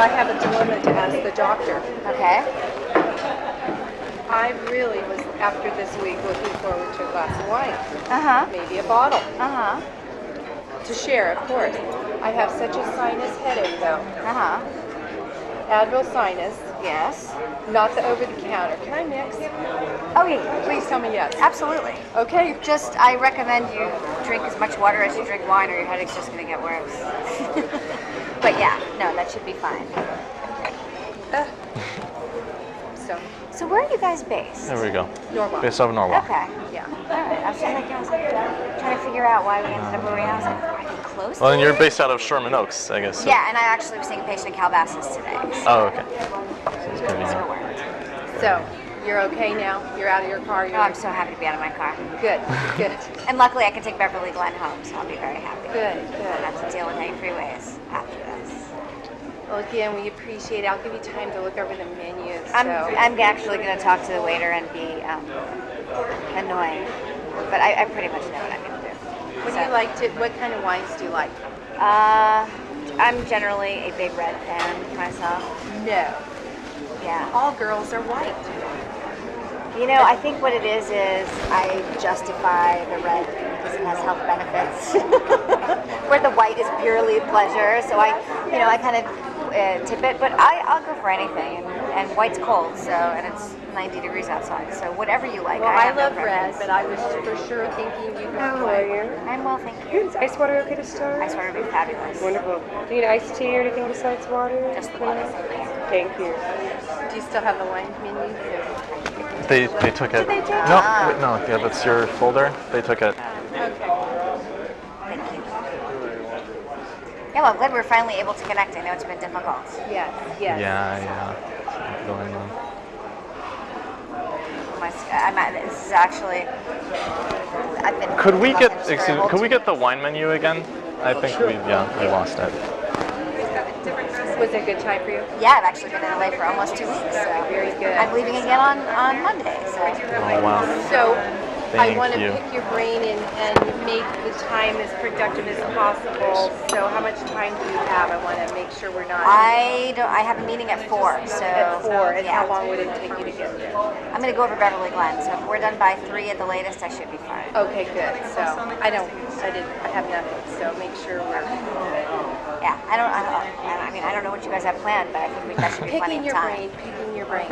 I have a dilemma to ask the doctor. Okay. I really was, after this week, looking forward to a glass of wine. Uh-huh. Maybe a bottle. Uh-huh. To share, of course. I have such a sinus headache, though. Uh-huh. Advil sinus, Yes. not the over-the-counter. Can I mix? Oh, yeah. Please tell me yes. Absolutely. Okay. Just, I recommend you drink as much water as you drink wine, or your headache's just going to get worse. But yeah, no, that should be fine. So, where are you guys based? There we go. Norwalk. Based off of Norwalk. Okay. Yeah. All right. I was trying to figure out why we ended up where we are. I was like, are they close? Well, and you're based out of Sherman Oaks, I guess. So. Yeah, and I actually was seeing a patient in Calabasas today. So Oh, okay. Sounds so convenient. it worked. So, you're okay now? You're out of your car? Oh, I'm so happy to be out of my car. Good, good. And luckily, I can take Beverly Glen home, so I'll be very happy. Good, I good. don't have to deal with any freeways after this. Well, again, we appreciate it. I'll give you time to look over the menu. I'm So. actually going to talk to the waiter and be annoying, but I pretty much know what I'm going to do. What do you like to? What kind of wines do you like? I'm generally a big red fan myself. No, Yeah. all girls are white. You know, I think what it is I justify the red because it has health benefits, where the white is purely pleasure. So I kind of tip it, but I'll go for anything. And white's cold, so and it's 90 degrees outside. So whatever you like. Well, I I have no love red, preference. but I was for sure thinking you How could are play. you? I'm well, thank you. Good. Is ice water okay to start? Ice water would be fabulous. Wonderful. Do you need iced tea or anything besides water? Just the water. Thank you. Do you still have the wine menu? They took it. Did they take it? No, wait, no. Yeah, that's your folder. They took it. Okay. Thank you. Yeah, well, I'm glad we're finally able to connect. I know it's been difficult. Yes, yes. Yeah. Going on. This is actually. I've been. Could we get? fucking Excuse me. scrambled. Could we get the wine menu again? I think we lost it. Was it a good time for you? Yeah, I've actually been in LA for almost 2 weeks. So Very good. I'm leaving again on Monday. So Oh wow. So, I Thank want to you. pick your brain and make the time as productive as possible. So, how much time do you have? I want to make sure we're not I have a meeting at 4. So at 4. And yeah. how long would it take you to get there? I'm going to go over Beverly Glen. So if we're done by 3 at the latest, I should be fine. Okay, good. So, I have nothing. So, make sure we're Yeah, I don't know what you guys have planned, but I think that should be plenty picking of your time. brain, picking your brain,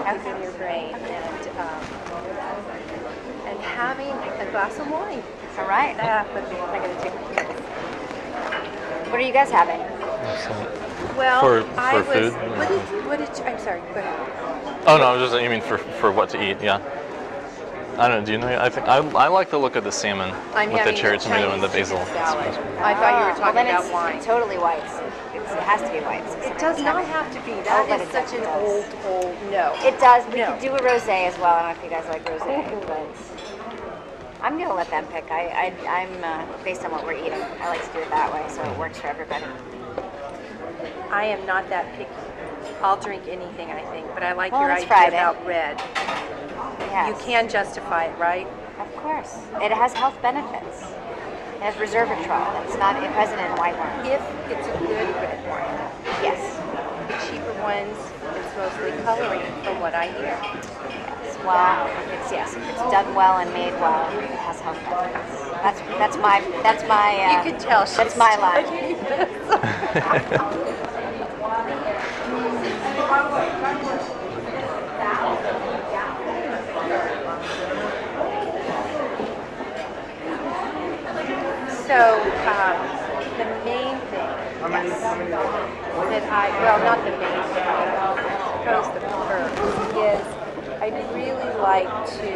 and having a glass of wine. All right. But I'm going to take my cup. What are you guys having? Well, For I was. food? What did you? I'm sorry. Go ahead. Oh no, I was just. You mean for what to eat? Yeah. I don't know. Do you know? I think I like the look of the salmon I'm with the having cherry a tomato and the Chinese basil. chicken salad. I thought you were talking well, then about it's wine. totally whites. It has to be whites. It does not have to be. That but is it such does, an it does. old no. It does. We No. could do a rosé as well. I don't know if you guys like rosé, but I'm gonna let them pick. I'm based on what we're eating. I like to do it that way, so it works for everybody. I am not that picky. I'll drink anything, I think, but I like Well, your it's idea Friday. about red. Yes. You can justify it, right? Of course. It has health benefits. It has resveratrol. It's not present in white wine. If it's a good red wine. Yes. The cheaper ones, it's mostly coloring, from what I hear. Yes. Well, if it's done well and made well, it has health benefits. That's my You could tell she's that's my line. studying this. So, the main thing not the main thing, but I suppose the first is I'd really like to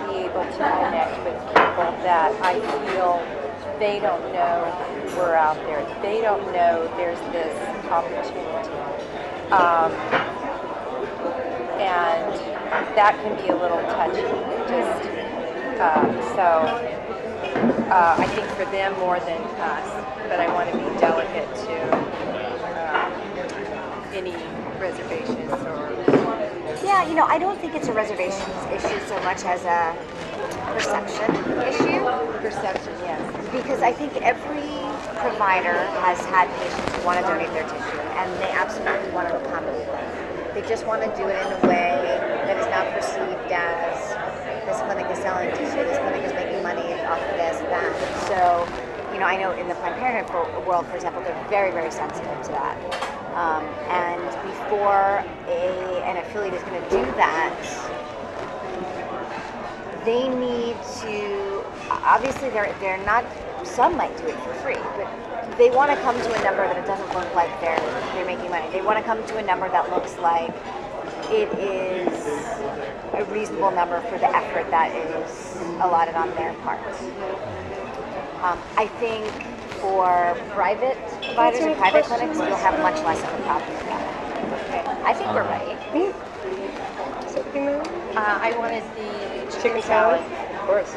be able to connect with people that I feel they don't know we're out there. They don't know there's this opportunity. And that can be a little touchy. I think for them more than us, but I want to be delicate to any reservations or. Yeah, I don't think it's a reservations issue so much as a perception issue. Perception, yes. Because I think provider has had patients who want to donate their tissue, and they absolutely want to accommodate them. They just want to do it in a way that is not perceived as this clinic is selling tissue, this clinic is making money off of this, that. So, I know in the Planned Parenthood world, for example, they're very, very sensitive to that. And before an affiliate is going to do that, they need to, obviously they're not, some might do it for free, but they want to come to a number that it doesn't look like they're making money. They want to come to a number that looks like it is a reasonable number for the effort that is allotted on their part. I think for private providers and private clinics, you'll have much less of a problem with that. Okay. I think we're ready. So we can move? I wanted the Chicken salad? Of course.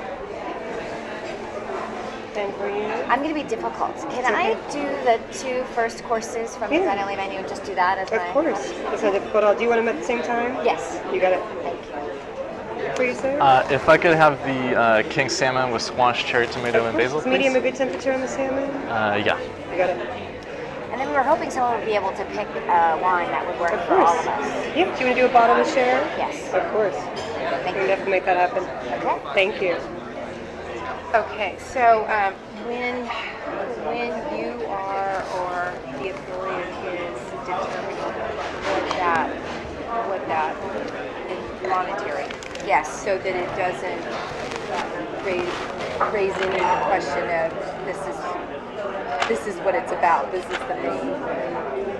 And for you? I'm going to be difficult. Can I do the 2 first courses from the Yeah. Zen menu and just do that as Of my... course. It's not difficult. Do you want them at the same time? Yes. You got it. Thank you. For you, sir? If I could have the king salmon with squash, cherry tomato, and basil, Is medium a please. good temperature on the salmon? Yeah. You got it. And then we were hoping someone would be able to pick wine that would work Of for all course. of us. Yeah. Do you want to do a bottle to share? Yes. Of course. Thank We can you. definitely make that happen. Okay. Thank you. Okay, so when you are or the affiliate is determining what that is monetary, Yes. so that it doesn't raise any question of this is what it's about. This is the main.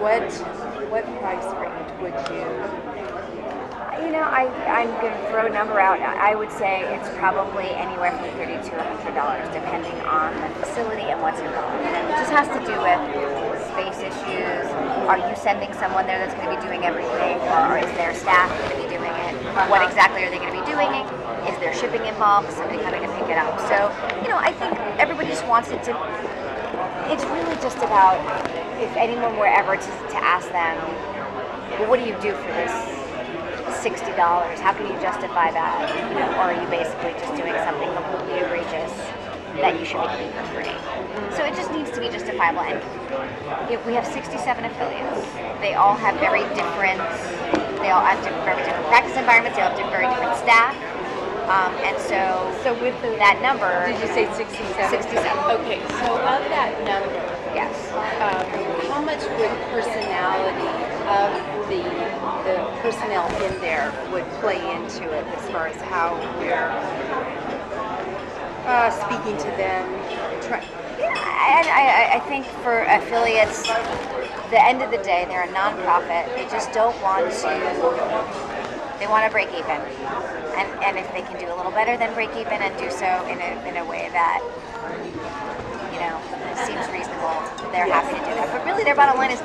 What price range would you? I'm going to throw a number out. I would say it's probably anywhere from $30 to $100, depending on the facility and what's involved. And it just has to do with space issues. Are you sending someone there that's going to be doing everything, or is their staff going to be doing it? What exactly are they going to be doing? Is there shipping involved? Is somebody coming to pick it up? So, I think everybody just wants it to. It's really just about if anyone were ever to ask them, well, what do you do for this $60? How can you justify that? Or are you basically just doing something completely egregious that you should be doing for free? So it just needs to be justifiable. And we have 67 affiliates. They all have very different practice environments. They all have very different staff. And so with that number, Did you say 67? 67. Okay, so of that number, yes. how much would personality of the personnel in there would play into it as far as how we're speaking to them? And I think for affiliates, the end of the day, they're a nonprofit. They just don't want to. They want to break even, and if they can do a little better than break even and do so in a way that seems reasonable, they're happy to do that. But really, their bottom line is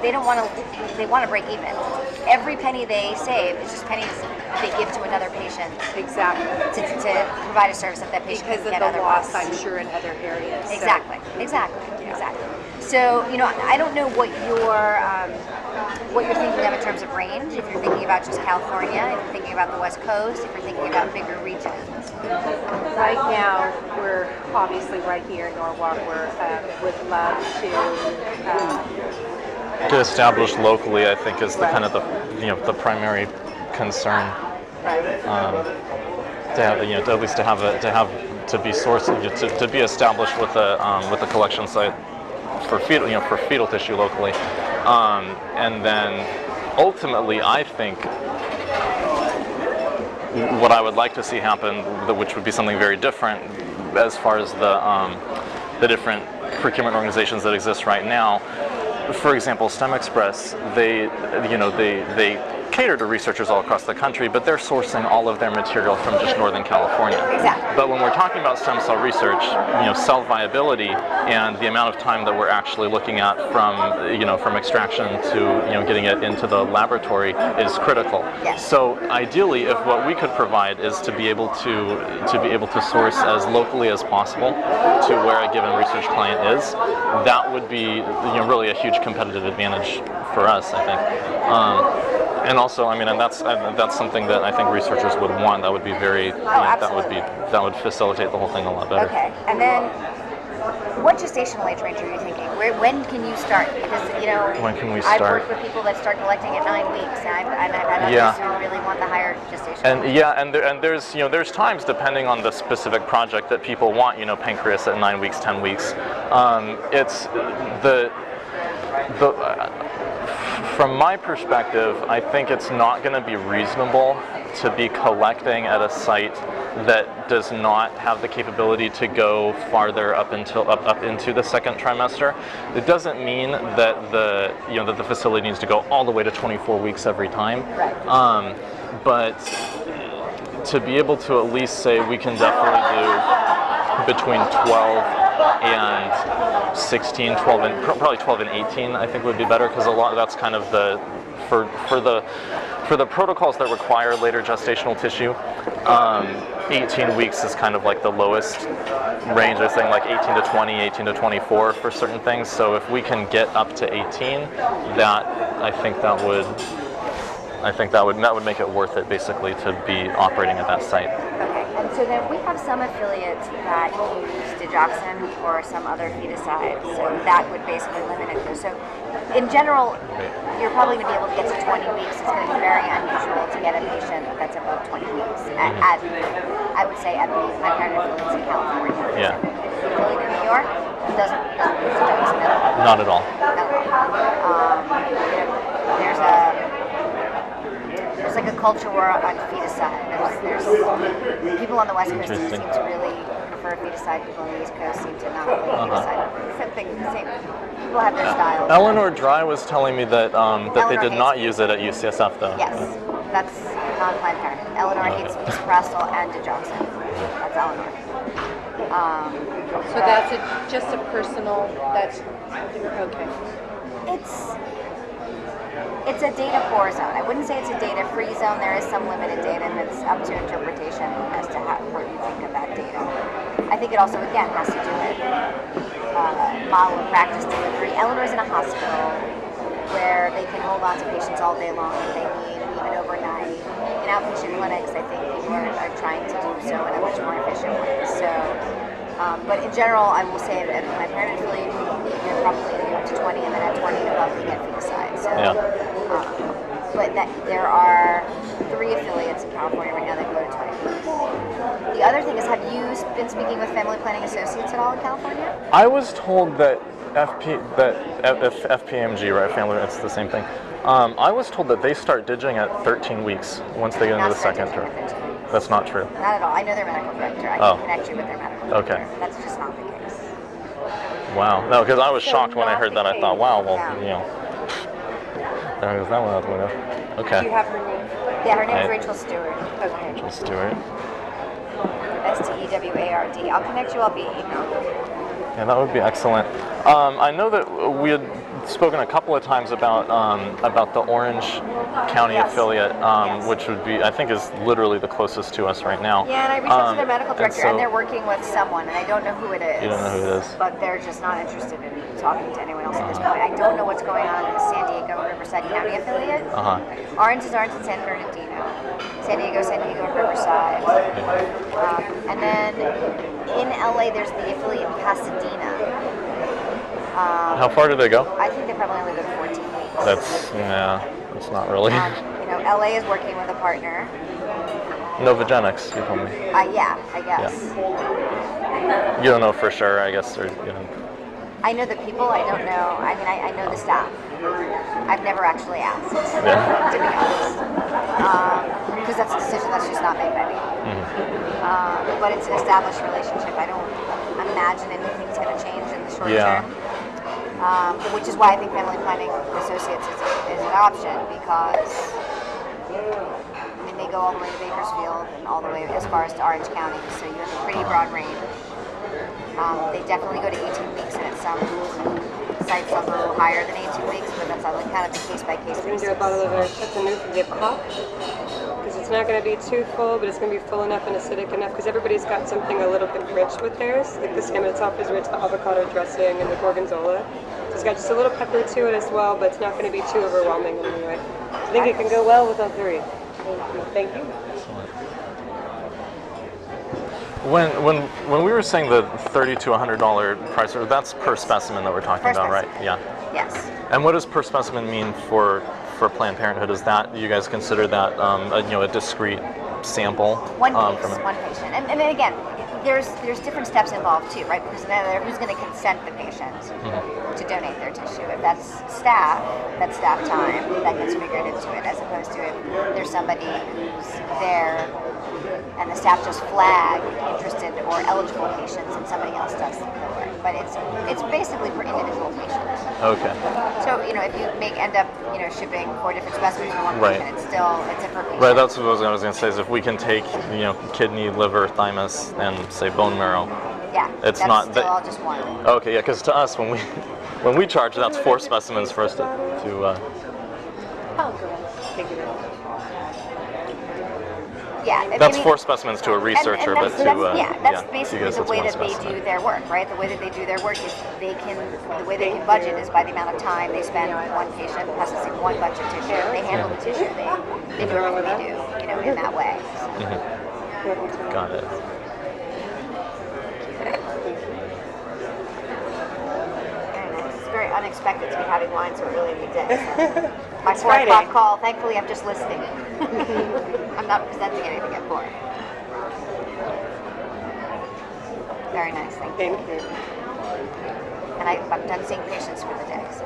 they want to break even. Every penny they save is just pennies they give to another patient. Exactly. To provide a service that patient Because can of get the loss, otherwise. I'm sure, in other areas. So- Exactly. So, I don't know what you're thinking of in terms of range. If you're thinking about just California, if you're thinking about the West Coast, if you're thinking about bigger regions. Right now, we're obviously right here in Norwalk. Would love To establish locally, I think, is the kind of the primary concern. To have to at least to be sourced to be established with a collection site for fetal tissue locally, and then ultimately, I think what I would like to see happen, which would be something very different as far as the different procurement organizations that exist right now. For example, STEM Express, they cater to researchers all across the country, but they're sourcing all of their material from just Northern California. Exactly. But when we're talking about stem cell research, cell viability and the amount of time that we're actually looking at from extraction to getting it into the laboratory is critical. Yes. So ideally, if what we could provide is to be able to source as locally as possible to where a given research client is, that would be really a huge competitive advantage for us, I think. And also, and that's something that I think researchers would want. That would be very, that absolutely. would facilitate the whole thing a lot better. Okay, and then What gestational age range are you thinking? When can you start? Because When can we I've start? worked with people that start collecting at 9 weeks, and I've had others Yeah. who really want the higher gestational. And yeah, and there's times depending on the specific project that people want, pancreas at 9 weeks, 10 weeks. It's the from my perspective, I think it's not going to be reasonable to be collecting at a site that does not have the capability to go farther up into the second trimester. It doesn't mean that the facility needs to go all the way to 24 weeks every time. Right. But to be able to at least say we can definitely do between 12 and 16, 12 and probably 12 and 18, I think would be better, because a lot that's kind of for the protocols that require later gestational tissue. 18 weeks is kind of like the lowest range. They're saying like 18 to 20, 18 to 24 for certain things. So if we can get up to 18, I think that would make it worth it, basically, to be operating at that site. Okay, and so then we have some affiliates that use digoxin or some other feticide, so that would basically limit it. So in general, you're probably going to be able to get to 20 weeks. It's going to be very unusual to get a patient that's above 20 weeks. I would say at my Parenthood affiliates in California. Yeah. The affiliate in New York doesn't use digoxin at all. Not at all. There's like a culture war on feticide. There's people on the West Coast seem to really prefer feticide. People on the East Coast seem to not like feticide. Same. People have their styles. Eleanor Dry was telling me that they did not hates use it at UCSF, though. Yes, that's non-Planned Parenthood. Eleanor hates misoprostol and digoxin. That's Eleanor. So that's just a personal. That's okay. It's a data poor zone. I wouldn't say it's a data free zone. There is some limited data, and it's up to interpretation as to what you think of that data. I think it also, again, has to do with model of practice delivery. Eleanor's in a hospital where they can hold on to patients all day long if they need, even overnight. In outpatient clinics, I think people are trying to do so in a much more efficient way. So, but in general, I will say that my parent affiliate, you're probably going to get up to 20, and then at 20 and above, you get feticide. So, but there are 3 affiliates in California right now that go to 20 weeks. The other thing is, have you been speaking with Family Planning Associates at all in California? I was told that FPMG, right, family, it's the same thing. I was told that they start digging at 13 weeks once they get into the second term. That's not true. Not at all. I know their medical director. I can connect you with their medical director. Okay. That's just not the case. Wow. No, because I was shocked when I heard that. I thought, wow, well, Yeah. there goes that one out the window. Do Okay. you have her name? Yeah, her name is Right. Rachel Stewart. Okay. Rachel Stewart. STEWARD. I'll connect you all via email. Yeah, that would be excellent. I know that we had spoken a couple of times about the Orange County Yes. affiliate, Yes. which would be, I think, is literally the closest to us right now. Yeah, and I reached out to their medical director, and so- they're working with someone, and I don't know who it is. You don't know who it is? But they're just not interested in talking to anyone else at this point. I don't know what's going on in the San Diego and Riverside County affiliate. Orange is Orange and San Bernardino. San Diego and Riverside. And then in LA, there's the affiliate in Pasadena. How far do they go? I think they probably only go to 14 weeks. That's not really. LA is working with a partner. Novogenics, you told me. Yeah, I guess. You don't know for sure, I guess, or I know the people, I don't know. I mean, I know the staff. I've never actually asked, Yeah. to be honest. Because that's a decision that's just not made by me. But it's an established relationship. I don't imagine anything's going to change in the short term. Which is why I think Family Planning Associates is an option, because they go all the way to Bakersfield and all the way as far as to Orange County, so you have a pretty broad range. They definitely go to 18 weeks, and at some sites a little higher than 18 weeks, but that's kind of the case-by-case We're going to basis. do a bottle of our Parenthood from Dip Hop, because it's not going to be too full, but it's going to be full enough and acidic enough, because everybody's got something a little bit rich with theirs. Like the salmon itself is rich, the avocado dressing, and the gorgonzola. So it's got just a little pepper to it as well, but it's not going to be too overwhelming anyway. I think it can go well with all 3. Thank you. When we were saying the $30 to $100 price, that's per specimen that we're talking Per about, right? specimen. Yeah. Yes. And what does per specimen mean for Planned Parenthood? Is that you guys consider that a discrete sample? One case, one patient, and then again, there's different steps involved too, right? Because then who's going to consent the patient to donate their tissue? If that's staff time that gets figured into it, as opposed to if there's somebody who's there and the staff just flag interested or eligible patients and somebody else does the work. But it's basically for individual patients. Okay. So if you end up shipping 4 different specimens for one Right. patient, it's a per patient. Right, that's what I was going to say, is if we can take, kidney, liver, thymus, and say bone marrow. Yeah, it's that's not still all just one. Okay, yeah, because to us, when we charge, that's 4 specimens for us to Yeah, that's 4 specimens to a researcher, and that's, but that's to basically you guys, the it's way 1 that they specimen. do their work, right? The way that they do their work is the way they can budget is by the amount of time they spend with one patient processing one bunch of tissue. They handle the tissue. They do everything they do, in that way. So. Got it. It's very unexpected to be having wine so early in the day. So. My 4 Friday. o'clock call, thankfully I'm just listening. I'm not presenting anything at 4. Very nice, thank you. Thank you. And I'm done seeing patients for the day, so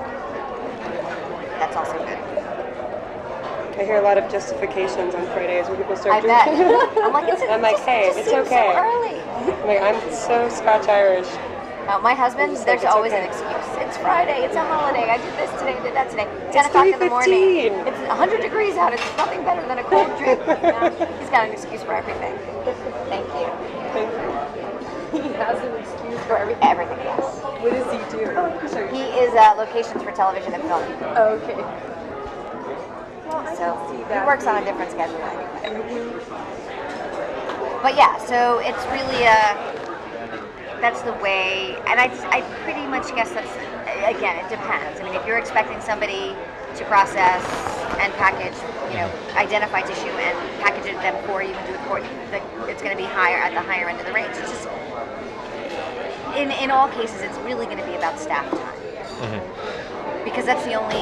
that's also good. I hear a lot of justifications on Fridays when people start I bet. drinking. I'm like, I'm like, hey, it just it's seems okay. so early. I'm like, I'm so Scotch-Irish. My husband, It's there's like, it's always okay. an excuse. It's Friday, it's a holiday, I did this today, I did that today. 10 It's o'clock in the morning. 3:15. It's 100 degrees out, it's nothing better than a cold drink. He's got an excuse for everything. Thank you. Thank He has an excuse For everything, yes. What does he do? He is locations for television and film. Okay. Well, I So can see he that. works on a different schedule anyway. But yeah, so it's really that's the way, and I pretty much guess that's, again, it depends. I mean, if you're expecting somebody to process and package, identify tissue and package it them for you and do it for you, it's going to be higher at the higher end of the range. It's just, in all cases, it's really going to be about staff time. Because that's the only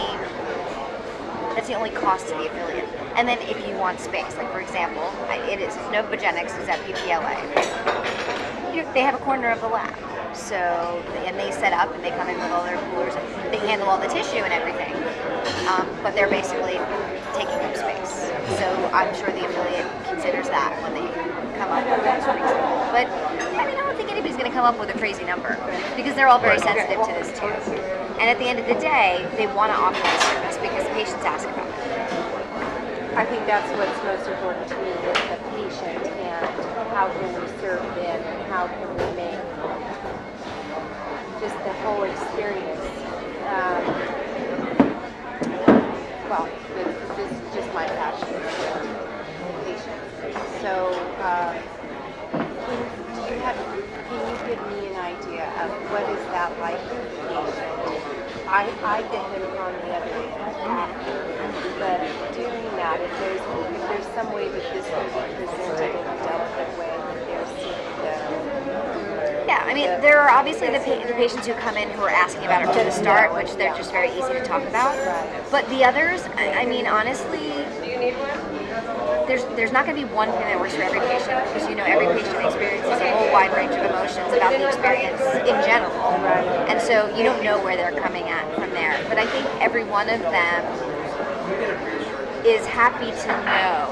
cost to the affiliate. And then if you want space, like for example, it's Novogenics is at PPLA. They have a corner of the lab. So, and they set up and they come in with all their coolers and they handle all the tissue and everything. But they're basically taking up space. So I'm sure the affiliate considers that when they come up with those reasonable. But I mean, I don't think anybody's going to come up with a crazy number because they're all very sensitive to this too. And at the end of the day, they want to offer the service because patients ask about it. I think that's what's most important to me is the patient and how can we serve them and how can we make just the whole experience. Well, this is just my passion for patients. So, can you give me an idea of what is that like for the patient? I get them on the other end after, but doing that, if there's some way that this can be presented in a delicate way that they're seeing Yeah, I mean, there are obviously the patients who come in who are asking about it from the start, which they're just very easy to talk about. But the others, I mean, honestly, there's not going to be one thing that works for every patient because every patient experiences a whole wide range of emotions about the experience in general, and so you don't know where they're coming at from there. But I think every one of them is happy to know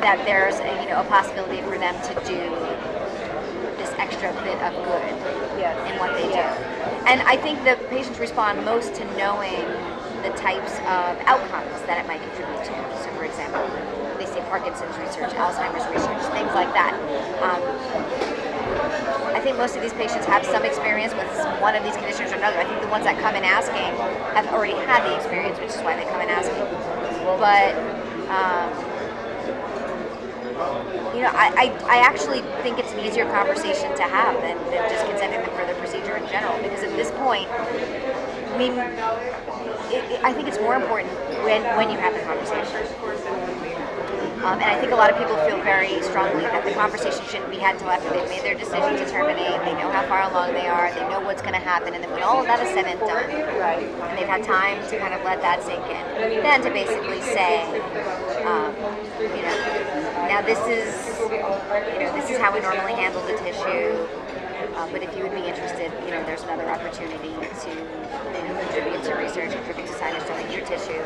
that there's a possibility for them to do this extra bit of good in what they do. And I think the patients respond most to knowing the types of outcomes that it might contribute to. So for example, they say Parkinson's research, Alzheimer's research, things like that. I think most of these patients have some experience with one of these conditions or another. I think the ones that come in asking have already had the experience, which is why they come in asking. But I actually think it's an easier conversation to have than just consenting them for the procedure in general, because at this point, I mean, I think it's more important when you have the conversation. And I think a lot of people feel very strongly that the conversation shouldn't be had until after they've made their decision to terminate, they know how far along they are, they know what's going to happen, and then when all of that is said and done, and they've had time to kind of let that sink in, then to basically say, now this is how we normally handle the tissue. But if you would be interested, there's another opportunity to contribute to research, contribute to science, donate your tissue.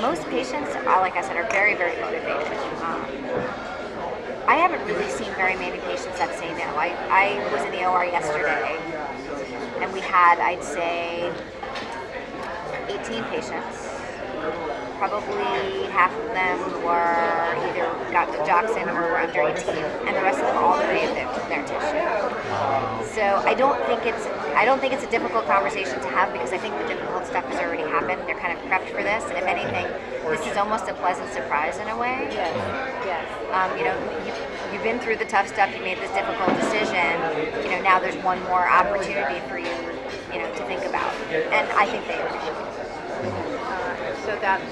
Most patients, like I said, are very, very motivated. I haven't really seen very many patients that say no. I was in the OR yesterday, and we had, I'd say, 18 patients. Probably half of them were either got digoxin or were under 18, and the rest of them all donated their tissue. So I don't think it's a difficult conversation to have, because I think the difficult stuff has already happened. They're kind of prepped for this, and if anything, this is almost a pleasant surprise in a way. Yes. You've been through the tough stuff. You made this difficult decision. Now there's one more opportunity for you, to think about, and I think they appreciate it. So that's.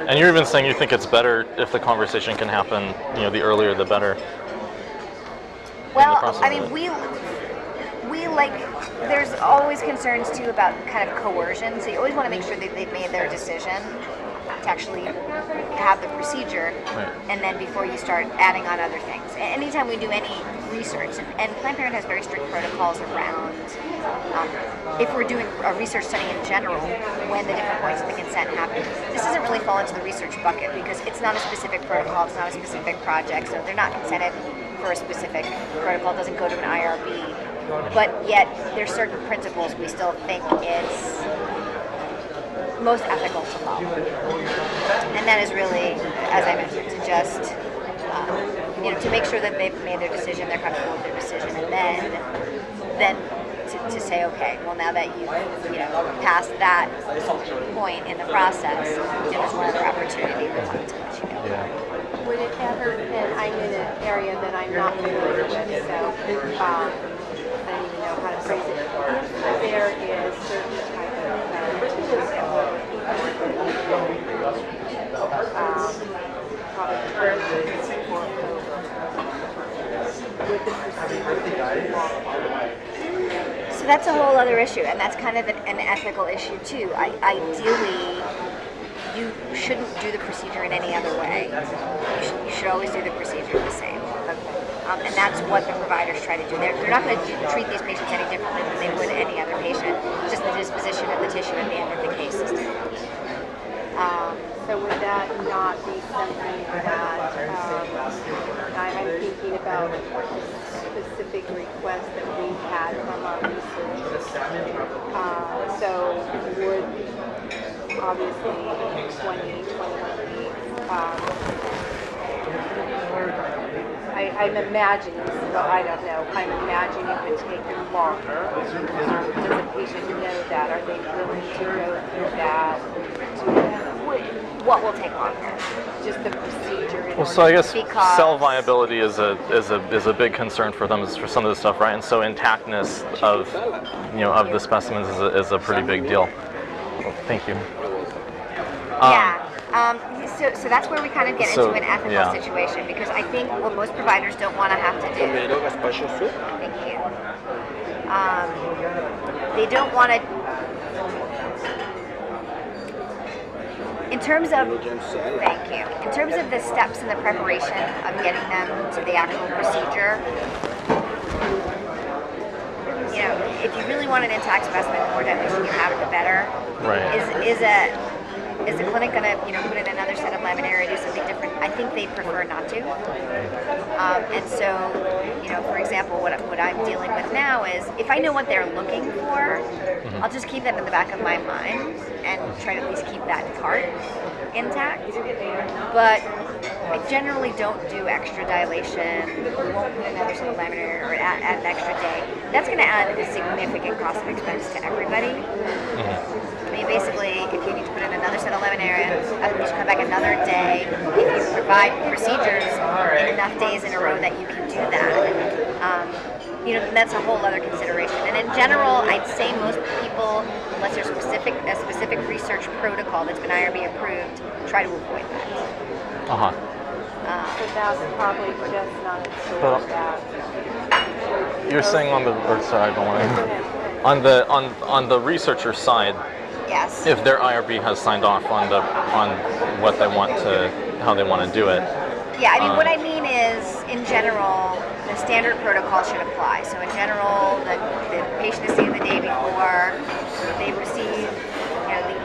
And you're even saying you think it's better if the conversation can happen, the earlier the better. Well, I mean, we like, there's always concerns too about kind of coercion, so you always want to make sure that they've made their decision to actually have the procedure, right. And then before you start adding on other things. Anytime we do any research, and Planned Parenthood has very strict protocols around if we're doing a research study in general, when the different points of the consent happen. This doesn't really fall into the research bucket because it's not a specific protocol, it's not a specific project, so they're not consented for a specific protocol, it doesn't go to an IRB, but yet there's certain principles we still think it's most ethical to follow. And that is really, as I mentioned, to just to make sure that they've made their decision, they're comfortable with their decision, and then to say, okay, well, now that you've passed that point in the process, there's one other opportunity we wanted to let you know. Yeah. Would it ever, and I'm in an area that I'm not familiar with, so I don't even know how to phrase it. If there is certain type of probably person or with the procedure. So that's a whole other issue, and that's kind of an ethical issue too. Ideally, you shouldn't do the procedure in any other way. You should always do the procedure the same. And that's what the providers try to do. They're not going to treat these patients any differently than they would any other patient. Just the disposition of the tissue at the end of the case is different. So would that not be something that I'm thinking about specific requests that we had from our researchers? So would obviously 20, 21 weeks. I'm imagining, so I don't know, I'm imagining it would take longer. Does the patient know that? Are they willing to go through that? What will take longer? Just the procedure. Well, so I guess because cell viability is a big concern for them for some of this stuff, right? And so intactness of the specimens is a pretty big deal. Well, thank you. Yeah. So that's where we kind of get into an ethical situation, because I think what most providers don't want to have to do. Thank you. They don't want to. In terms of the steps in the preparation of getting them to the actual procedure, if you really want an intact specimen, the more dilution you have, the better. Right. Is the clinic going to, put in another set of laminae or do something different? I think they prefer not to. And so, for example, what I'm dealing with now is if I know what they're looking for, I'll just keep them in the back of my mind and try to at least keep that part intact. But I generally don't do extra dilation. We won't put another set of laminae or add an extra day. That's going to add a significant cost of expense to everybody. I mean, basically, if you need to put in another set of laminaria, you should come back another day. If you provide procedures in enough days in a row that you can do that, that's a whole other consideration. And in general, I'd say most people, unless there's a specific research protocol that's been IRB approved, try to avoid that. Uh-huh. So that's probably just not But that. you're saying on the, or sorry, I don't want to, on the researcher side, Yes. if their IRB has signed off on what they want to, how they want to do it. Yeah, I mean, what I mean is, in general, the standard protocol should apply. So in general, the patient is seen the day before, they receive,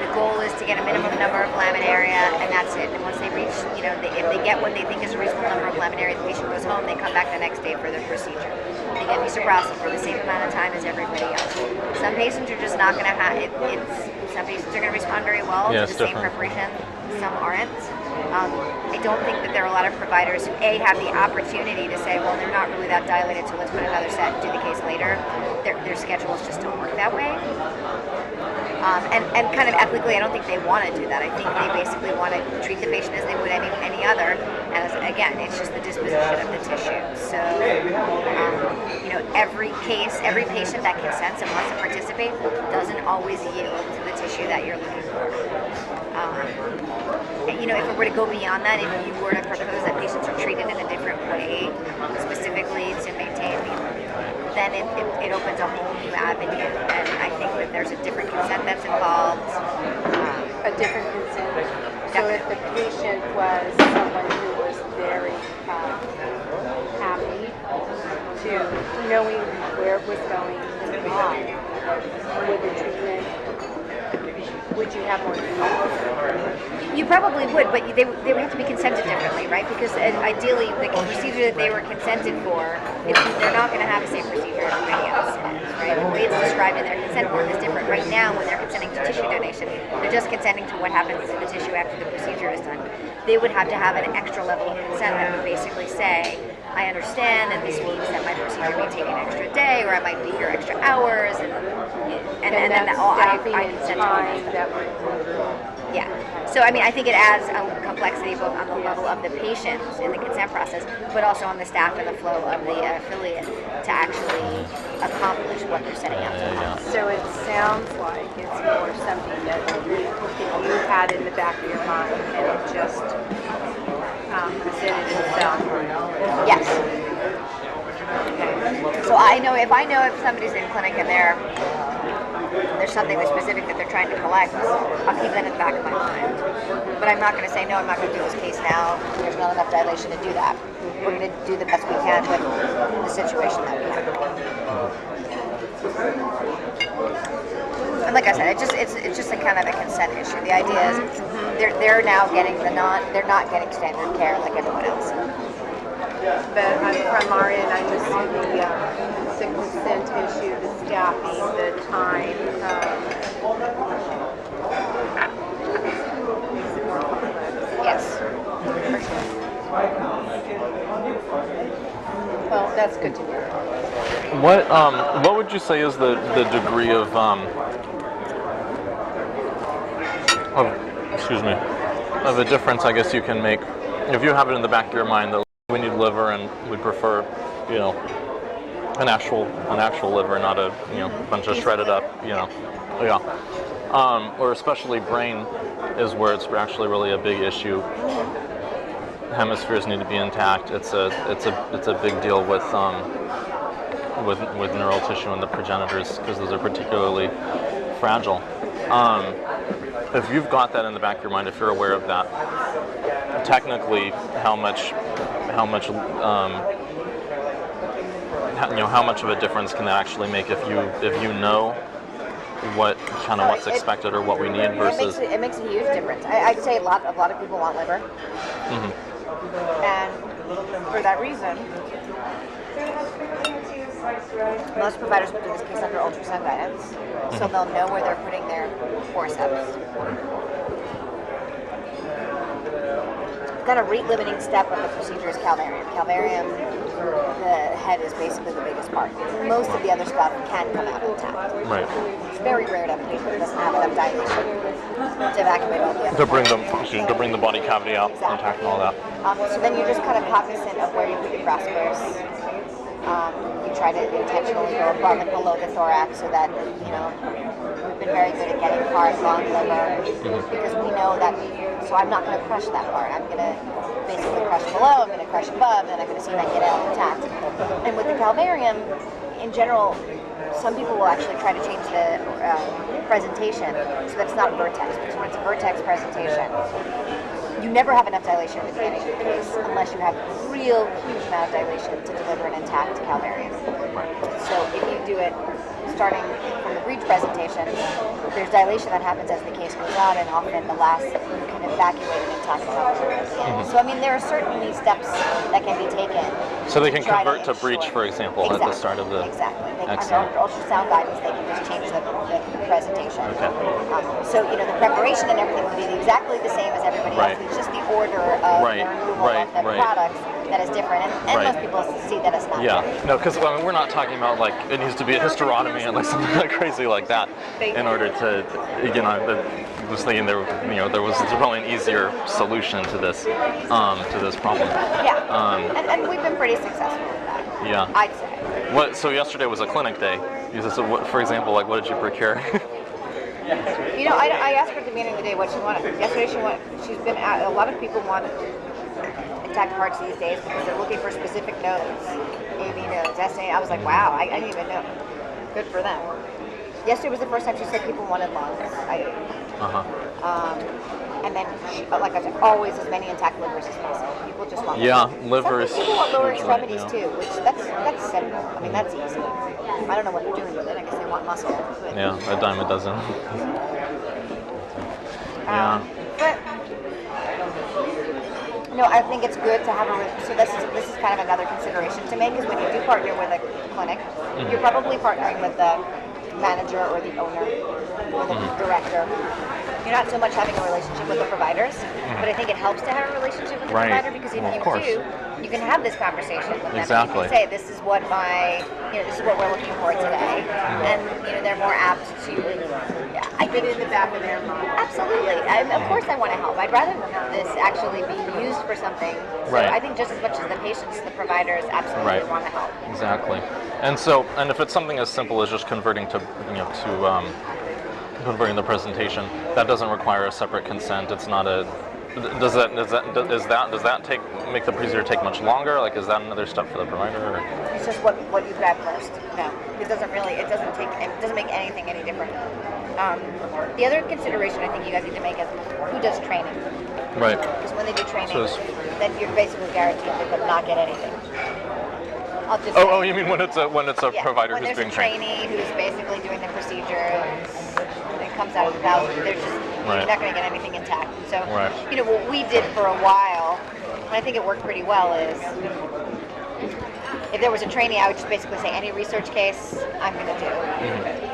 the goal is to get a minimum number of laminaria, and that's it. And once they reach, if they get what they think is a reasonable number of laminaria, the patient goes home, they come back the next day for their procedure. They get misoprostol for the same amount of time as everybody else. Some patients are just not going to have it. Some patients are going to respond very well to the same preparation. Some aren't. I don't think that there are a lot of providers who have the opportunity to say, well, they're not really that dilated, so let's put another set and do the case later. Their schedules just don't work that way. And kind of ethically, I don't think they want to do that. I think they basically want to treat the patient as they would any other. And again, it's just the disposition of the tissue. So, every patient that consents and wants to participate doesn't always yield to the tissue that you're looking for. If it were to go beyond that, if you were to propose that patients are treated in a different way, specifically to maintain, then it opens a whole new avenue. And I think that there's a different consent that's involved. A different consent. So if the patient was someone who was very happy to knowing where it was going and why, would the treatment, would you have more treatment? You probably would, but they would have to be consented differently, right? Because ideally, the procedure that they were consented for, they're not going to have the same procedure everybody else has, right? The way it's described in their consent form is different. Right now, when they're consenting to tissue donation, they're just consenting to what happens to the tissue after the procedure is done. They would have to have an extra level of consent that would basically say, I understand that this means that my procedure may take an extra day, or I might be here extra hours, and then I consent to that. Yeah. So, I think it adds a complexity both on the level of the patient in the consent process, but also on the staff and the flow of the affiliate to actually accomplish what they're setting out to accomplish. So it sounds like it's more something that you had in the back of your mind and it just presented itself. Yes. Okay. So if I know if somebody's in clinic and there's something that's specific that they're trying to collect, I'll keep that in the back of my mind. But I'm not going to say, no, I'm not going to do this case now. There's not enough dilation to do that. We're going to do the best we can with the situation that we have. And like I said, it's just a kind of a consent issue. The idea is they're now getting they're not getting standard care like everyone else. But from our end, I just see the consent issue, the staffing, the time. Yes. Well, that's good to hear. What would you say is the degree of a difference, I guess, you can make if you have it in the back of your mind that we need liver and we'd prefer, an actual liver, not a bunch of shredded up, or especially brain is where it's actually really a big issue. Hemispheres need to be intact. It's a big deal with neural tissue and the progenitors because those are particularly fragile. If you've got that in the back of your mind, if you're aware of that, technically, how much of a difference can that actually make if you know what's expected or what we need versus. It makes a huge difference. I'd say a lot of people want liver, and for that reason, most providers will do this case under ultrasound guidance, so they'll know where they're putting their forceps. Kind of rate-limiting step of the procedure is calvarium. Calvarium, the head is basically the biggest part. Most of the other stuff can come out intact. Right. It's very rare to have a patient that doesn't have enough dilation to evacuate all the other to bring the body cavity out intact and all that. So then you're just kind of cognizant of where you put your graspers. We try to intentionally go above and below the thorax so that, we've been very good at getting hard, long liver because we know that, so I'm not going to crush that part. I'm going to basically crush below, I'm going to crush above, and I'm going to see if I can get it intact. And with the calvarium, in general, some people will actually try to change the presentation so that it's not vertex, because when it's a vertex presentation, you never have enough dilation at the beginning of the case unless you have real huge amount of dilation to deliver an intact calvarium. So if you do it starting from the breech presentation, there's dilation that happens as the case goes on, and often the last you can evacuate an intact calvarium at the end. So I mean, there are certainly steps that can be taken. So they can convert to breech, for example, at the start of the... Exactly. Excellent. Under ultrasound guidance, they can just change the presentation. Okay. So, the preparation and everything will be exactly the same as everybody else. It's just the order of the removal of the products that is different. And most people see that as not different. No, because we're not talking about, like, it needs to be a hysterotomy and, like, something like crazy like that in order to, I was thinking there was probably an easier solution to this problem. Yeah. And we've been pretty successful with that. Yeah. I'd say. So yesterday was a clinic day. So what, for example, like, what did you procure? I asked her at the beginning of the day what she wanted. Yesterday she's been at, a lot of people want intact hearts these days because they're looking for specific nodes. AV nodes, SA. I was like, wow, I didn't even know. Good for them. Yesterday was the first time she said people wanted lungs. And then, like I said, always as many intact livers as possible. People just want livers. Some people want lower extremities too, which that's simple. I mean, that's easy. I don't know what they're doing with it. I guess they want muscle. But, a dime a dozen. But I think it's good to have so this is kind of another consideration to make, is when you do partner with a clinic, you're probably partnering with the manager or the owner or the director. You're not so much having a relationship with the providers, but I think it helps to have a relationship with the provider, because if you do, you can have this conversation with them. Exactly. You can say, this is what this is what we're looking for today, and they're more apt to. I get in the back of their mind. Absolutely. Of course, I want to help. I'd rather this actually be used for something. So I think just as much as the patients, the providers absolutely want to help. Exactly. And if it's something as simple as just converting to converting the presentation, that doesn't require a separate consent. It's not a. Does that make the procedure take much longer? Like, is that another step for the provider? Or? It's just what you grab first. No, it doesn't make anything any different. The other consideration I think you guys need to make is who does training. Right. Because when they do training, then you're basically guaranteed to not get anything. You mean when it's a provider who's doing training? When there's a trainee who's basically doing the procedure, and it comes out of the valve, you're not going to get anything intact. So, what we did for a while, and I think it worked pretty well, is if there was a trainee, I would just basically say, any research case, I'm going to do.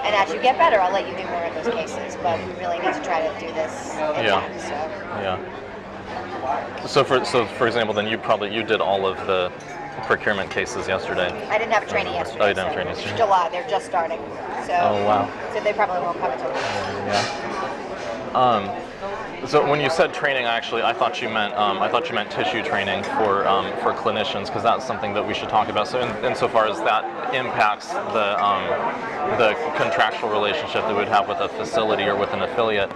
And as you get better, I'll let you do more of those cases, but we really need to try to do this intact. So for example, then you did all of the procurement cases yesterday. I didn't have a trainee yesterday. Oh, you didn't have training yesterday. July, they're just starting. So, so they probably won't come until So when you said training, actually, I thought you meant tissue training for clinicians, because that's something that we should talk about. So insofar as that impacts the contractual relationship that we would have with a facility or with an affiliate,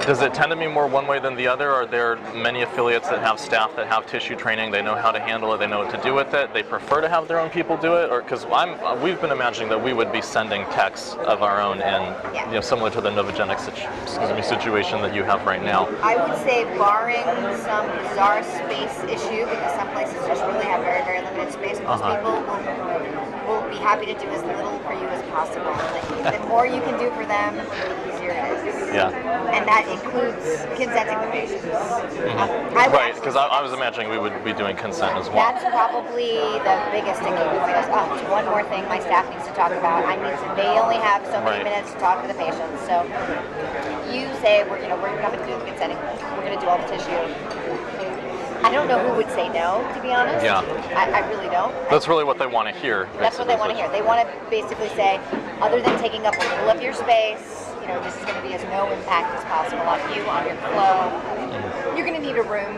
does it tend to be more one way than the other? Are there many affiliates that have staff that have tissue training? They know how to handle it. They know what to do with it. They prefer to have their own people do it, or because we've been imagining that we would be sending techs of our own, and similar to the Novogenic situation that you have right now. I would say, barring some bizarre space issue, because some places just really have very, very limited space, most people will be happy to do as little for you as possible. The more you can do for them, the easier it is. And that includes consenting the patients. Because I was imagining we would be doing consent as well. That's probably the biggest sticking point. One more thing my staff needs to talk about. They only have so many minutes to talk to the patients. So you say we're coming to do the consenting. We're going to do all the tissue. I don't know who would say no, to be honest. I really don't. That's really what they want to hear. That's what they want to hear. They want to basically say, other than taking up a little of your space, this is going to be as no impact as possible on you, on your flow. you're going to need a room,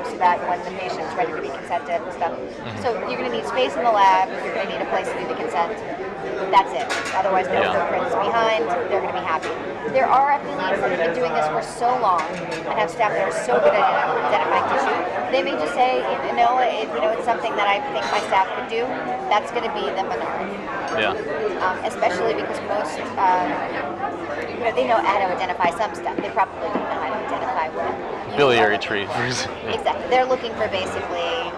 so that when the patient's ready to be consented and stuff. So you're going to need space in the lab. You're going to need a place to do the consent. That's it. Otherwise, no footprints behind. They're going to be happy. There are affiliates that have been doing this for so long and have staff that are so good at identifying tissue. They may just say, it's something that I think my staff could do. That's going to be the minority. Yeah. Especially because most, they know how to identify some stuff. They probably don't know how to identify what. Biliary tree. Exactly. They're looking for basically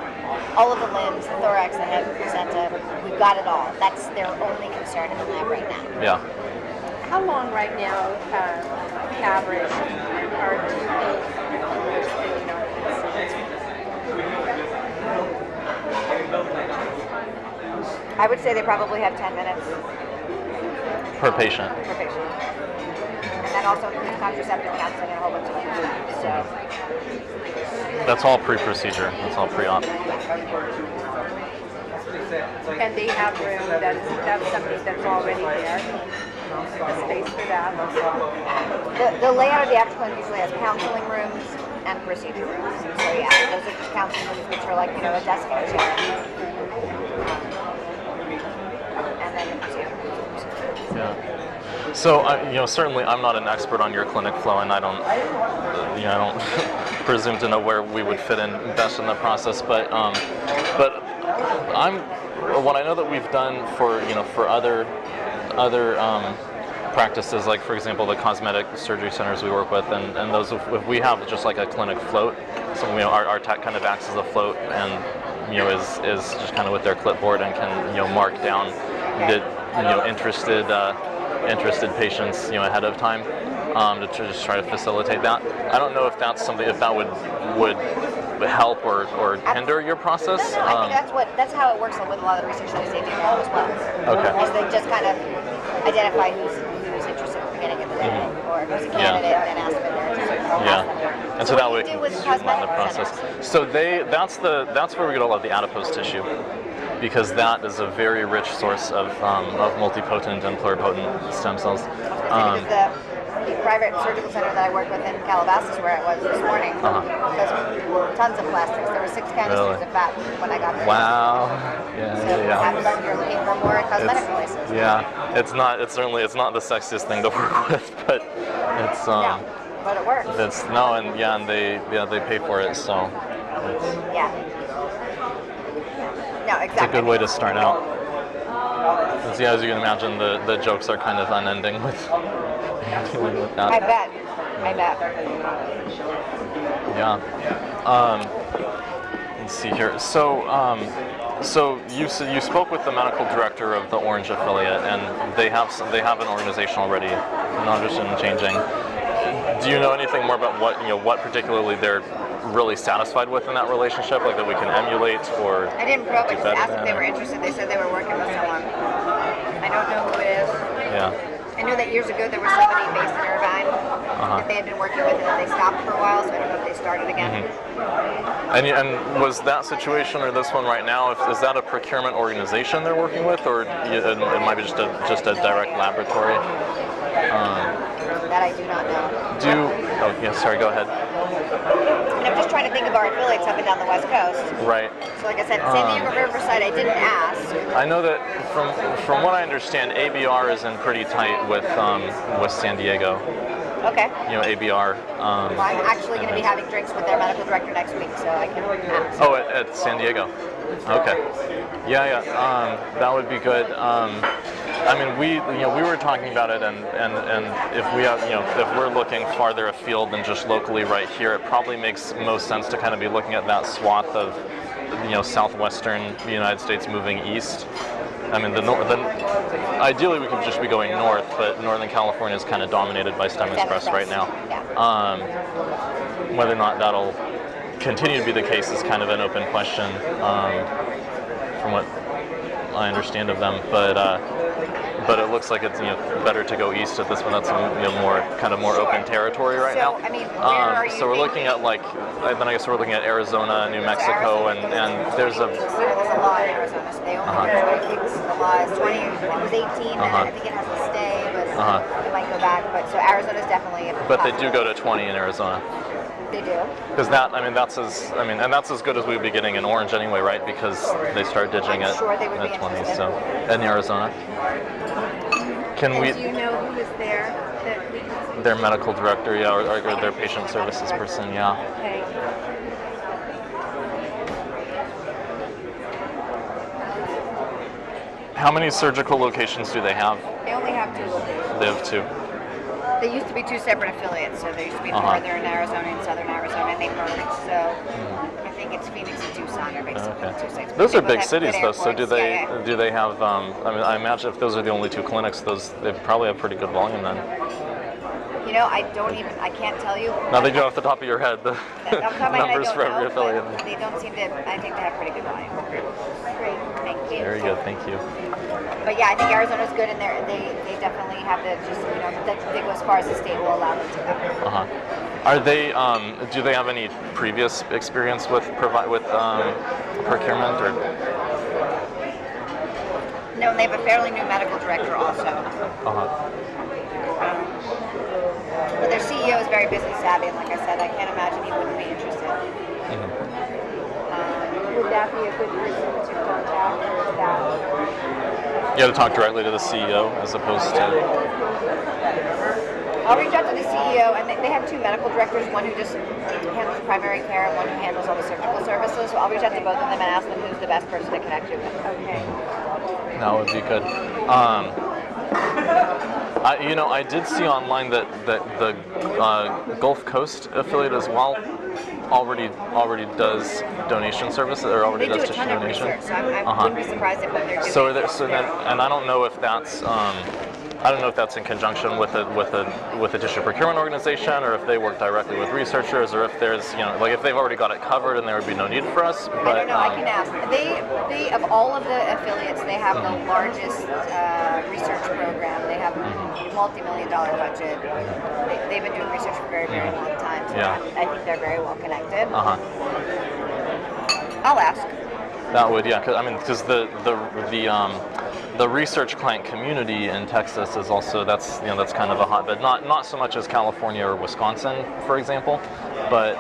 all of the limbs, the thorax, the head, the placenta. We've got it all. That's their only concern in the lab right now. Yeah. How long right now, average, or do you think I would say they probably have 10 minutes Per patient. per patient. And that also includes contraceptive counseling and a whole bunch of things. So, That's all pre-procedure. That's all pre-op. and they have room that's something that's already there, a space for that? the layout of the actual clinic usually has counseling rooms and procedure rooms. So yeah, those are counseling rooms which are like, a desk and a chair. And then the procedure rooms. Yeah. So, certainly I'm not an expert on your clinic flow, and I don't presume to know where we would fit in best in the process. But what I know that we've done for other practices, like for example the cosmetic surgery centers we work with, and those if we have just like a clinic float, so our tech kind of acts as a float, and is just kind of with their clipboard and can mark down the interested patients ahead of time to just try to facilitate that. I don't know if that's something, if that would help or hinder your process. I think that's how it works with a lot of the research studies they do as well. Okay. Is they just kind of identify who's interested at the beginning of the day, or who's a candidate, and ask them if they're interested. Yeah. And so that way do with streamline the cosmetic process. centers. So that's where we get a lot of the adipose tissue, because that is a very rich source of multipotent and pluripotent stem cells. Because the private surgical center that I work with in Calabasas, where I was this morning, has tons of plastics. There were 6 canisters of fat when I got there. Wow. So perhaps you're looking for more cosmetic releases. Yeah, it's not the sexiest thing to work with, but it's No, but it works. and they pay for it, so Yeah. No, it's a exactly. good way to start out. As you can imagine, the jokes are kind of unending with dealing with that. I bet. Yeah. Let's see here. So you spoke with the medical director of the Orange affiliate, and they have an organization already, not interested in changing. Do you know anything more about what particularly they're really satisfied with in that relationship, like that we can emulate, or I didn't probe. I do just better asked if than, they were or- interested. They said they were working with someone. I don't know who it is. Yeah. I know that years ago there was somebody based in Irvine that they had been working with, and then they stopped for a while, so I don't know if they started again. And was that situation or this one right now? Is that a procurement organization they're working with, or it might be just a direct laboratory? That I do not know. Sorry, go ahead. And I'm just trying to think of our affiliates up and down the West Coast. Right. So like I said, San Diego Riverside, I didn't ask. I know that from what I understand, ABR is in pretty tight with San Diego. Okay. ABR. Well, I'm actually going to be having drinks with their medical director next week, so I can ask. Oh, at San Diego. Okay. Yeah. That would be good. I mean, we were talking about it, and if we have, if we're looking farther afield than just locally right here, it probably makes most sense to kind of be looking at that swath of, southwestern United States moving east. I mean, ideally we could just be going north, but Northern California is kind of dominated by Stem Express right now. Yeah. Whether or not that'll continue to be the case is kind of an open question, from what I understand of them. But it looks like it's better to go east at this one. That's more open territory right now. So I mean, where are you? So we're looking at then I guess we're looking at Arizona, New Mexico, and there's a. There's a law in Arizona, so they only the law is 20. It was 18, and I think it has to stay, but it might go back. But so Arizona's definitely. But they do go to 20 in Arizona. They do. Because and that's as good as we would be getting in Orange anyway, right? Because they start ditching I'm it sure they would in be the 20s. interested. So in Arizona, can And we? do you know who is there? That we can Their medical director, yeah, or their patient services person, yeah. Okay. How many surgical locations do they have? They only have 2 locations. They have 2. They used to be 2 separate affiliates, so there used to be Uh-huh. Northern Arizona and Southern Arizona, and they merged. So I think it's Phoenix and Tucson are basically the 2 sites. Those They are both big have cities, good though. So airports. do they have? I imagine if those are the only 2 clinics, they probably have pretty good volume then. You know, I can't tell you. Now they do off the top of your head the Off the top of my head, I numbers don't for every know, affiliate. but they don't seem to. I think they have pretty good volume. Great, thank you. Very good, thank you. But yeah, I think Arizona's good, and they definitely have the they go as far as the state will allow them to go. Uh-huh. Are they? Do they have any previous experience with procurement or? No, and they have a fairly new medical director also. Uh-huh. But their CEO is very business savvy, and like I said, I can't imagine he wouldn't be interested. Would that be a good person to contact, or is that? You got to talk directly to the CEO as opposed to. I'll reach out to the CEO, and they have 2 medical directors, one who just handles primary care and one who handles all the surgical services. So I'll reach out to both of them and ask them who's the best person to connect you with. Okay. That would be good. I did see online that the Gulf Coast affiliate as well already does donation services, or already They do does a tissue ton of donation. research, so I wouldn't be surprised if what they're doing. So then, and I don't know if that's in conjunction with a tissue procurement organization, or if they work directly with researchers, or if there's like if they've already got it covered and there would be no need for us. But I don't know. I can ask. They of all of the affiliates, they have the largest research program. They have a multi-million-dollar budget. They've been doing research for a very, very long time. So Yeah. I think they're very well connected. Uh-huh. I'll ask. That would, yeah, because the research client community in Texas is also that's kind of a hotbed. Not so much as California or Wisconsin, for example, but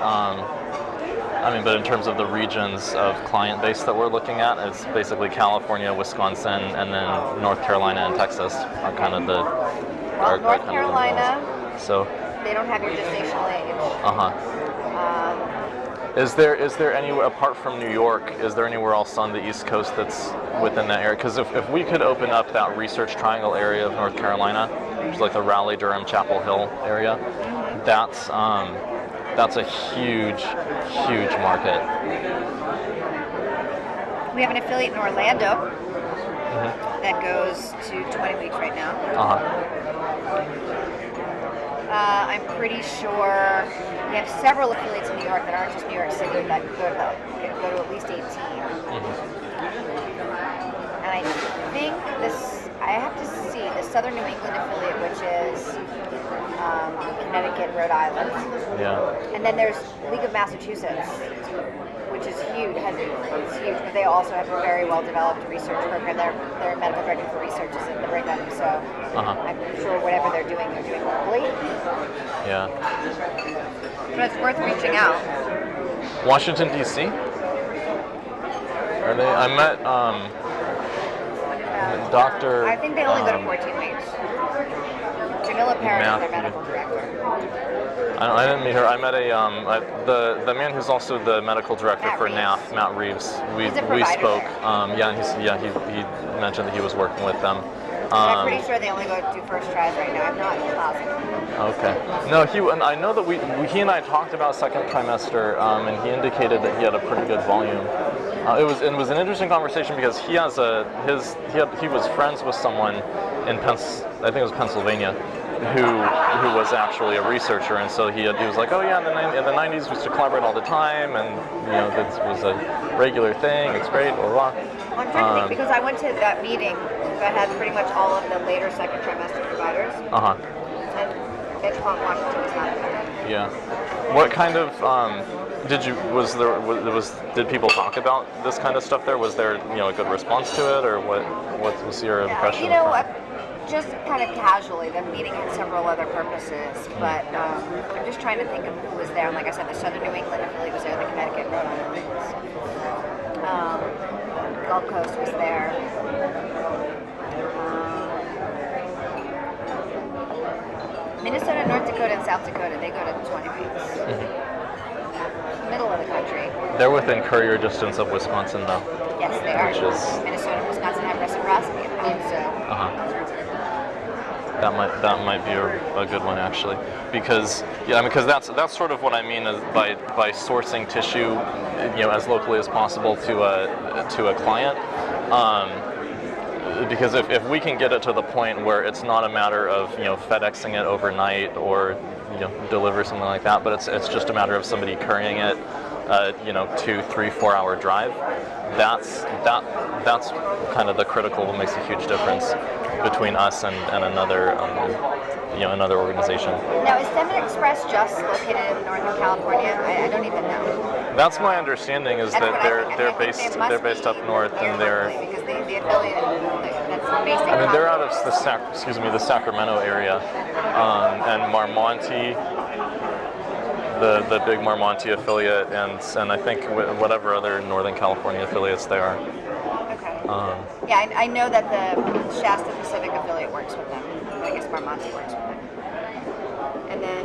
but in terms of the regions of client base that we're looking at, it's basically California, Wisconsin, and then North Carolina and Texas are kind of the. Well, North Carolina. So. They don't have your gestational age. Is there anywhere apart from New York? Is there anywhere else on the East Coast that's within that area? Because if we could open up that Research Triangle area of North Carolina, which is like the Raleigh, Durham, Chapel Hill area, that's a huge market. We have an affiliate in Orlando that goes to 20 weeks right now. I'm pretty sure we have several affiliates in New York that aren't just New York City that go to at least 18. And I think I have to see the Southern New England affiliate, which is Connecticut, Rhode Island. Yeah. And then there's League of Massachusetts, which is huge. It's huge, but they also have a very well-developed research program. Their medical director for research is in the Brigham, so I'm sure whatever they're doing locally. Yeah. But it's worth reaching out. Washington D.C. Are they? I met Dr. I think they only go to 14 weeks. Jamila Parent is their medical director. I didn't meet her. I met the man who's also the medical director for NAF, Matt Reeves. We spoke. He mentioned that he was working with them. I'm pretty sure they only go to first tries right now. I'm not positive. Okay. No, I know that he and I talked about second trimester, and he indicated that he had a pretty good volume. It was an interesting conversation because he was friends with someone in I think it was Pennsylvania, who was actually a researcher, and so he was like, oh yeah, in the 90s we used to collaborate all the time, and this was a regular thing. It's great, blah blah. I'm trying to think because I went to that meeting that had pretty much all of the later second trimester providers. And Edgemont, Washington was not there. Yeah. What kind of did people talk about this kind of stuff there? Was there a good response to it, or what was your impression? just kind of casually. The meeting had several other purposes, but I'm just trying to think of who was there. And like I said, the Southern New England affiliate was there, the Connecticut, Rhode Island, Gulf Coast was there. Minnesota, North Dakota, and South Dakota, they go to the 20 weeks. Middle of the country. They're within courier distance of Wisconsin, though. Yes, they are. Which is- Minnesota and Wisconsin have reciprocity, so. That might be a good one, actually, because that's sort of what I mean is by sourcing tissue, as locally as possible to a client. Because if we can get it to the point where it's not a matter of FedExing it overnight or deliver something like that, but it's just a matter of somebody carrying it, 2, 3, 4 hour drive. That's kind of the critical what makes a huge difference between us and another another organization. Now, is Seven Express just located in Northern California? I don't even know. That's my understanding is That's that what I think. they're I think based they must they're based up be north there and they're. locally, because the affiliate that's based in I mean, they're out Colorado. of the Sacramento area, and Marmonte, the big Marmonte affiliate, and I think whatever other Northern California affiliates they are. Okay. Yeah, I know that the Shasta Pacific affiliate works with them. I guess Marmonte works with them. And then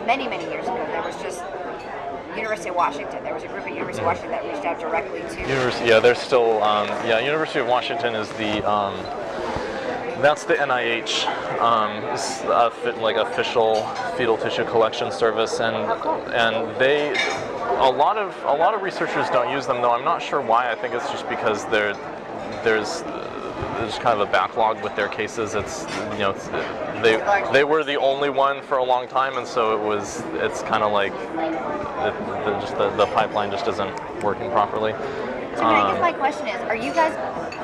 many years ago, there was just University of Washington. There was a group at University of Washington that reached out directly to. They're still. University of Washington is the. That's the NIH, like official fetal tissue collection service, and they. A lot of researchers don't use them, though. I'm not sure why. I think it's just because there's kind of a backlog with their cases. They were the only one for a long time, and so it's kind of like the pipeline just isn't working properly. So I guess my question is, are you guys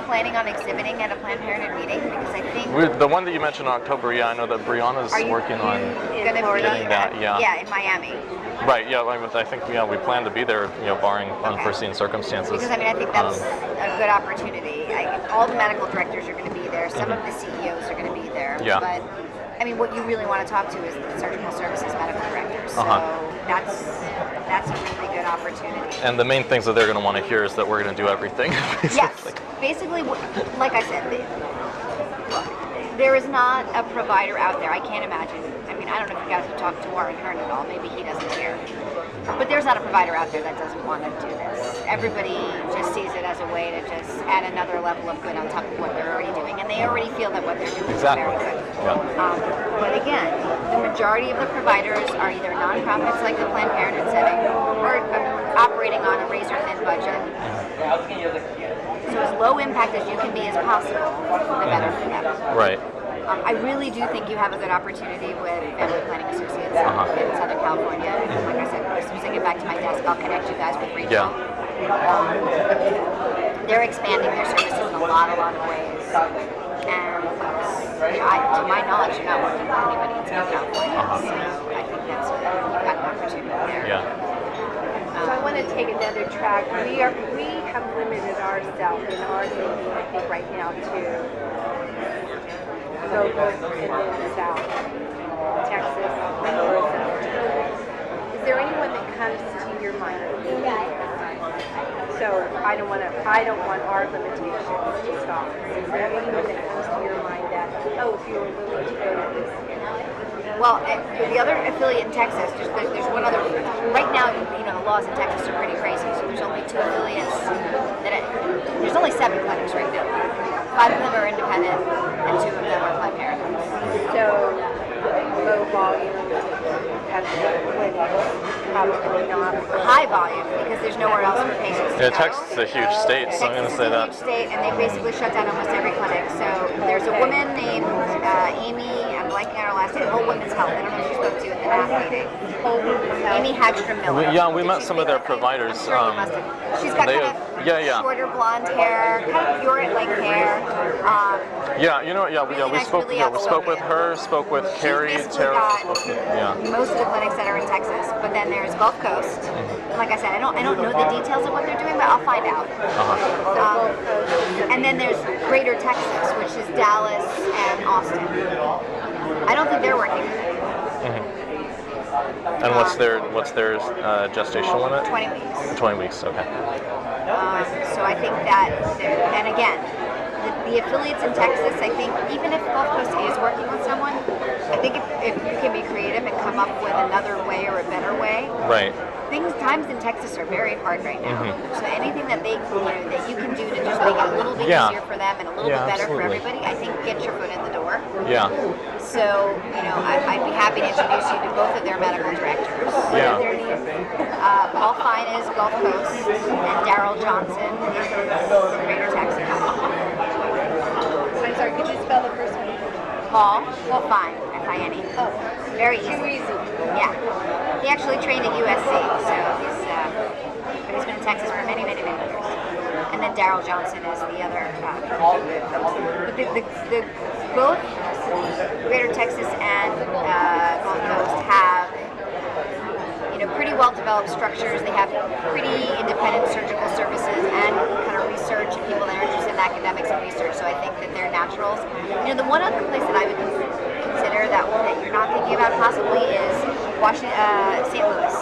planning on exhibiting at a Planned Parenthood meeting? Because I think the one that you mentioned in October, I know that Brianna's working on getting that. Yeah, in Miami. Right. Yeah. I think we plan to be there. Barring unforeseen circumstances. Because I think that's a good opportunity. All the medical directors are going to be there. Some of the CEOs are going to be there. Yeah. But what you really want to talk to is the surgical services medical directors. So that's a really good opportunity. And the main things that they're going to want to hear is that we're going to do everything. Yes. Basically, like I said, there is not a provider out there. I can't imagine. I don't know if you guys have talked to Warren Hearn at all. Maybe he doesn't care. But there's not a provider out there that doesn't want to do this. Everybody just sees it as a way to just add another level of good on top of what they're already doing. And they already feel that what they're doing is very good. Yeah. But again, the majority of the providers are either nonprofits like the Planned Parenthood setting or operating on a razor-thin budget. So as low impact as you can be as possible, the better for them. Right. I really do think you have a good opportunity with Family Planning Associates in Southern California. Like I said, as soon as I get back to my desk, I'll connect you guys with Rachel. They're expanding their services in a lot of ways. And to my knowledge, you're not working with anybody in Southern California. So I think you've got an opportunity there. Yeah. So I want to take another track. We have limited ourselves in our thinking, I think, right now to local and then south, Texas, Arizona. Is there anyone that comes to your mind? So I don't want our limitations to stop. Is there anyone that comes to your mind that, if you were willing to go to this? Well, the other affiliate in Texas, there's one other. Right now, the laws in Texas are pretty crazy. So there's only 2 affiliates. There's only 7 clinics right now. 5 of them are independent, and 2 of them are Planned Parenthood. So low volume clinics, probably not. High volume because there's nowhere else for patients to go. Texas is a huge state, so I'm going to say that. Texas is a huge state, and they basically shut down almost every clinic. So there's a woman named Amy, I'm blanking on her last name, Whole Women's Health. I don't know if you spoke to in the NAF meeting. Amy Hagstrom Miller. We met some of their providers. I'm sure you must have. She's got kind of shorter blonde hair, kind of pure-like hair. We spoke with her, spoke with Carrie, Tara. Most of the clinics that are in Texas, but then there's Gulf Coast. And like I said, I don't know the details of what they're doing, but I'll find out. And then there's Greater Texas, which is Dallas and Austin. I don't think they're working. And what's their gestational limit? 20 weeks. 20 weeks. Okay. So I think that, and again, the affiliates in Texas, I think, even if Gulf Coast is working with someone, I think if you can be creative and come up with another way or a better way. Right. Times in Texas are very hard right now. So anything that that you can do to just make it a little bit easier for them and a little bit better for everybody, I think get your foot in the door. Yeah. So, I'd be happy to introduce you to both of their medical directors. Yeah. Paul Fine is Gulf Coast, and Daryl Johnson is Greater Texas. I'm sorry, could you spell the first one? Paul Fine, F-I-N-E. Oh, very easy. too easy. Yeah. He actually trained at USC, so he's been in Texas for many, many, many years. And then Daryl Johnson is the other. But both Greater Texas and Gulf Coast have pretty well-developed structures. They have pretty independent surgical services and kind of research and people that are interested in academics and research. So I think that they're naturals. The one other place that I would consider that you're not thinking about possibly is St. Louis.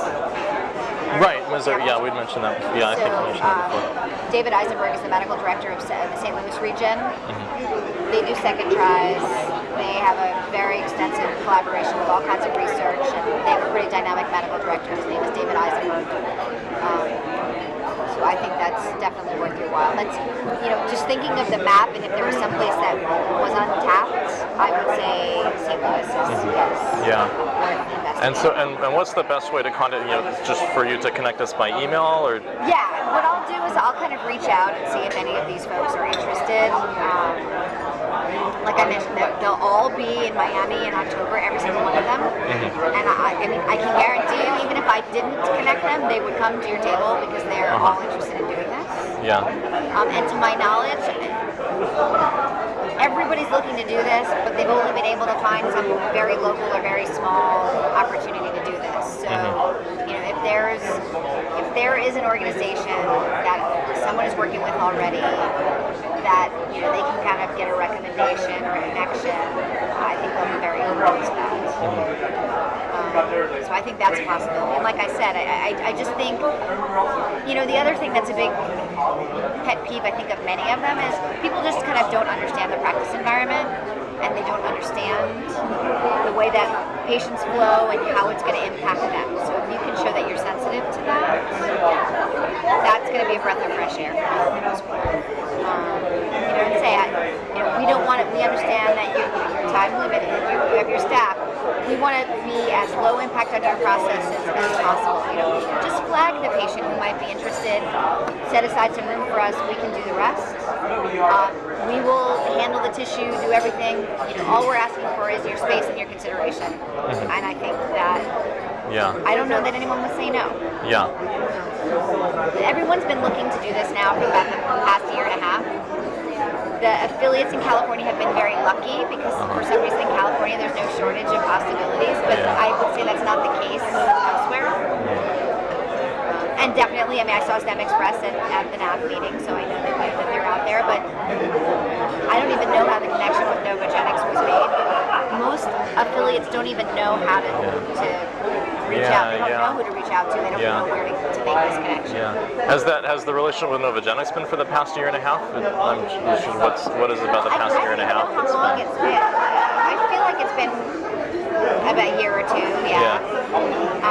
Right, Missouri. Yeah, we'd mentioned that. Yeah, I think we mentioned that before. David Eisenberg is the medical director of the St. Louis region. They do second tries. They have a very extensive collaboration with all kinds of research, and they have a pretty dynamic medical director. His name is David Eisenberg. So I think that's definitely worth your while. That's, just thinking of the map, and if there was some place that was untapped, I would say St. Louis is yes. Yeah. And so, and what's the best way to contact? Just for you to connect us by email, or? Yeah, what I'll do is I'll kind of reach out and see if any of these folks are interested. Like I mentioned, they'll all be in Miami in October, every single one of them. And I can guarantee you, even if I didn't connect them, they would come to your table because they're all interested in doing this. Yeah. And to my knowledge, everybody's looking to do this, but they've only been able to find some very local or very small opportunity to do this. So, if there is an organization that someone is working with already that they can kind of get a recommendation or a connection, I think they'll be very open to that. So I think that's a possibility. And like I said, I just think, the other thing that's a big pet peeve, I think, of many of them is people just kind of don't understand the practice environment, and they don't understand the way that patients flow and how it's going to impact them. So if you can show that you're sensitive to that, that's going to be a breath of fresh air for the most part. And say, we don't want it. We understand that you're time limited. You have your staff. We want to be as low impact on our processes as possible. Just flag the patient who might be interested. Set aside some room for us. We can do the rest. We will handle the tissue, do everything. All we're asking for is your space and your consideration. And I think that. Yeah. I don't know that anyone would say no. Yeah. Everyone's been looking to do this now for about the past year and a half. The affiliates in California have been very lucky because for some reason in California there's no shortage of possibilities, but I would say that's not the case elsewhere. And definitely, I saw STEM Express at the NAF meeting, so I know that they're out there, but I don't even know how the connection with Novogenics was made. Most affiliates don't even know how to reach out. They don't know who to reach out to. They don't know where to make this connection. Yeah. Has the relationship with Novogenics been for the past year and a half? What is it about the past year and a half? I don't know how long it's been. I feel like it's been about a year or two. Yeah.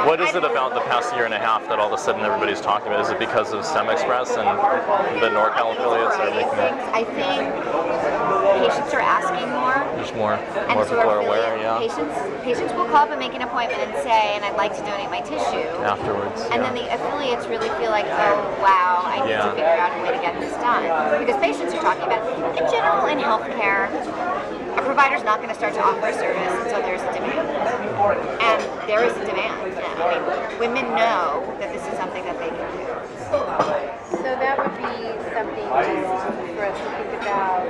What is it about the past year and a half that all of a sudden everybody's talking about? Is it because of STEM Express and the NorCal affiliates are making it? I think patients are asking more. There's more So people are aware, Patients will call up and make an appointment and say, and I'd like to donate my tissue. Afterwards. And then the affiliates really feel like, oh wow, I need to figure out a way to get this done. Because patients are talking about, in general, in healthcare, A provider's not going to start to offer a service until there's a demand. And there is a demand. I mean, women know that this is something that they can do. So that would be something just for us to think about.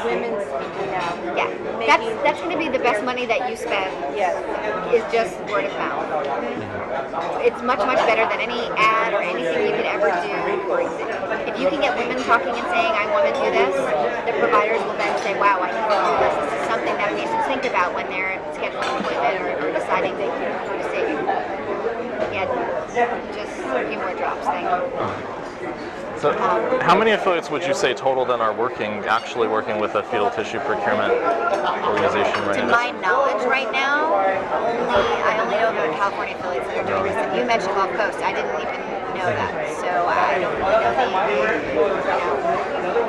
Women speaking out. Yeah, that's going to be the best money that you spend. Yes. Is just word of mouth. It's much better than any ad or anything you could ever do. If you can get women talking and saying, "I want to do this," the providers will then say, "Wow, I need to do this. This is something that patients think about when they're scheduling an appointment or deciding who to see." Yeah, just a few more drops. Thank you. So, how many affiliates would you say total then are actually working with a fetal tissue procurement organization right To now? my knowledge right now, I only know the California affiliates that are doing this. And you mentioned Gulf Coast. I didn't even know that. So I don't really know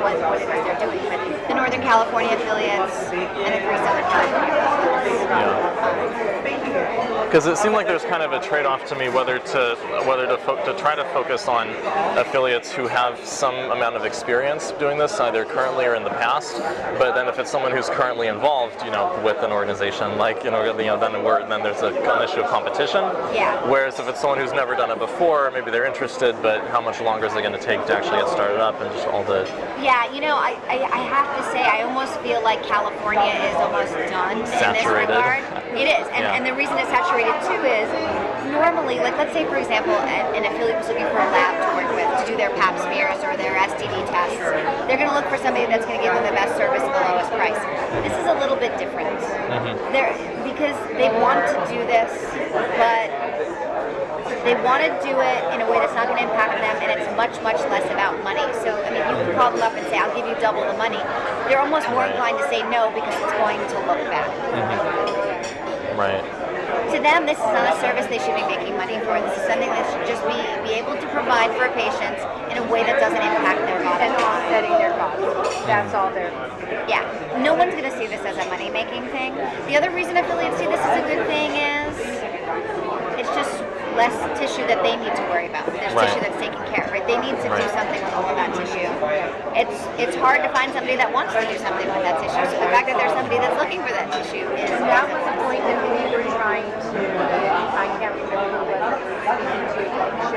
what it is they're doing. But the Northern California affiliates and the 3 Southern California affiliates. Because it seemed like there's kind of a trade-off to me whether to try to focus on affiliates who have some amount of experience doing this, either currently or in the past. But then if it's someone who's currently involved, with an organization, like then there's an issue of competition. Yeah. Whereas if it's someone who's never done it before, maybe they're interested, but how much longer is it going to take to actually get started up and just all the. Yeah, I have to say, I almost feel like California is almost done Saturated. in this regard. It is, and the reason it's saturated too is normally, like let's say for example, an affiliate was looking for a lab to work with to do their pap smears or their STD tests. They're going to look for somebody that's going to give them the best service at the lowest price. This is a little bit different. Because they want to do this, but they want to do it in a way that's not going to impact them, and it's much less about money. So, I mean, you can call them up and say, I'll give you double the money. They're almost more inclined to say no because it's going to look bad. Right. To them, this is not a service they should be making money for. This is something they should just be able to provide for patients in a way that doesn't impact their bottom And line. offsetting their costs. That's all they're. Yeah, no one's going to see this as a money-making thing. The other reason affiliates see this as a good thing is it's just less tissue that they need to worry about. There's tissue that's taken care of, right? They need to do something with all of that tissue. It's hard to find somebody that wants to do something with that tissue. So the fact that there's somebody that's looking for that tissue is. And that was the point that we were trying to. I can't remember who it was that we were speaking to.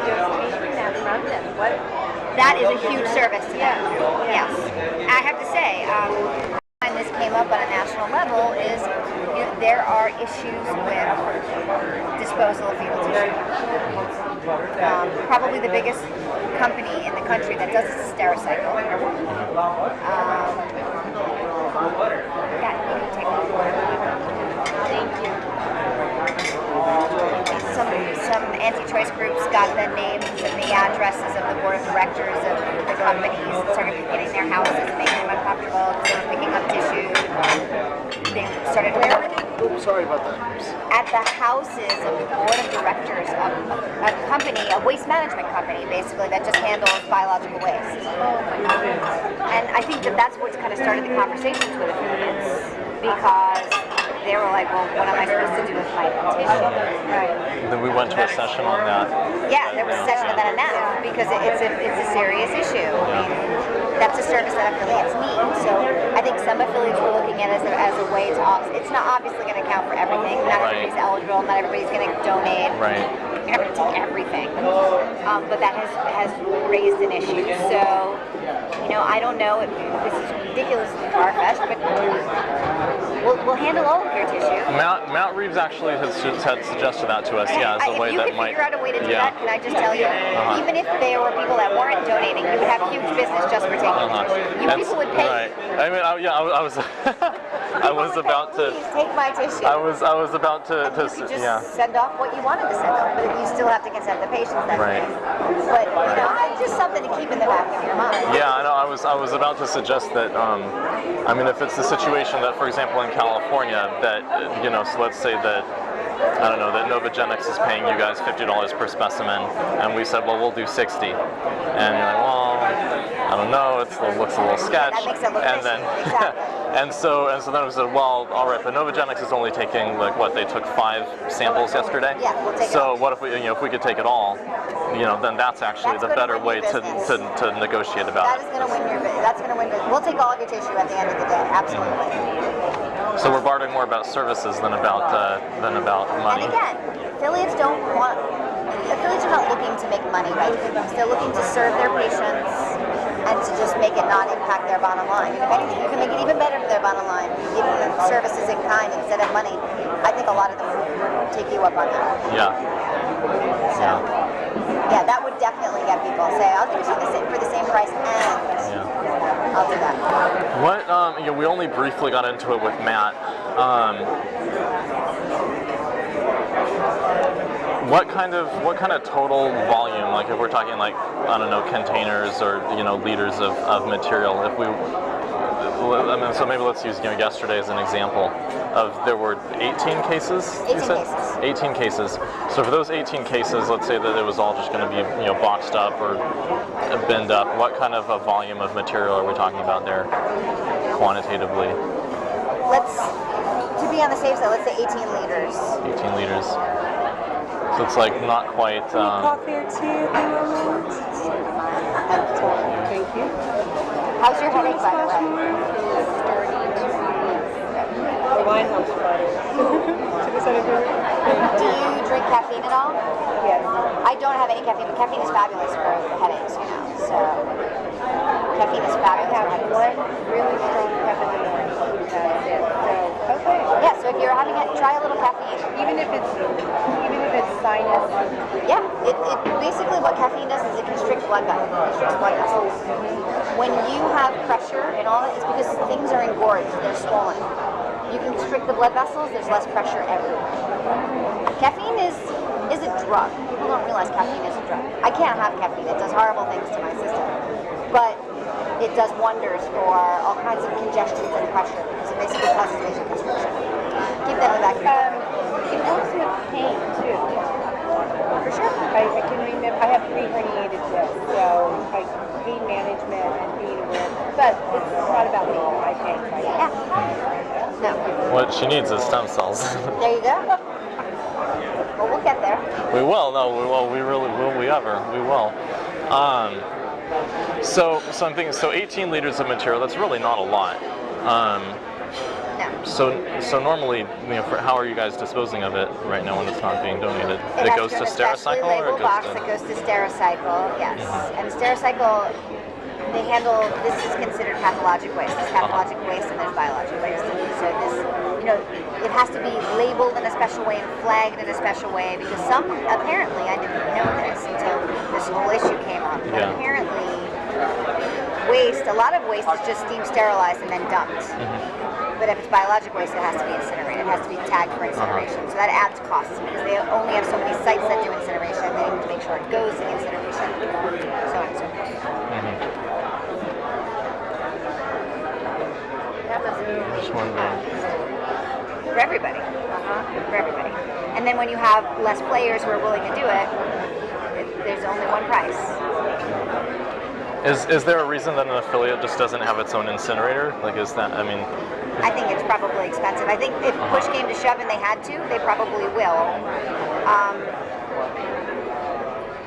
Just taking that from them. What? That is a huge service to them. Yeah. Yes. I have to say, when this came up on a national level is there are issues with disposal of fetal tissue. Probably the biggest company in the country that does this is Stericycle. Yeah, you can take it. Thank you. Some anti-choice groups got the names and the addresses of the board of directors of the companies and started getting their houses and making them uncomfortable. They were picking up tissue. They started Sorry about that. at the houses of the board of directors of a company, a waste management company, basically, that just handles biological waste. And I think that's what kind of started the conversations with affiliates, because they were like, well, what am I supposed to do with my tissue? Right. Then we went to a session on that. Yeah, there was a session of that enough because it's a serious issue. I mean, that's a service that affiliates need. So I think some affiliates were looking at it as a way to it's not obviously going to count for everything. Not everybody's eligible. Not everybody's going to donate. Right. You're not going to take everything. But that has raised an issue. So, I don't know if this is ridiculously far-fetched, but we'll handle all of your tissue. Matt Reeves actually had suggested that to us, as a way that might. If you could figure out a way to do that, can I just tell you, even if there were people that weren't donating, you would have huge business just for taking tissue. People would pay. Right. I mean, I was, I was about to. Please take my tissue. I was about to. You could just send off what you wanted to send off, but you still have to consent the patients. Right. But it's just something to keep in the back of your mind. Yeah, I know. I was about to suggest that. I mean, if it's the situation that, for example, in California, that so let's say that. I don't know, that Novogenics is paying you guys $50 per specimen, and we said, well, we'll do 60. And you're like, well, I don't know, it looks a little sketch. That makes it look and then, exactly. and so then we said, well, all right, but Novogenics is only taking they took 5 samples yesterday. Yeah, we'll take it so all. what if we, if we could take it all, then that's actually That's the gonna better win way your business. to negotiate That about is it. going to win your business. That's going to win business. We'll take all of your tissue at the end of the day. Absolutely. So we're bartering more about services than about money. And again, affiliates are not looking to make money by doing this. They're looking to serve their patients and to just make it not impact their bottom line. And if anything, you can make it even better for their bottom line, giving them services in kind instead of money. I think a lot of them would take you up on that. Yeah. So, yeah, that would definitely get people say, I'll give it to you for the same price, and I'll do that. What we only briefly got into it with Matt. What kind of total volume, like if we're talking like, I don't know, containers or liters of material, if we, so maybe let's use yesterday as an example of, there were 18 cases? 18 cases. 18 cases. So for those 18 cases, let's say that it was all just going to be boxed up or binned up, what kind of a volume of material are we talking about there quantitatively? To be on the safe side, let's say 18 liters. 18 liters. So it's like not quite. Coffee or tea at the moment? Thank you. How's your headache, by the way? The wine helps better. Do you drink caffeine at all? Yes. I don't have any caffeine, but caffeine is fabulous for headaches, So caffeine is fabulous for headaches. One really strong cup in the morning. That's it. So, okay. Yeah, so if you're having it, try a little caffeine. Even if it's sinus. Yeah, it basically what caffeine does is it constricts blood vessels. When you have pressure and all that, it's because things are engorged, they're swollen. You can constrict the blood vessels, there's less pressure everywhere. Caffeine is a drug. People don't realize caffeine is a drug. I can't have caffeine, it does horrible things to my system. But it does wonders for all kinds of congestions and pressure because it basically causes vasoconstriction. Keep that in the back of your head. It helps with pain too. For sure. I can remember, I have 3 herniated discs, so pain management and being aware. But it's not about me, my pain. Yeah. No. What she needs is stem cells. There you go. Well, we'll get there. We will. No, we will. We really will. We ever. We will. So I'm thinking. So 18 liters of material. That's really not a lot. No. So normally, how are you guys disposing of it right now when it's not being donated? It goes to Stericycle, or it goes to? It goes to Stericycle. Yes. And Stericycle, they handle. This is considered pathologic waste. There's pathologic waste and there's biologic waste. And so this, it has to be labeled in a special way and flagged in a special way because apparently, I didn't know this until this whole issue came up. But apparently, a lot of waste is just steam sterilized and then dumped. But if it's biologic waste, it has to be incinerated. It has to be tagged for incineration. So that adds costs because they only have so many sites that do incineration. They need to make sure it goes to incineration, so on and so forth. That must be Just wondering. for everybody. For everybody. And then when you have less players who are willing to do it, there's only one price. Is there a reason that an affiliate just doesn't have its own incinerator? Like, is that? I mean. I think it's probably expensive. I think if push came to shove and they had to, they probably will.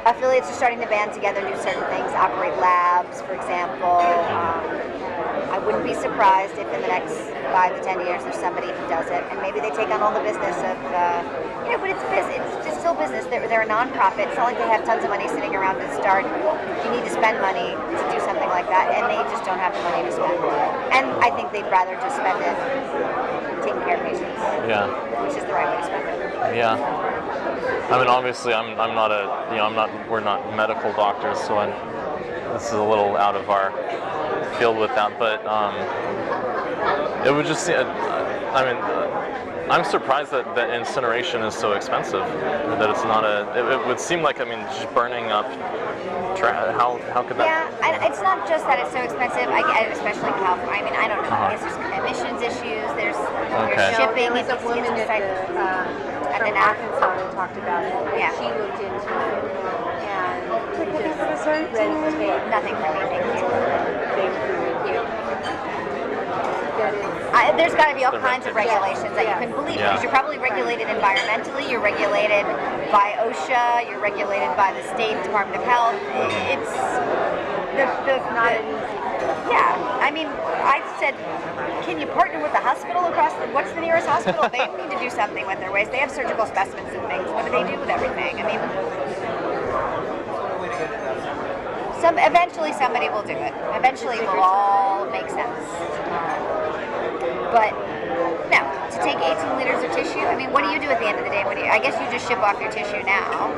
Affiliates are starting to band together, do certain things, operate labs, for example. I wouldn't be surprised if in the next 5 to 10 years there's somebody who does it, and maybe they take on all the business of, but it's business. It's just still business. They're a non-profit. It's not like they have tons of money sitting around to start. You need to spend money to do something like that, and they just don't have the money to spend. And I think they'd rather just spend it taking care of patients. Yeah. Which is the right way to spend it. Yeah. I mean, obviously, we're not medical doctors, so this is a little out of our field with that, but it would just seem, I'm surprised that incineration is so expensive, that it's not it would seem like, just burning up how could that? Yeah, it's not just that it's so expensive, I get it, especially in California. I don't know, I guess there's emissions issues, there's shipping, there was a woman at the Arkansas who talked about it. Yeah. She looked into it and just nothing for me, thank you. Thank you. that is. There's got to be all The red kinds of tape. regulations that you Yeah. can believe Yeah. because you're probably regulated environmentally, you're regulated by OSHA, you're regulated by the state Department of Health. It's Not an easy. yeah. I mean, I said, can you partner with the hospital across what's the nearest hospital? They need to do something with their waste. They have surgical specimens and things. What do they do with everything? I mean, eventually somebody will do it. Eventually it will all make sense. But no, to take 18 liters of tissue, I mean, what do you do at the end of the day? I guess you just ship off your tissue now.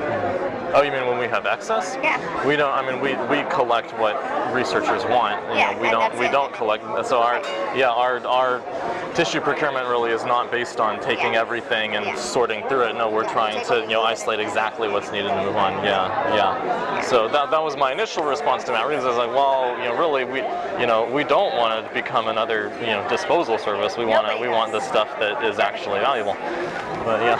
Oh, you mean when we have excess? Yeah. We don't. I mean, we collect what researchers want. You Yeah, know, we and don't. that's We it. don't collect. So our tissue procurement really is not based on taking Yeah. everything and Yeah. sorting through it. No, we're Yeah, trying take to what you need. isolate exactly what's needed and move on. Yeah. So that was my initial response to Matt Reeves. I was like, well, really we don't want to become another disposal service. We Nobody want the does. stuff that is actually valuable. But yeah.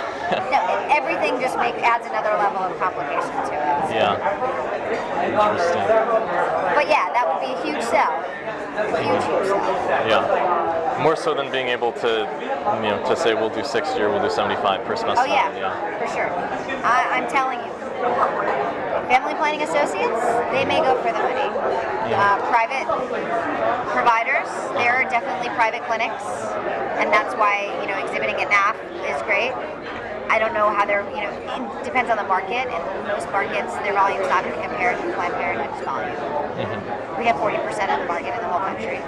No, everything just adds another level of complication to it. Yeah. Interesting. But yeah, that would be a huge sell. Huge sell. Yeah. More so than being able to, to say we'll do 60 or we'll do 75 per specimen. Oh yeah, for sure. I'm telling you, family planning associates, they may go for the money. Private providers, there are definitely private clinics, and that's why exhibiting at NAF is great. I don't know how it depends on the market. In most markets, their volume is not going to compare to Planned Parenthood's volume. We have 40% of the market in the whole country.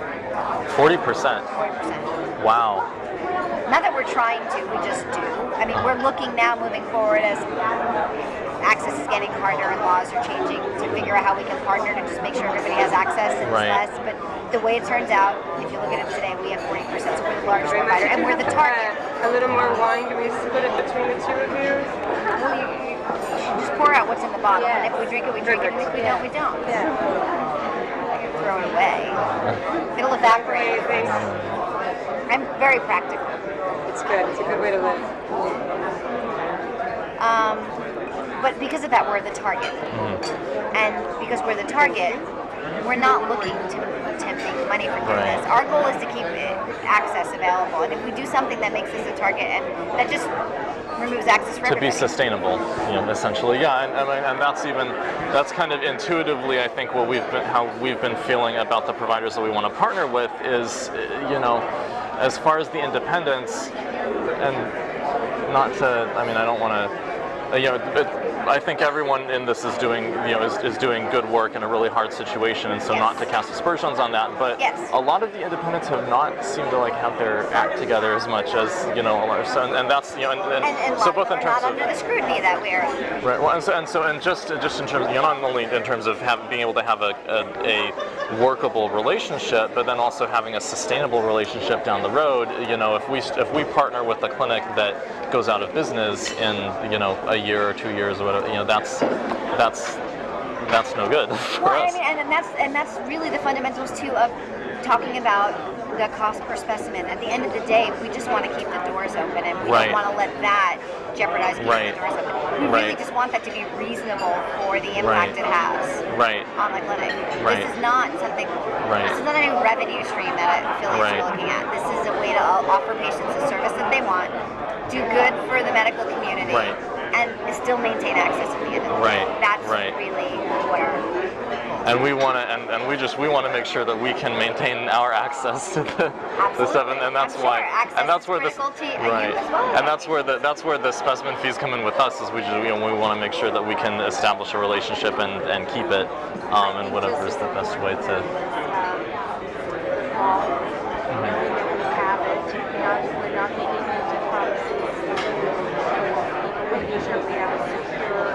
40%. 40%. Wow. Not that we're trying to, we just do. I mean, we're looking now, moving forward, as access is getting harder and laws are changing, to figure out how we can partner to just make sure everybody has access and Right. it's less. But the way it turns out, if you look at it today, we have 40%, so we're the largest provider, and we're the target. A little more wine. Can we split it between the two of you? Well, you just pour out what's in the bottle, and if we drink it, we drink it, and if we don't, we don't. Yeah. I can throw it away. It'll evaporate. I'm very practical. It's good. It's a good way to live. But because of that, we're the target. And because we're the target, we're not looking to make money from doing Right. this. Our goal is to keep access available. And if we do something that makes us a target and that just removes access for To be everybody. sustainable, essentially, yeah, and that's kind of intuitively, I think, how we've been feeling about the providers that we want to partner with is, as far as the independence, and not to, I don't want to, I think everyone in this is doing, is doing good work in a really hard situation, and so Yes. not to cast aspersions on that, but Yes. a lot of the independents have not seemed to have their act together as much as a lot. So, and that's And so both in we're terms not of under the scrutiny that we're. right. Well, and just in terms of not only in terms of being able to have a workable relationship, but then also having a sustainable relationship down the road. If we partner with a clinic that goes out of business in a year or 2 years or whatever, that's no good for Well, us. and that's really the fundamentals too of talking about the cost per specimen. At the end of the day, we just want to keep the doors open, and we Right. don't want to let that jeopardize keeping Right. the doors open. We really Right. just want that to be reasonable for the impact Right. it has Right. on the clinic. Right. This is not something. Right. This is not a new revenue stream that affiliates Right. are looking at. This is a way to offer patients a service that they want, do good for the medical community, Right. and still maintain access at the end of the day. Right. That's Right. really what our. And we want to, we want to make sure that we can maintain our access to the stuff, and that's I'm why, sure. Access and that's is where this, critical to you right, as well. and that's where the specimen fees come in with us. Is we want to make sure that we can establish a relationship and keep it, and whatever is the best way to. We're not getting into policies. Making sure we have a secure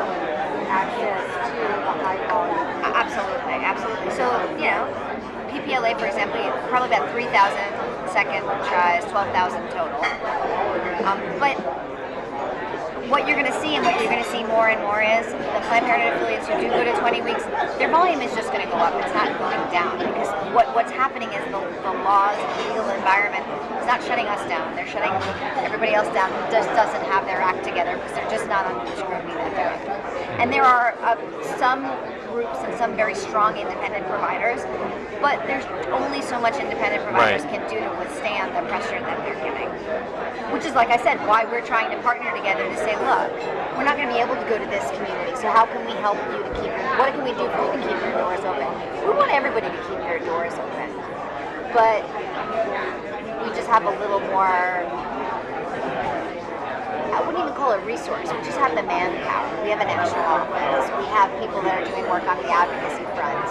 access to the high volume. Absolutely. So, PPLA, for example, probably about 3,000 second tries, 12,000 total. But what you're going to see, and what you're going to see more and more, is the Planned Parenthood affiliates who do go to 20 weeks, their volume is just going to go up. It's not going down, because what's happening is the laws and the legal environment is not shutting us down. They're shutting everybody else down who just doesn't have their act together, because they're just not under the scrutiny that they're under. And there are some groups and some very strong independent providers, but there's only so much independent providers Right. can do to withstand the pressure that they're getting. Which is, like I said, why we're trying to partner together to say, look, we're not going to be able to go to this community, so how can we help you to keep what can we do for you to keep your doors open? We want everybody to keep their doors open, but we just have a little more, I wouldn't even call it resource, we just have the manpower. We have an extra office. We have people that are doing work on the advocacy front.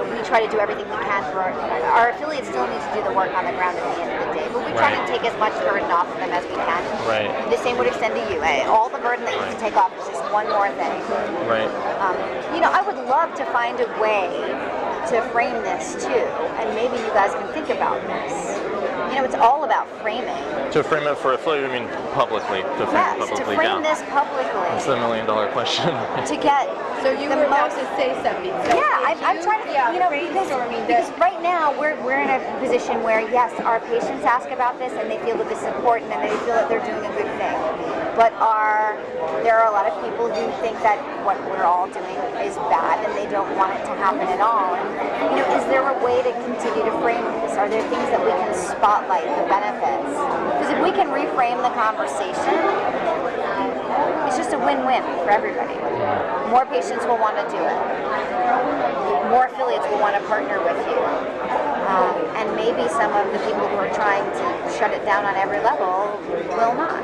We try to do everything we can for our affiliates still need to do the work on the ground at the end of the day, but we try to take as much burden off of them as we can. Right. The same would extend to you. All the burden that you have to take off is just one more thing. Right. I would love to find a way to frame this too, and maybe you guys can think about this. It's all about framing. To frame it for affiliate, you mean publicly? To frame Yes, it publicly, to frame this publicly. That's the $1 million question. To get So you the were about most. to say something. So Yeah, I'm trying to, because right now we're in a position where, yes, our patients ask about this and they feel that this is important and they feel that they're doing a good thing. But there are a lot of people who think that what we're all doing is bad and they don't want it to happen at all. And, is there a way to continue to frame this? Are there things that we can spotlight the benefits? Because if we can reframe the conversation, it's just a win-win for everybody. More patients will want to do it. More affiliates will want to partner with you. And maybe some of the people who are trying to shut it down on every level will not.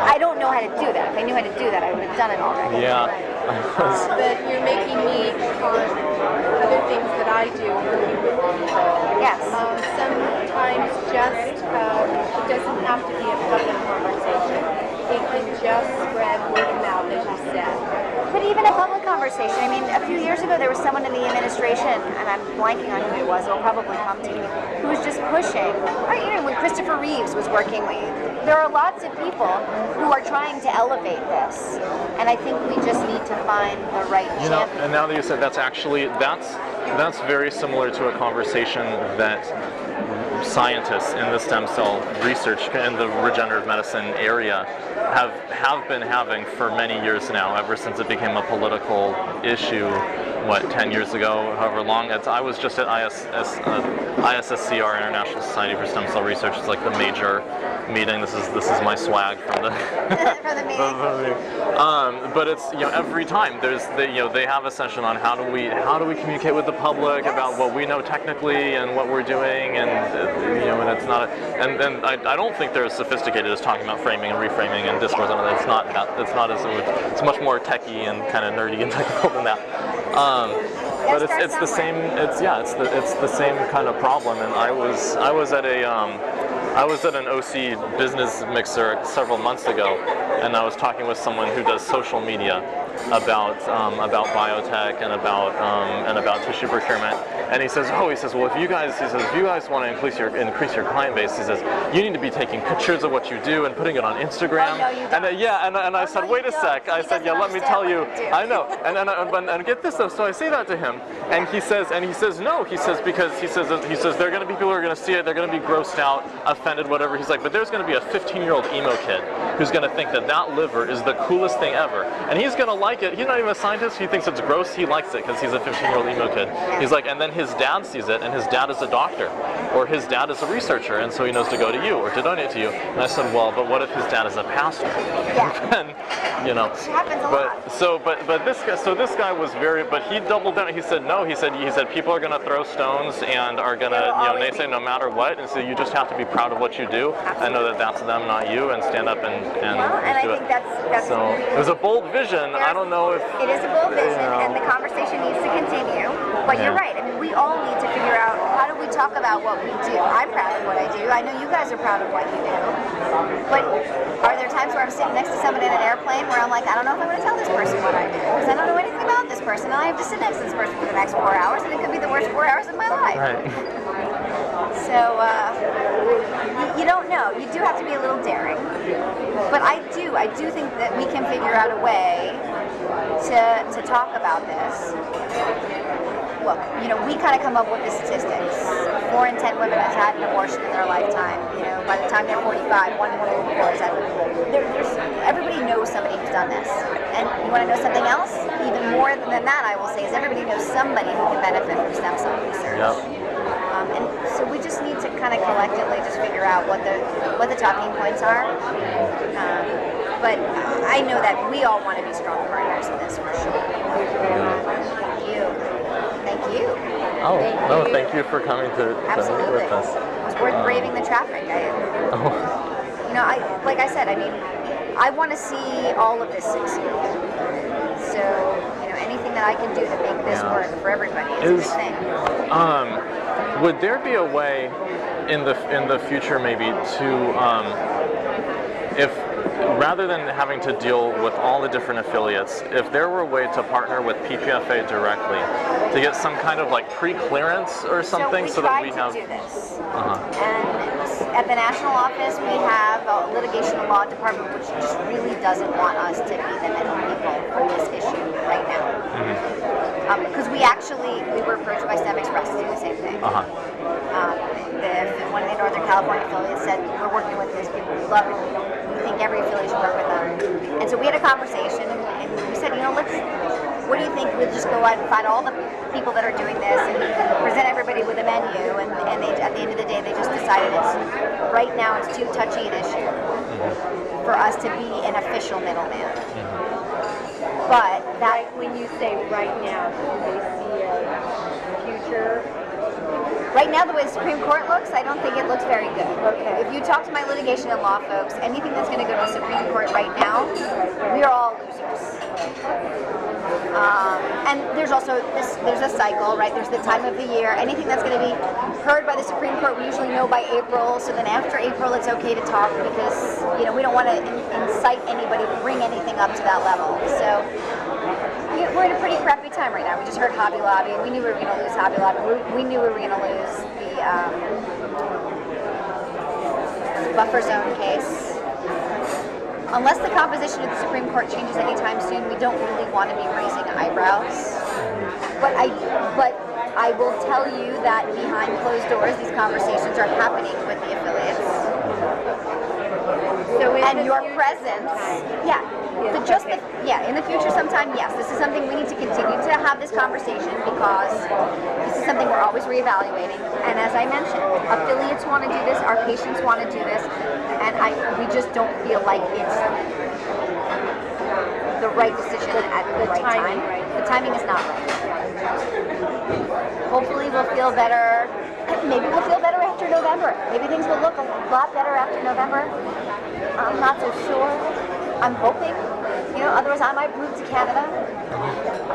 I don't know how to do that. If I knew how to do that, I would have done it already. Yeah. But you're making me on other things that I do working with people. Yes. Sometimes just, it doesn't have to be a public conversation. It can just spread word of mouth, as you said. But even a public conversation. I mean, a few years ago there was someone in the administration, and I'm blanking on who it was, it'll probably come to me, who was just pushing. When Christopher Reeves was working with, there are lots of people who are trying to elevate this. And I think we just need to find the right champion. And now that you said that's very similar to a conversation that scientists in the stem cell research in the regenerative medicine area have been having for many years now, ever since it became a political issue, 10 years ago, however long. I was just at ISSCR, International Society for Stem Cell Research. It's like the major meeting. This is my swag from the For the meeting. but it's every time they have a session on how do we communicate with the public about what we know technically and what we're doing, and and it's not I don't think they're as sophisticated as talking about framing and reframing and discourse. It's not it's much more techy and kind of nerdy and technical than that. But it's the same. It's the same kind of problem. And I was at an OC business mixer several months ago, and I was talking with someone who does social media about biotech and about tissue procurement. And he says, well, if you guys want to increase your client base, he says, you need to be taking pictures of what you do and putting it on Instagram. Oh, no, you don't. And I said, wait a sec. I said, let me tell you. I know. And get this though. So I say that to him, and he says no. He says because he says there are going to be people who are going to see it. They're going to be grossed out, offended, whatever. He's like, but there's going to be a 15-year-old emo kid who's going to think that liver is the coolest thing ever, and he's going to like it. He's not even a scientist. He thinks it's gross. He likes it because he's a 15-year-old emo kid. He's like, and then his dad sees it, and his dad is a doctor, or his dad is a researcher, and so he knows to go to you or to donate to you. And I said, well, but what if his dad is a pastor? Yeah. And, It happens a lot. This guy was but he doubled down. He said no. He said people are going to throw stones and are going to naysay no matter what, and so you just have to be proud of what you do. Absolutely. And know that that's them, not you, and stand up and I do think it. that's So it was a bold vision. I don't know if it is a bold vision, and the conversation needs to continue. But you're right. I mean, we all need to figure out how do we talk about what we do. I'm proud of what I do. I know you guys are proud of what you do. But are there times where I'm sitting next to someone in an airplane where I'm like, I don't know if I'm going to tell this person what I do because I don't know anything about this person, and I have to sit next to this person for the next 4 hours, and it could be the worst 4 hours of my life. right. So you don't know. You do have to be a little daring. But I do think that we can figure out a way to talk about this look, we kind of come up with the statistics. 4 in 10 women has had an abortion in their lifetime. By the time they're 45, 1 woman in 4 has had an abortion. Everybody knows somebody who's done this. And you want to know something else? Even more than that, I will say, is everybody knows somebody who can benefit from stem cell research. Yep. And so we just need to kind of collectively just figure out what the talking points are. But I know that we all want to be strong partners in this for sure. Thank you. Thank you. Oh, no, thank you for coming to meet Absolutely. with us. It was worth braving the traffic. Like I said, I want to see all of this succeed. So, anything that I can do to make this work for everybody is a good thing. Would there be a way in the future maybe to, if rather than having to deal with all the different affiliates, if there were a way to partner with PPFA directly to get some kind of like pre-clearance or something, so that we have. So we tried to do this, and at the national office we have a litigation and law department which just really doesn't want us to be the middle people for this issue right now. Because we were approached by STEM Express to do the same thing. One of the Northern California affiliates said, we're working with these people, we love it, we think every affiliate should work with them. And so we had a conversation and we said, what do you think we'll just go out and find all the people that are doing this and present everybody with a menu, and they, at the end of the day they just decided right now it's too touchy an issue for us to be an official middleman. But when you say right now, do they see a future? Right now, the way the Supreme Court looks, I don't think it looks very good. Okay. If you talk to my litigation and law folks, anything that's going to go to the Supreme Court right now, we are all losers. And there's also there's a cycle, right? There's the time of the year. Anything that's going to be heard by the Supreme Court, we usually know by April. So then after April, it's okay to talk because we don't want to incite anybody to bring anything up to that level. So we're in a pretty crappy time right now. We just heard Hobby Lobby. We knew we were going to lose Hobby Lobby. We knew we were going to lose the buffer zone case. Unless the composition of the Supreme Court changes anytime soon, we don't really want to be raising eyebrows. But I will tell you that behind closed doors, these conversations are happening with the affiliates. So and your presence, in the future sometime, yes, this is something we need to continue to have this conversation because this is something we're always reevaluating. And as I mentioned, affiliates want to do this, our patients want to do this, and we just don't feel like it's the right decision at the right time. Right. The timing is not right. Hopefully we'll feel better. Maybe we'll feel better after November. Maybe things will look a lot better after November. I'm not so sure. I'm hoping. Otherwise I might move to Canada.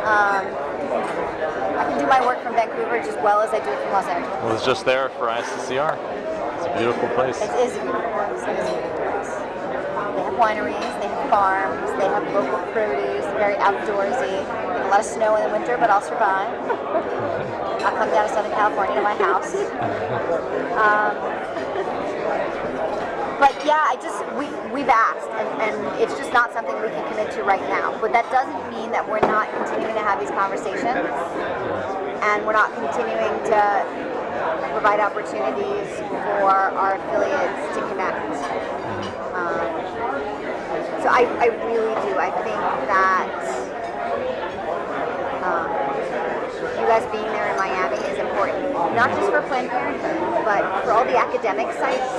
I can do my work from Vancouver just as well as I do it from Los Angeles. I was just there for ICCR. It's a beautiful place. It is a beautiful place. It is a beautiful place. They have wineries, they have farms, they have local produce, very outdoorsy. We have a lot of snow in the winter, but I'll survive. I'll come down to Southern California to my house. But yeah, we've asked, and it's just not something we can commit to right now. But that doesn't mean that we're not continuing to have these conversations, and we're not continuing to provide opportunities for our affiliates to connect. So I really do. I think that you guys being there in Miami is important, not just for Planned Parenthood, but for all the academic sites.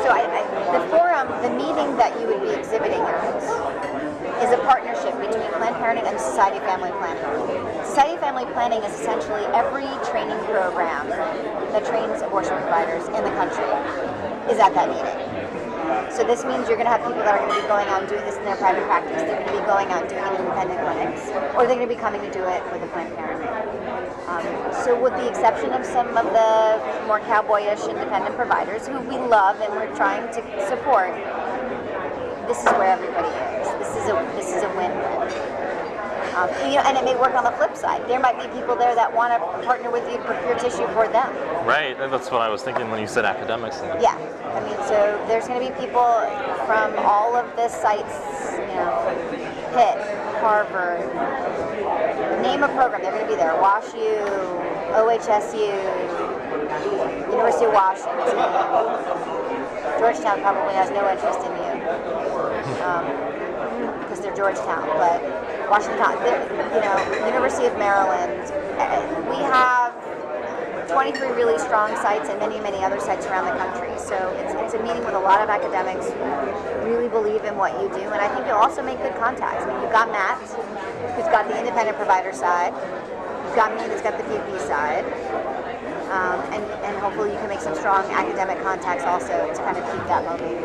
So the forum, the meeting that you would be exhibiting at is a partnership between Planned Parenthood and Society of Family Planning. Society of Family Planning is essentially every training program that trains abortion providers in the country is at that meeting. So this means you're going to have people that are going to be going out and doing this in their private practice. They're going to be going out and doing it in independent clinics, or they're going to be coming to do it with a Planned Parenthood. So with the exception of some of the more cowboyish independent providers who we love and we're trying to support, this is where everybody is. This is a win-win. And it may work on the flip side. There might be people there that want to partner with you to procure tissue for them. Right, and that's what I was thinking when you said academics. Yeah, so there's going to be people from all of the sites, Pitt, Harvard, name a program, they're going to be there. WashU, OHSU, University of Washington. Georgetown probably has no interest in you because they're Georgetown, but Washington, University of Maryland. We have 23 really strong sites and many, many other sites around the country. So it's a meeting with a lot of academics who really believe in what you do, and I think you'll also make good contacts. I mean, you've got Matt, who's got the independent provider side. You've got me, that's got the PP side. And hopefully you can make some strong academic contacts also to kind of keep that moving.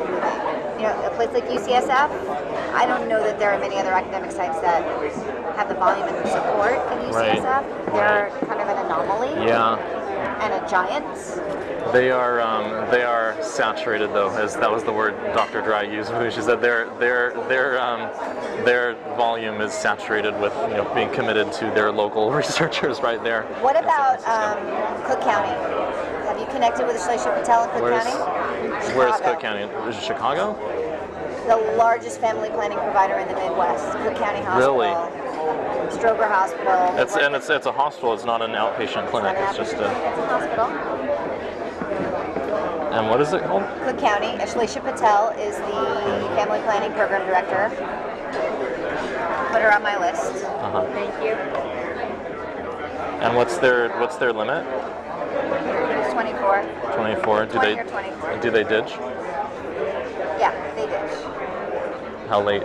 You know, a place like UCSF, I don't know that there are many other academic sites that have the volume and the support in UCSF. They're kind of an anomaly. Yeah. And a giant. They are saturated though, as that was the word Dr. Dry used. She said their volume is saturated with being committed to their local researchers right there. What about Cook County? Have you connected with Ashleisha Patel in Cook County? Where's Cook County? Is it Chicago? The largest family planning provider in the Midwest, Cook County Hospital. Really? Stroger Hospital. It's a hospital. It's not an outpatient clinic. It's just It's a hospital. And what is it called? Cook County. Ashleisha Patel is the family planning program director. Put her on my list. Thank you. And what's their limit? It's 24. 24. 20 or 24. Do they ditch? Yeah, they did. How late?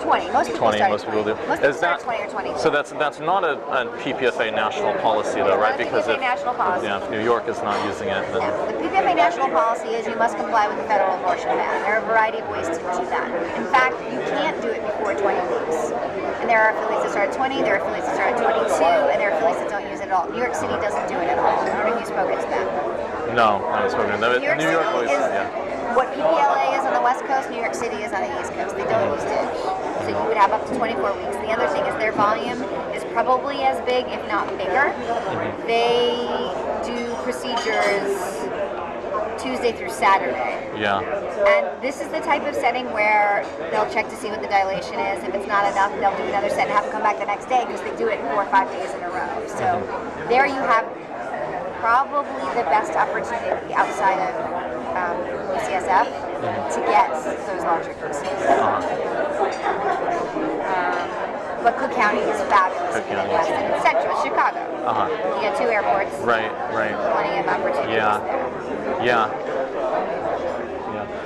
20. Most people 20. start Most people do. Most people start 20 or 22. So that's not a PPFA national policy though, right? Because PPFA national policy. Yeah, if New York is not using it, then The PPFA national policy is you must comply with the federal abortion ban. There are a variety of ways to do that. In fact, you can't do it before 20 weeks. And there are affiliates that start at 20, there are affiliates that start at 22, and there are affiliates that don't use it at all. New York City doesn't do it at all. I don't know if you've spoken to them. no, I haven't spoken to them. New York City always, is what PPLA is on the West Coast, New York City is on the East Coast. They don't use it. So you would have up to 24 weeks. The other thing is their volume is probably as big, if not bigger. They do procedures Tuesday through Saturday. Yeah. And this is the type of setting where they'll check to see what the dilation is. If it's not enough, they'll do another set and have to come back the next day because they do it 4 or 5 days in a row. So there you have probably the best opportunity outside of UCSF to get those larger cases. But Cook County is fabulous in the Midwest and it's central, Chicago. You get 2 airports. Right. Plenty of opportunities there. Yeah.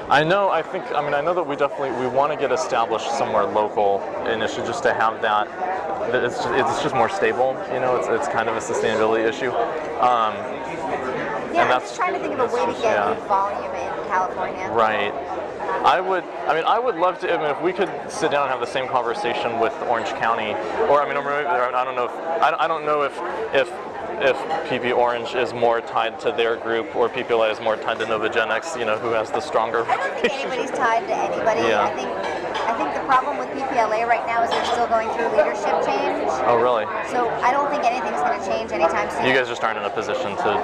I know that we want to get established somewhere local initially just to have that it's just more stable, it's kind of a sustainability issue. I'm just trying to think of a way to get good volume in California. Right. I would love to. If we could sit down and have the same conversation with Orange County, or I don't know if PP Orange is more tied to their group or PPLA is more tied to Novogenics, who has the stronger. I don't think anybody's tied to anybody. Yeah. I think the problem with PPLA right now is they're still going through leadership change. Oh, really? So I don't think anything's going to change anytime soon. You guys just aren't in a position to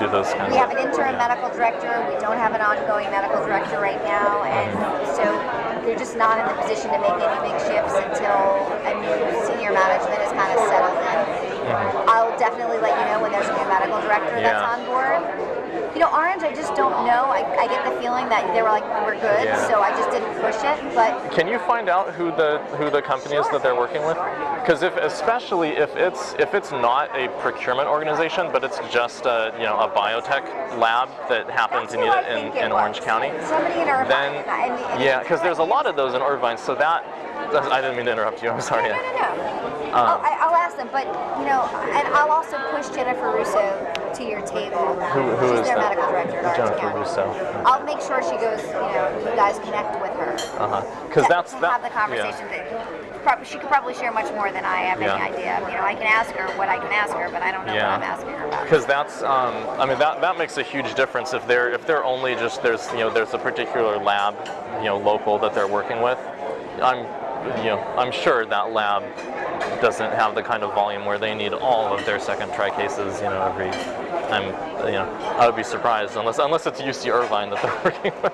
do those kinds of. We have an interim medical director. We don't have an ongoing medical director right now, and so they're just not in the position to make any big shifts until a new senior management is kind of settled in. I'll definitely let you know when there's a new medical director that's on board. Orange, I just don't know. I get the feeling that they were like, we're good, so I just didn't push it. But can you find out who the company is that they're working with? Because especially if it's not a procurement organization, but it's just a biotech lab that happens in Orange County. Somebody in Irvine. Then because there's a lot of those in Irvine. So that I didn't mean to interrupt you. I'm sorry. No. I'll ask them, but and I'll also push Jennifer Russo to your table. Who She's is their that? medical director at Orange Jennifer County. Russo. I'll make sure she goes. You guys connect with her. Because that's have the conversation. She could probably share much more than I have any idea. I can ask her what I can ask her, but I don't know what I'm asking her about. Because that's that makes a huge difference if they're only just there's a particular lab local that they're working with. I'm sure that lab doesn't have the kind of volume where they need all of their second try cases, every time. I would be surprised unless it's UC Irvine that they're working with,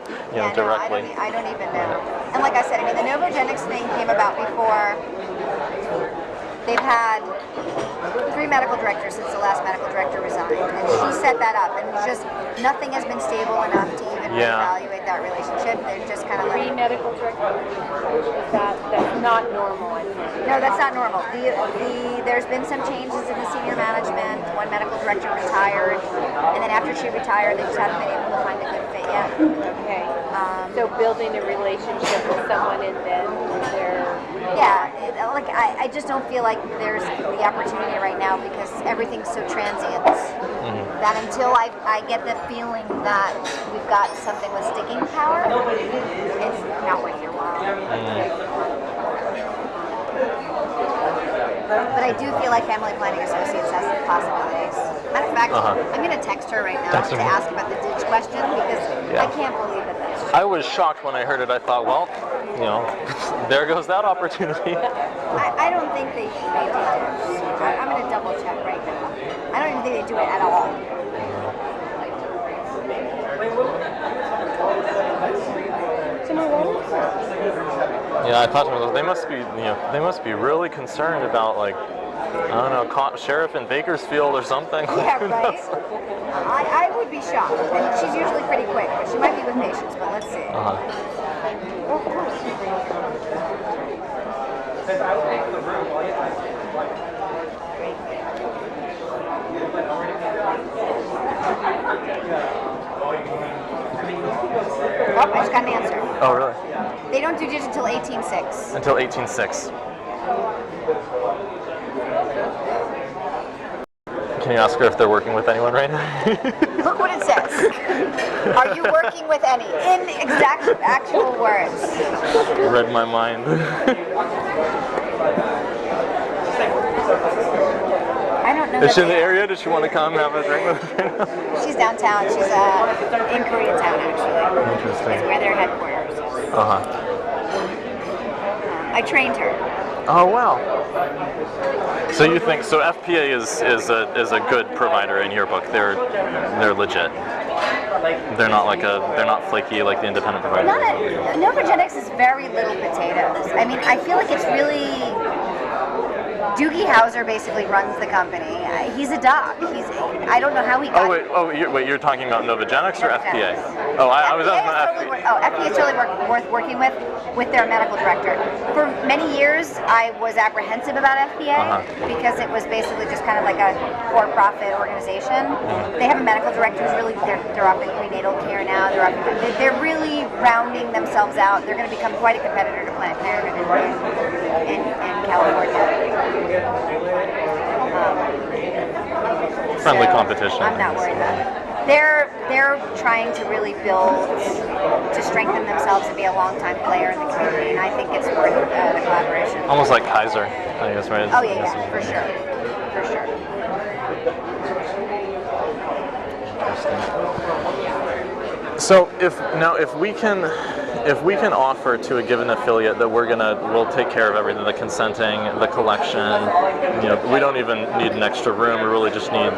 directly. I don't even know. And like I said, the Novogenics thing came about before they've had 3 medical directors since the last medical director resigned, and she set that up, and just nothing has been stable enough to even reevaluate that relationship. They're just kind of Three like, medical directors. That's not normal. I think. no, that's not normal. There's been some changes in the senior management. One medical director retired, and then after she retired, they just haven't been able to find a good fit yet. Okay. So building a relationship with someone and then they're Like I just don't feel like there's the opportunity right now because everything's so transient. That until I get the feeling that we've got something with sticking power, it's not worth your while. But I do feel like Family Planning Associates has some possibilities. Matter of fact, I'm going to text her right now to ask about the ditch question because I can't believe that that's true. I was shocked when I heard it. I thought, well, there goes that opportunity. I don't think they do ditch. I'm going to double check right now. I don't even think they do it at all. Yeah, I thought to myself, they must be really concerned about like, I don't know, sheriff in Bakersfield or something. Yeah, right. I would be shocked. And she's usually pretty quick, but she might be with patients. But let's see. Of course. Oh, I just got an answer. Oh, really? They don't do ditch until 18.6. Until 18.6. Can you ask her if they're working with anyone right now? Look what it says. Are you working with any? In exact actual words. Read my mind. I don't know. Is she in the area? Does she want to come have a drink with us right now? She's downtown. She's in Koreatown, actually. Interesting. Is where their headquarters is. I trained her. Oh wow. So you think FPA is a good provider in your book? They're legit. They're not flaky like the independent provider. Novogenics is very little potatoes. I mean, I feel like it's really. Doogie Howser basically runs the company. He's a doc. I don't know how he got. Wait, you're talking about Novogenics or FPA? Oh, I was asking about FPA. FPA is totally worth working with their medical director. For many years, I was apprehensive about FPA because it was basically just kind of like a for-profit organization. They have a medical director who's really they're offering prenatal care now. They're really rounding themselves out. They're going to become quite a competitor to Planned Parenthood in California. Friendly competition. I'm not worried about it. They're trying to really build to strengthen themselves and be a long-time player in the community, and I think it's worth the collaboration. Almost like Kaiser, I guess, right? Oh yeah, for sure. So if we can offer to a given affiliate that we'll take care of everything, the consenting, the collection, we don't even need an extra room. We really just need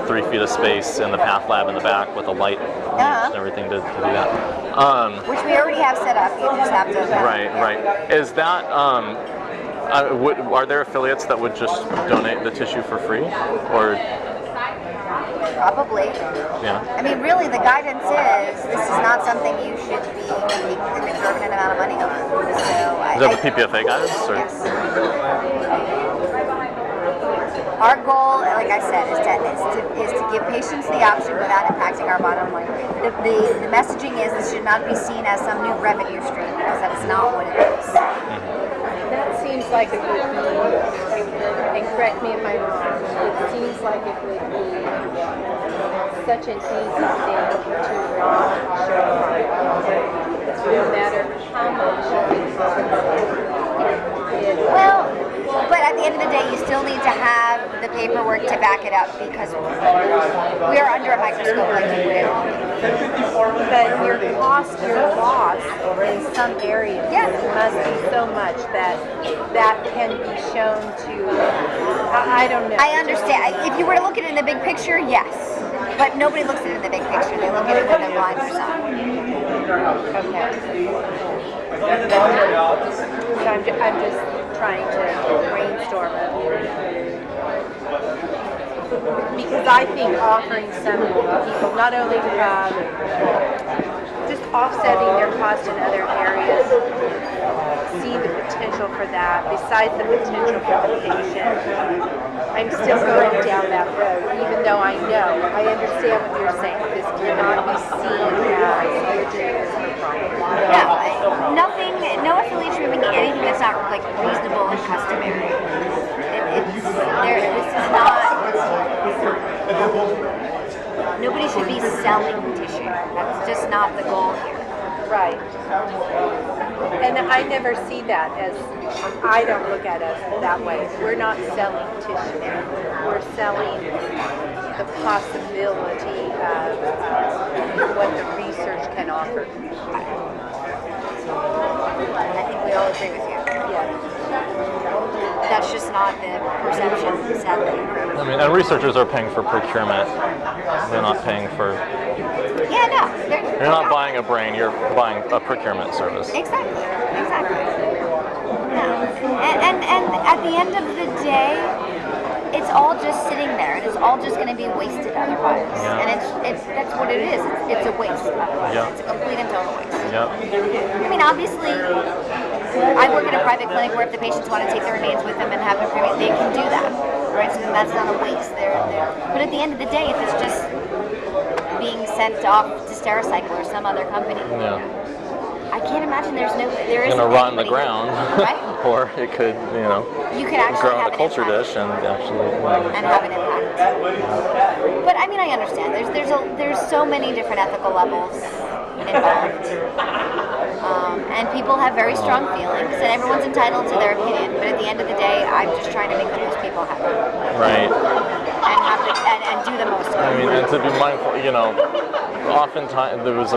3 feet of space in the path lab in the back with a light and everything to do that. Which we already have set up. You just have to. Right. Is that are there affiliates that would just donate the tissue for free, or? Probably. Yeah. I mean, really, the guidance is this is not something you should be making an exorbitant amount of money on. So is that the PPFA guidance? Or? Yes. Our goal, like I said, is to give patients the option without impacting our bottom line. The messaging is this should not be seen as some new revenue stream because that is not what it is. That seems like it would be, and correct me if I'm wrong, it seems like it would be such an easy thing to run no matter how much Well, but at the end of the day, you still need to have the paperwork to back it up because we are under a microscope like you would. But your loss in some areas must be so much that can be shown to, I don't know. I understand. If you were to look at it in the big picture, yes. But nobody looks at it in the big picture. They look at it with their blinders on. Okay. So I'm just trying to brainstorm it. Because I think offering some people not only to have just offsetting their cost in other areas, see the potential for that, besides the potential for the patient. I'm still going down that road, even though I understand what you're saying. This cannot be seen as you're doing this for profit. No affiliation would mean anything that's not like reasonable and customary. This is not. Nobody should be selling tissue. That's just not the goal here. Right. And I never see that as, I don't look at us that way. We're not selling tissue. We're selling the possibility of what the research can offer. I think we all agree with you. Yes. That's just not the perception, sadly. I mean, and researchers are paying for procurement. They're not paying for. Yeah, no. You're not buying a brain. You're buying a procurement service. Exactly. No. And at the end of the day, it's all just sitting there, and it's all just going to be wasted otherwise. Yeah. And it's that's what it is. It's a waste otherwise. Yeah. It's a complete and total waste. Yeah. I mean, obviously, I work in a private clinic where if the patients want to take their remains with them and have them cremated, they can do that. Right? So that's not a waste. But at the end of the day, if it's just being sent off to Stericycle or some other company, Yeah. I can't imagine there isn't Gonna rot in the anybody- ground, right? or it could, You could actually grow in have a an culture impact. dish and actually. And have an impact. But I mean, I understand. There's so many different ethical levels involved, and people have very strong feelings, and everyone's entitled to their opinion. But at the end of the day, I'm just trying to make the most people happy Right. and do the most good. I mean, and to be mindful, oftentimes there was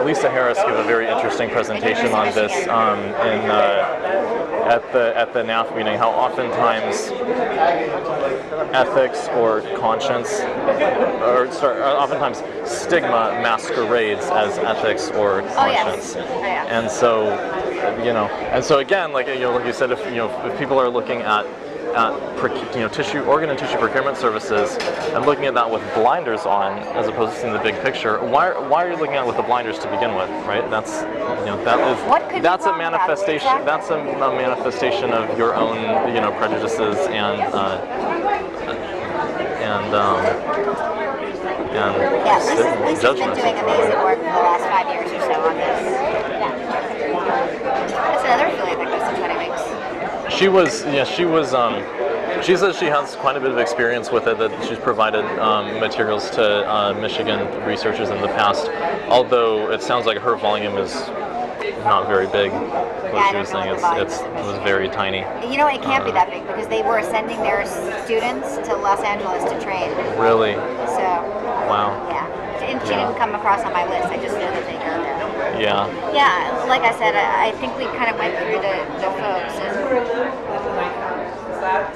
Lisa Harris gave a very interesting presentation on this at the NAF meeting. How oftentimes ethics or conscience, oftentimes stigma masquerades as ethics or conscience. Oh, yes. And so again, like you said, if people are looking at organ and tissue procurement services and looking at that with blinders on as opposed to seeing the big picture, why are you looking at it with the blinders to begin with, right? That's that's a manifestation. That's a manifestation of your own prejudices and Lisa's been doing amazing work for the last 5 years or so on this. That's another affiliate that goes to 20 weeks. She says she has quite a bit of experience with it, that she's provided materials to Michigan researchers in the past, although it sounds like her volume is not very big. What she was saying, it was very tiny. It can't be that big because they were sending their students to Los Angeles to train. Really? So. Wow. Yeah. And she didn't come across on my list. I just know that they go there. Yeah. Yeah, like I said, I think we kind of went through the folks.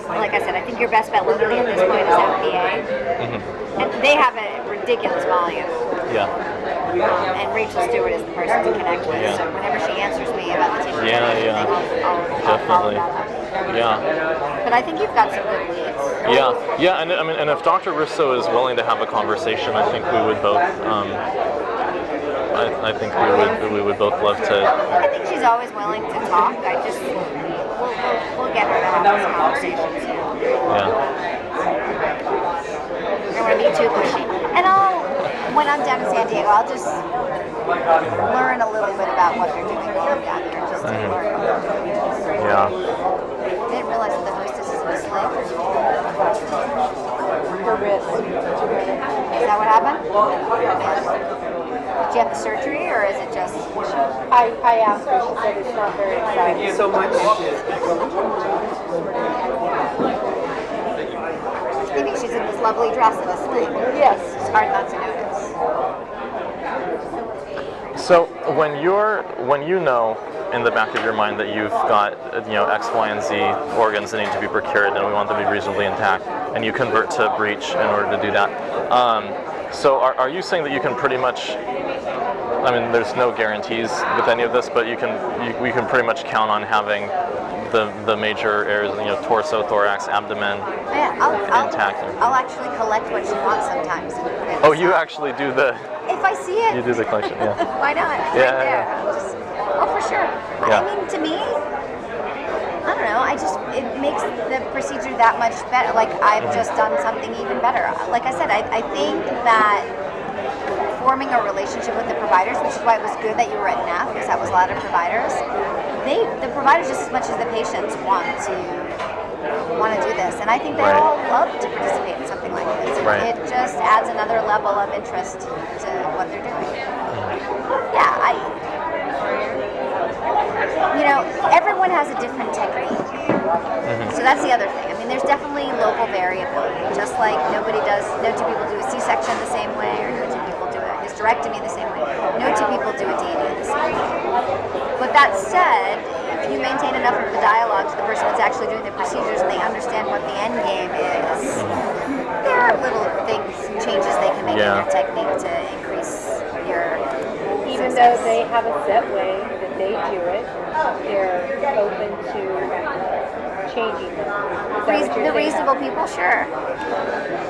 And like I said, I think your best bet literally at this point is FBA. Mm-hmm. And they have a ridiculous volume. Yeah. And Rachel Stewart is the person to connect with. Yeah. So whenever she answers me about the tissue, I'll follow Definitely. that up. Yeah. But I think you've got some good leads. Yeah, and I mean, and if Dr. Russo is willing to have a conversation, I think we would both. I think we would both love to. I think she's always willing to talk. We'll get her to have those conversations. Yeah. I don't want to be too pushy. And when I'm down in San Diego, I'll just learn a little bit about what they're doing while I'm down here, just to learn. Yeah. I didn't realize that the hostess is whistling. Her wrist. Is that what happened? Did you have the surgery, or is it just? I asked her. She said it's not very exciting. Thank you so much. Maybe she's in this lovely dress and asleep. Yes. It's hard not to notice. So when you know in the back of your mind that you've got X, Y, and Z organs that need to be procured and we want them to be reasonably intact, and you convert to breech in order to do that. So are you saying that you can pretty much? I mean, there's no guarantees with any of this, but we can pretty much count on having the major areas, torso, thorax, abdomen, Yeah, intact. I'll actually collect what she wants sometimes. And put it Oh, in you the actually do the If I see it, you do the collection, yeah. why not? It's Yeah, right there. yeah. I'll just, oh, for sure. Yeah. I mean, to me, I don't know. It makes the procedure that much better. Like I've just done something even better. Like I said, I think that forming a relationship with the providers, which is why it was good that you were at NAF, because that was a lot of providers. The providers, just as much as the patients, want to do this, and I think they Right. all love to participate in something like this. Right. It just adds another level of interest to what they're doing. Yeah, everyone has a different technique. So that's the other thing. I mean, there's definitely local variability. Just like no two people do a C-section the same way, or no two people do a hysterectomy the same way. No two people do a D&E the same way. But that said, if you maintain enough of the dialogue to the person that's actually doing the procedures and they understand what the end game is, there are little changes they can make in their technique to increase your Even success. though they have a set way that they do it, they're open to changing them. Is that what you're The saying? reasonable people, sure.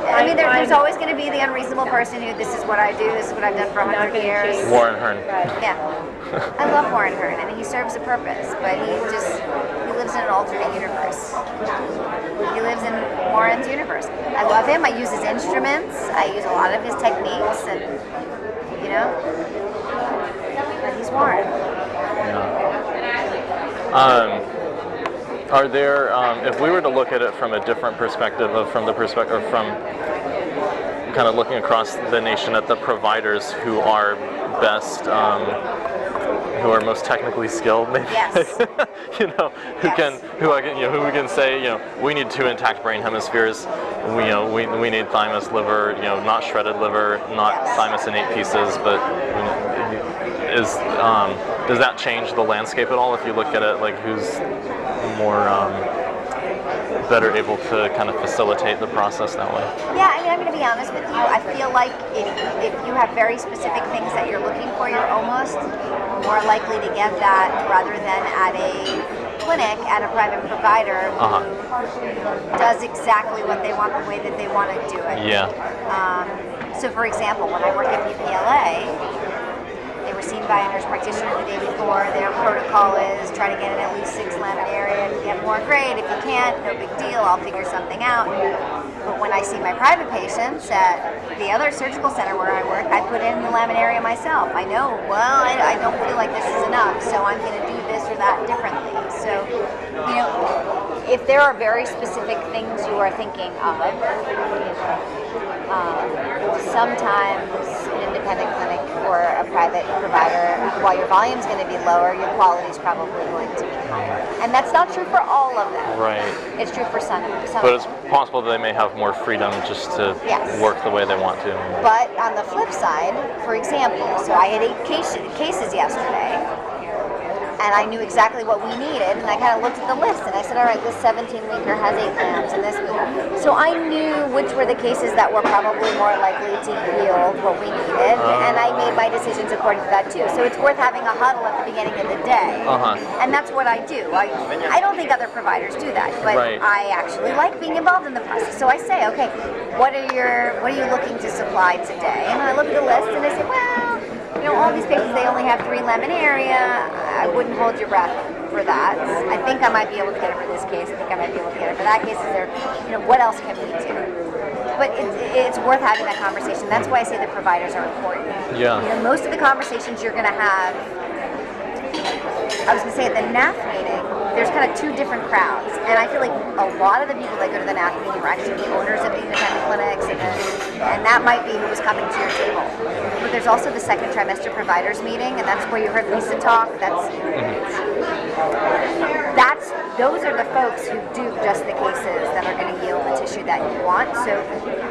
I mean, there's always going to be the unreasonable person who, this is what I do, this is what I've done for Not 100 gonna years. change. Warren Hearn. Right. Yeah. I love Warren Hearn, and he serves a purpose, but he lives in an alternate universe. He lives in Warren's universe. I love him. I use his instruments. I use a lot of his techniques, and, but he's Warren. Are there, if we were to look at it from a different perspective, from kind of looking across the nation at the providers who are best, who are most technically skilled, maybe, Yes. who we can say, we need 2 intact brain hemispheres, we need thymus, liver, not shredded liver, not thymus in 8 pieces, but does that change the landscape at all if you look at it like who's more better able to kind of facilitate the process that way? Yeah, I mean, I'm going to be honest with you. I feel like if you have very specific things that you're looking for, you're almost more likely to get that rather than at a clinic, at a private provider who does exactly what they want, the way that they want to do it. Yeah. So, for example, when I work at UPLA, they were seen by a nurse practitioner the day before. Their protocol is try to get in at least 6 laminaria. If you have more, great. If you can't, no big deal. I'll figure something out. But when I see my private patients at the other surgical center where I work, I put in the laminaria myself. I know, I don't feel like this is enough, so I'm going to do this or that differently. So, if there are very specific things you are thinking of, sometimes an independent clinic or a private provider, while your volume is going to be lower, your quality is probably going to be higher. And that's not true for all of them. Right. It's true for some But of it's them. possible that they may have more freedom just to work the way they want to. But on the flip side, for example, so I had 8 cases yesterday, and I knew exactly what we needed, and I kind of looked at the list, and I said, all right, this 17-weeker has 8 lambs, and this. So I knew which were the cases that were probably more likely to yield what we needed, and I made my decisions according to that too. So it's worth having a huddle at the beginning of the day, and that's what I do. I don't think other providers do that, but I actually like being involved in the process. So I say, okay, what are you looking to supply today? And I look at the list, and I say, well, all these patients, they only have 3 laminaria. I wouldn't hold your breath for that. I think I might be able to get it for this case. I think I might be able to get it for that case. Is there, what else can we do? But it's worth having that conversation. That's why I say the providers are important. Yeah. Most of the conversations you're going to have, I was going to say at the NAF meeting, there's kind of 2 different crowds. And I feel like a lot of the people that go to the NAF meeting are actually the owners of the independent clinics, and that might be who was coming to your table. But there's also the 2nd trimester providers meeting, and that's where you heard Lisa talk. Those are the folks who do just the cases that are going to yield the tissue that you want. So,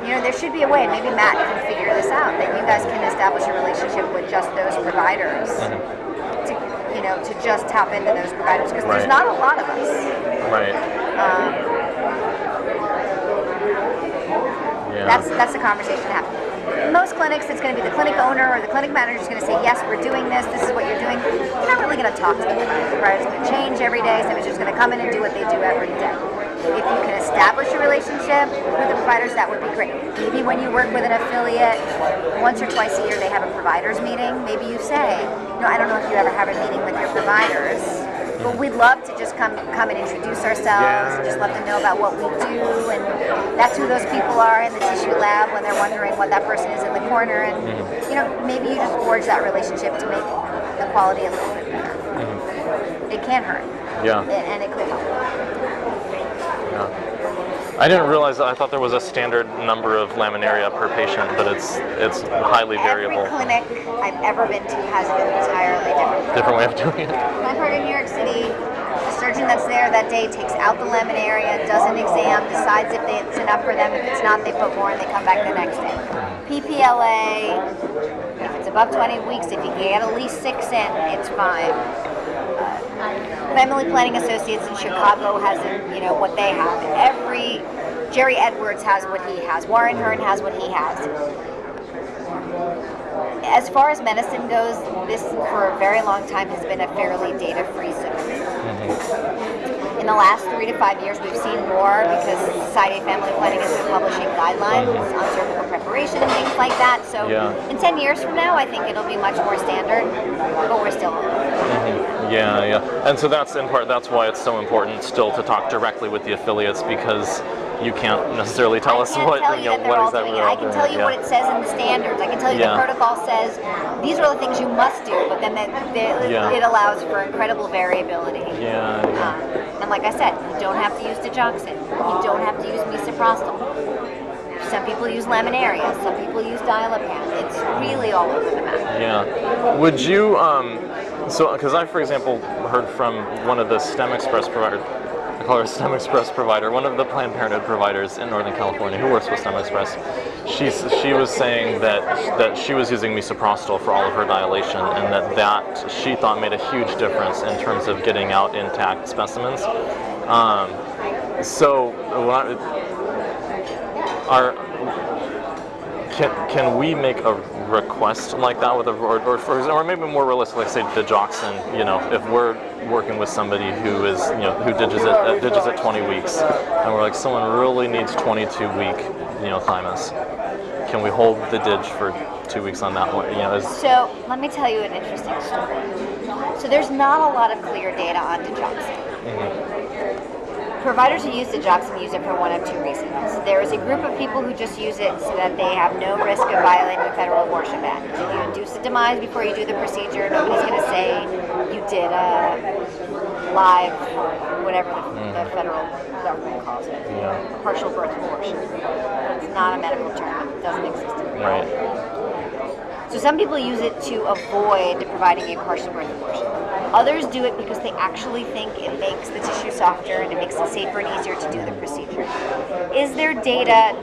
there should be a way, and maybe Matt can figure this out, that you guys can establish a relationship with just those providers to just tap into those providers, because there's not a lot of us. Right. That's the conversation to have. most clinics, it's going to be the clinic owner or the clinic manager is going to say, yes, we're doing this, this is what you're doing. You're not really going to talk to the provider. The provider's going to change every day, so it's just going to come in and do what they do every day. If you can establish a relationship with the providers, that would be great. Maybe when you work with an affiliate, once or twice a year they have a providers meeting, maybe you say, I don't know if you ever have a meeting with your providers, but we'd love to just come and introduce ourselves and just let them know about what we do, and that's who those people are in the tissue lab when they're wondering what that person is in the corner, and maybe you just forge that relationship to make the quality a little bit better. It can hurt. Yeah. And it could help. Yeah. I didn't realize that. I thought there was a standard number of laminaria per patient, but it's highly variable. Every clinic I've ever been to has an entirely Different way of doing it. I've heard in New York City, the surgeon that's there that day takes out the laminaria, does an exam, decides if it's enough for them. If it's not, they put more and they come back the next day. PPLA, if it's above 20 weeks, if you can get at least 6 in, it's fine. Family Planning Associates in Chicago has, what they have. Jerry Edwards has what he has. Warren Hearn has what he has. As far as medicine goes, this for a very long time has been a fairly data-free zone. In the last 3 to 5 years, we've seen more because Society of Family Planning has been publishing guidelines on cervical preparation and things like that. So in 10 years from now, I think it'll be much more standard, but we're still Yeah. And so that's in part, that's why it's so important still to talk directly with the affiliates, because you can't necessarily tell us what exactly. I can tell you what it says in the standards. I can tell you the protocol says these are the things you must do, but then it allows for incredible variability. And like I said, you don't have to use digoxin. You don't have to use misoprostol. Some people use laminaria. Some people use diazepam. It's really all over the map. Yeah. Would you, because I, for example, heard from one of the STEM Express providers, I call her STEM Express provider, one of the Planned Parenthood providers in Northern California who works with STEM Express. She was saying that she was using misoprostol for all of her dilation, and that she thought made a huge difference in terms of getting out intact specimens. Can we make a request like that with or maybe more realistically, say digoxin? If we're working with somebody who is who diges at 20 weeks, and we're like, someone really needs 22-week thymus. Can we hold the dig for 2 weeks on that one? So let me tell you an interesting story. So there's not a lot of clear data on digoxin. Providers who use digoxin use it for one of two reasons. There is a group of people who just use it so that they have no risk of violating the federal abortion ban. If you induce a demise before you do the procedure, nobody's going to say you did a live, whatever the federal government calls it, a partial birth abortion. It's not a medical term. It doesn't exist in reality. So some people use it to avoid providing a partial birth abortion. Others do it because they actually think it makes the tissue softer and it makes it safer and easier to do the procedure. Is there data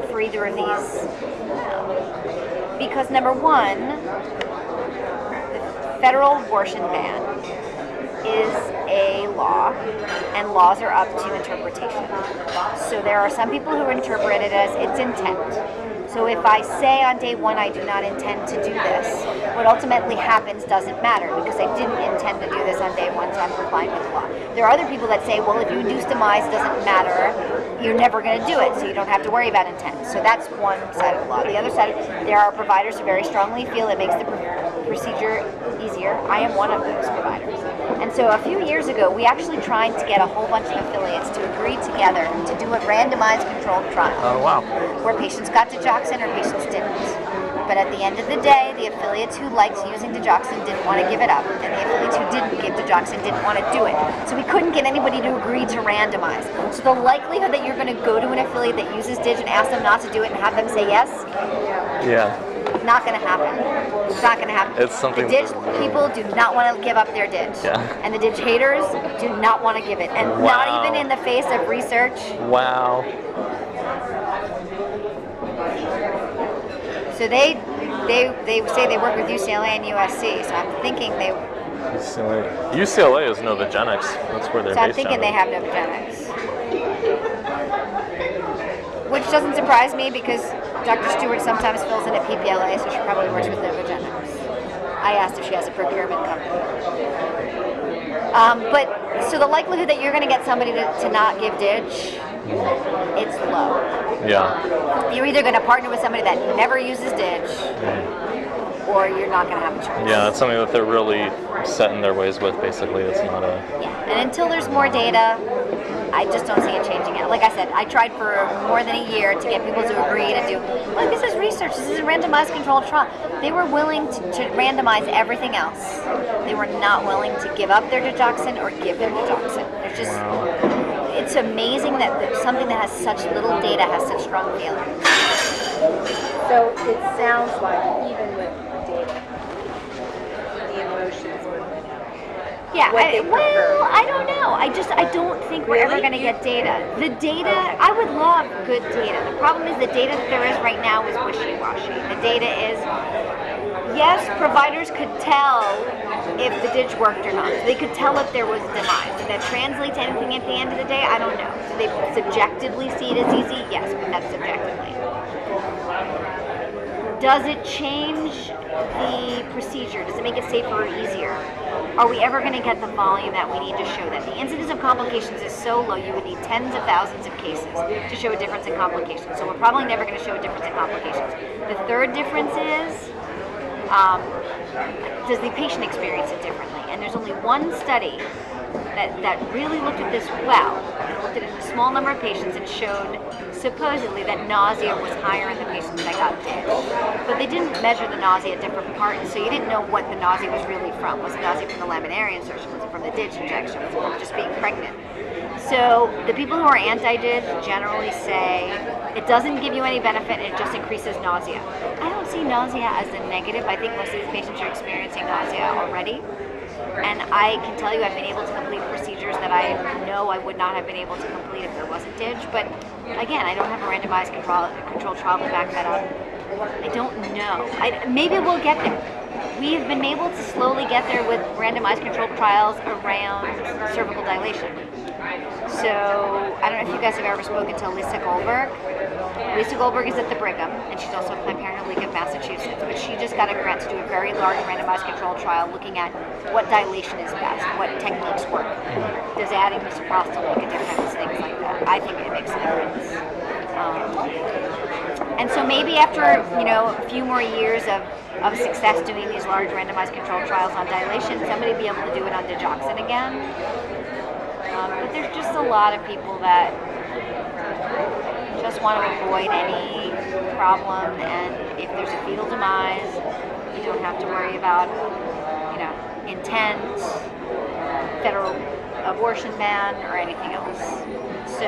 for either of these? No. Because number one, the federal abortion ban is a law, and laws are up to interpretation. So there are some people who interpret it as its intent. So if I say on day one I do not intend to do this, what ultimately happens doesn't matter because I didn't intend to do this on day one, so I'm complying with the law. There are other people that say, well, if you induce demise, it doesn't matter. You're never going to do it, so you don't have to worry about intent. So that's one side of the law. The other side, there are providers who very strongly feel it makes the procedure easier. I am one of those providers. And so a few years ago, we actually tried to get a whole bunch of affiliates to agree together to do a randomized controlled trial. Oh, wow. Where patients got digoxin or patients didn't. But at the end of the day, the affiliates who liked using digoxin didn't want to give it up, and the affiliates who didn't give digoxin didn't want to do it. So we couldn't get anybody to agree to randomize. So the likelihood that you're going to go to an affiliate that uses dig and ask them not to do it and have them say yes, not going to happen. It's not going to happen. It's something. The dig people do not want to give up their dig, and the dig haters do not want to give it, and not even in the face of research. Wow. So they say they work with UCLA and USC. So I'm thinking they. UCLA is Novogenics. That's where they're based. So I'm thinking they have Novogenics, which doesn't surprise me because Dr. Stewart sometimes fills in at PPLA, so she probably works with Novogenics. I asked if she has a procurement company. But so the likelihood that you're going to get somebody to not give DIG, it's low. Yeah. You're either going to partner with somebody that never uses DIG, or you're not going to have a choice. Yeah, that's something that they're really set in their ways with, basically. It's not a... Yeah, and until there's more data, I just don't see it changing it. Like I said, I tried for more than a year to get people to agree to do, look, this is research, this is a randomized controlled trial. They were willing to randomize everything else. They were not willing to give up their digoxin or give their digoxin. It's just, it's amazing that something that has such little data has such strong feelings. So it sounds like even with data, the emotions would win out. Yeah, What they prefer. I don't know. I don't think we're ever Really? going to get data. The data, I would love good data. The problem is the data that there is right now is wishy-washy. The data is, yes, providers could tell if the DIG worked or not. So they could tell if there was demise. Did that translate to anything at the end of the day? I don't know. Do they subjectively see it as easy? Yes, but that's subjectively. Does it change the procedure? Does it make it safer or easier? Are we ever going to get the volume that we need to show that? The incidence of complications is so low, you would need tens of thousands of cases to show a difference in complications. So we're probably never going to show a difference in complications. The third difference is, does the patient experience it differently? And there's only one study that really looked at this well, and looked at it in a small number of patients and showed supposedly that nausea was higher in the patients that got DIG. But they didn't measure the nausea at different parts, so you didn't know what the nausea was really from. Was it nausea from the laminary insertion? Was it from the DIG injection? Was it from just being pregnant? So the people who are anti-DIG generally say it doesn't give you any benefit and it just increases nausea. I don't see nausea as a negative. I think most of these patients are experiencing nausea already. And I can tell you I've been able to complete procedures that I know I would not have been able to complete if there wasn't DIG. But again, I don't have a randomized controlled trial to back that up. I don't know. Maybe we'll get there. We have been able to slowly get there with randomized controlled trials around cervical dilation. So I don't know if you guys have ever spoken to Lisa Goldberg. Lisa Goldberg is at the Brigham, and she's also a Planned Parenthood League of Massachusetts, but she just got a grant to do a very large randomized controlled trial looking at what dilation is best, what techniques work. Does adding misoprostol make a difference, things like that. I think it makes a difference. And so maybe after, a few more years of success doing these large randomized controlled trials on dilation, somebody will be able to do it on digoxin again. But there's just a lot of people that just want to avoid any problem, and if there's a fetal demise, you don't have to worry about, intent, federal abortion ban, or anything else. So,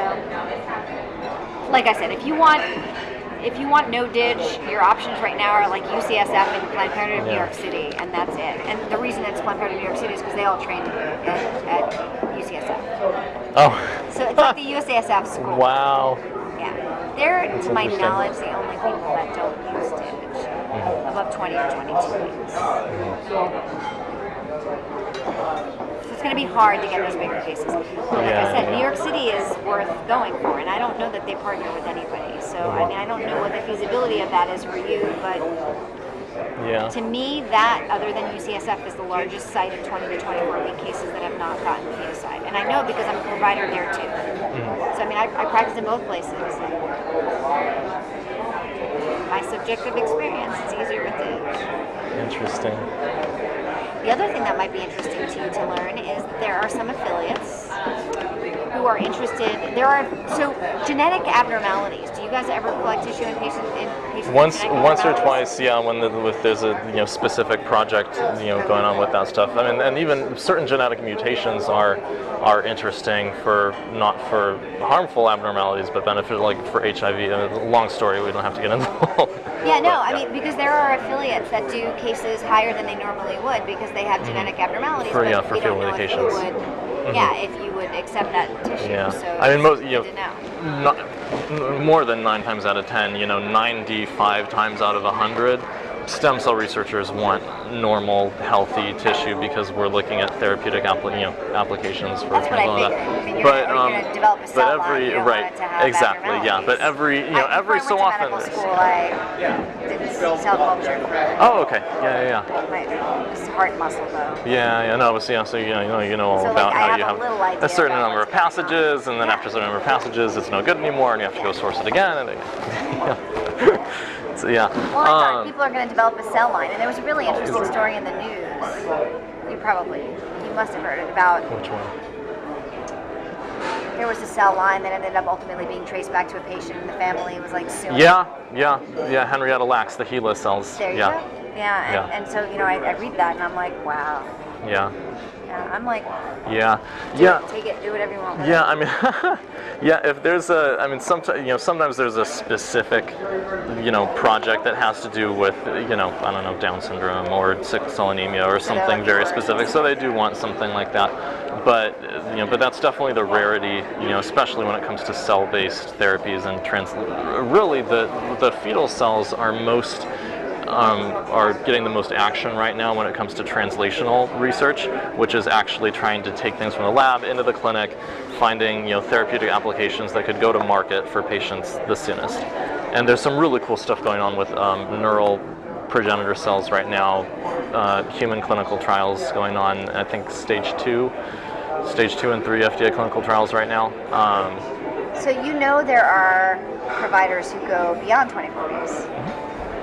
like I said, if you want no DIG, your options right now are like UCSF and Planned Parenthood of New York City, and that's it. And the reason it's Planned Parenthood of New York City is because they all trained at UCSF. Oh. So it's like the UCSF school. Wow. Yeah. They're, That's to my interesting. knowledge, the only people that don't use DIG above 20 or 22 weeks. So it's going to be hard to get those bigger cases. Like I said, New York City is worth going for, and I don't know that they partner with anybody. So, I don't know what the feasibility of that is for you, but to me, that, other than UCSF, is the largest site of 20 to 24-week cases that have not gotten feticide. And I know because I'm a provider there, too. So, I practice in both places. My subjective experience, it's easier with DIG. Interesting. The other thing that might be interesting to learn is that there are some affiliates who are interested. So genetic abnormalities. Do you guys ever collect tissue in patients? Once or twice, when there's a specific project going on with that stuff. And even certain genetic mutations are interesting not for harmful abnormalities, but beneficial, like for HIV. Long story, we don't have to get into. Because there are affiliates that do cases higher than they normally would because they have genetic abnormalities. For we fetal don't know medications. if you would accept that tissue. Yeah. So most to know. more than 9 times out of 10, 95 times out of 100, stem cell researchers want normal, healthy tissue because we're looking at therapeutic applications for That's what I example, figured. I mean, but you're going to develop a cell line. You don't want it to have exactly, yeah. But every so often. Before I went to medical school, I did cell culture. Oh, okay. Yeah. It's heart muscle though. Yeah. No, but yeah. So you know all So, about like, I how have you a have little idea a certain about number of what's going on. passages, and then Yeah. after a certain number of passages, it's no good anymore, and you have to go source it again. And so yeah. Well, I thought people are going to develop a cell line, and there was a really interesting story in the news. You must have heard it about. Which one? There was a cell line that ended up ultimately being traced back to a patient, and the family was like suing. Yeah. Henrietta Lacks, the HeLa cells. There you yeah. go. Yeah, and so I read that, and I'm like, wow. Yeah. I'm like, Yeah. take it, do whatever you want with it. Yeah, I mean, yeah. If there's sometimes there's a specific, project that has to do with, I don't know, Down syndrome or sickle cell anemia or something very specific. So they do want something like that. But but that's definitely the rarity, especially when it comes to cell-based therapies and really the fetal cells are are getting the most action right now when it comes to translational research, which is actually trying to take things from the lab into the clinic, finding therapeutic applications that could go to market for patients the soonest. And there's some really cool stuff going on with neural progenitor cells right now, human clinical trials going on, I think stage 2 and 3 FDA clinical trials right now. So there are providers who go beyond 24 weeks.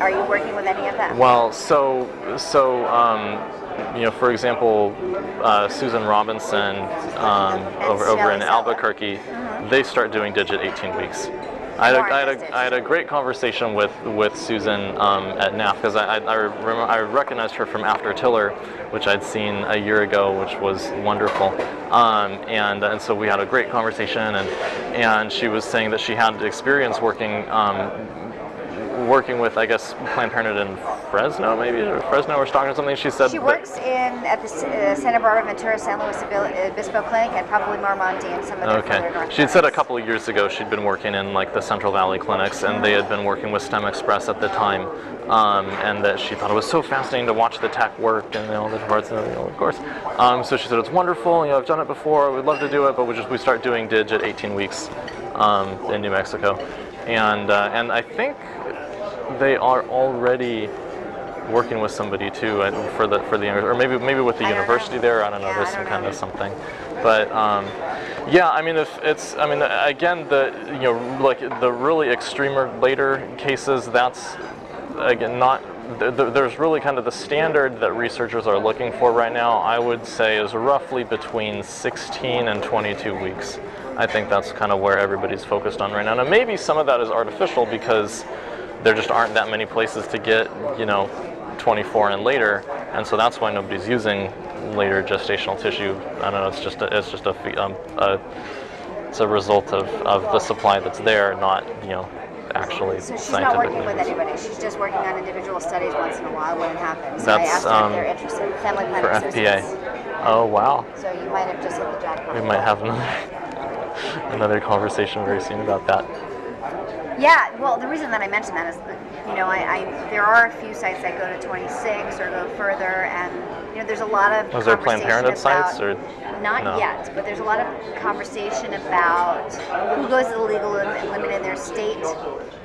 Are you working with any of them? Well, for example, Susan Robinson over in Albuquerque, they start doing digit 18 weeks. I had a great conversation with Susan at NAF because I recognized her from After Tiller, which I'd seen a year ago, which was wonderful. And so we had a great conversation, and she was saying that she had experience working with, I guess, Planned Parenthood in Fresno, or Stockton or something. She said she works at the Santa Barbara, Ventura, San Luis Obispo Clinic, and probably Marmonte and some of their further north. She'd said a couple of years ago she'd been working in like the Central Valley clinics, and they had been working with STEM Express at the time, and that she thought it was so fascinating to watch the tech work and all the parts, of course. So she said it's wonderful. I've done it before. We'd love to do it, but we start doing dig at 18 weeks in New Mexico, and I think they are already working with somebody too for the or maybe with the university there. I don't know. There's some kind of something, but again, the really extreme or later cases, that's again not. There's really kind of the standard that researchers are looking for right now, I would say, is roughly between 16 and 22 weeks. I think that's kind of where everybody's focused on right now. Now maybe some of that is artificial because there just aren't that many places to get, 24 and later, and so that's why nobody's using later gestational tissue. I don't know. It's a result of the supply that's there, not actually. So she's not working with anybody. She's just working on individual studies once in a while when it happens. That's, I asked her if they're interested. Family planning for associates. FPA. Oh wow. So you might have just hit the jackpot. We might have another conversation very soon about that. Yeah, well, the reason that I mentioned that is that, there are a few sites that go to 26 or go further, and, there's a lot of Was there Planned Parenthood sites, or? Not No. yet, but there's a lot of conversation about who goes to the legal limit in their state.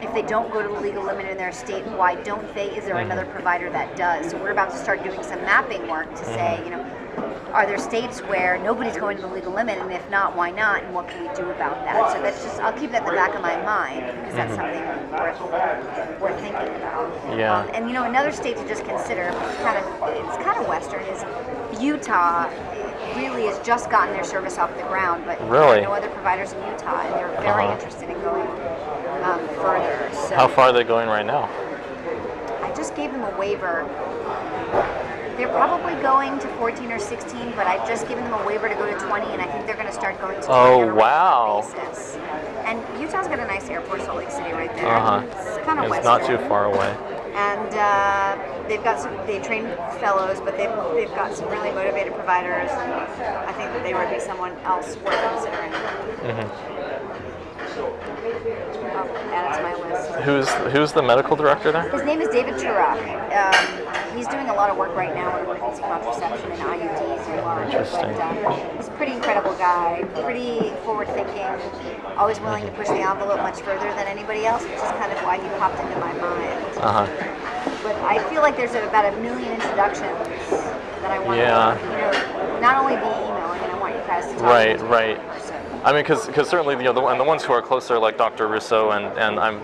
If they don't go to the legal limit in their state, why don't they? Is there another provider that does? So we're about to start doing some mapping work to say, are there states where nobody's going to the legal limit, and if not, why not, and what can we do about that? So that's just, I'll keep that in the back of my mind, because that's something worth thinking about. Yeah. And another state to just consider, it's kind of Western, is Utah. Really has just gotten their service off the ground, but there are no other providers in Utah, and they're very interested in going further. So How far are they going right now? I just gave them a waiver. They're probably going to 14 or 16, but I've just given them a waiver to go to 20, and I think they're going to start going to 20 on a regular basis. And Utah's got a nice airport, Salt Lake City, right there. It's kind of It's western. not too far away. And they train fellows, but they've got some really motivated providers. And I think that they would be someone else worth considering. Add it to my list. Who's the medical director there? His name is David Turok. He's doing a lot of work right now on emergency contraception and IUDs and large. Interesting. But he's a pretty incredible guy, pretty forward-thinking, always willing to push the envelope much further than anybody else, which is kind of why he popped into my mind. But I feel like there's about 1 million introductions that I want to, not only via email. I mean, I want you guys to talk Right. I mean, because certainly the ones who are closer, like Dr. Russo and I'm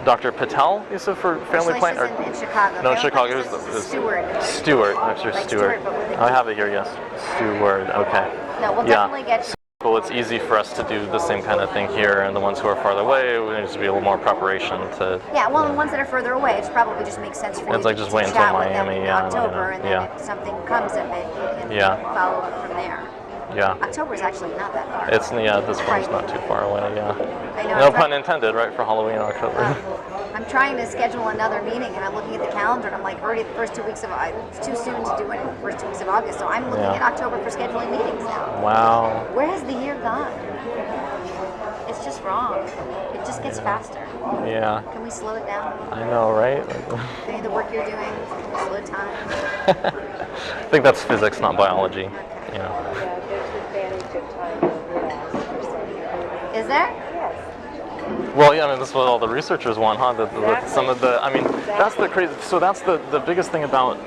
Dr. Patel, you said for family planning? In Chicago. No, in Chicago. Who's Stewart. Dr. Stewart. I have it here. Yes, Stewart. Okay. No, we'll definitely get. Well, it's easy for us to do the same kind of thing here, and the ones who are farther away, we need to be a little more preparation to. Yeah, well, the ones that are further away, it probably just makes sense for you. It's like just wait to until chat with them Miami, in October, and then if something comes of it, you can follow up from there. Yeah. October is actually not that far. It's this one's not too far away. Yeah. I know, No pun intended, right? For Halloween, October. I'm trying to schedule another meeting, and I'm looking at the calendar, and I'm like, already the first 2 weeks of it's too soon to do it in the first 2 weeks of August. So I'm looking at October for scheduling meetings now. Wow. Where has the year gone? It's just wrong. It just gets faster. Yeah. Can we slow it down? I know, right? Maybe the work you're doing, can we slow time? I think that's physics, not biology. Okay. Yeah, there's advantage of time over less for some people. Is there? Yes. Well, yeah, I mean, that's what all the researchers want, huh? Some of the, I mean, that's the crazy. So that's the biggest thing about,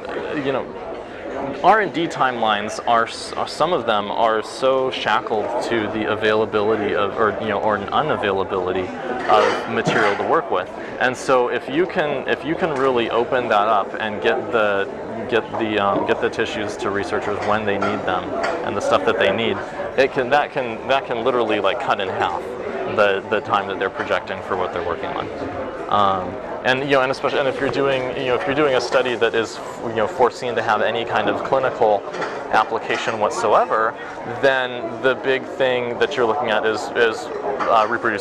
R&D timelines are some of them are so shackled to the availability of, or an unavailability of material to work with. And so if you can really open that up and get the tissues to researchers when they need them and the stuff that they need, that can literally like cut in half the time that they're projecting for what they're working on. And especially if you're doing a study that is foreseen to have any kind of clinical application whatsoever, then the big thing that you're looking at is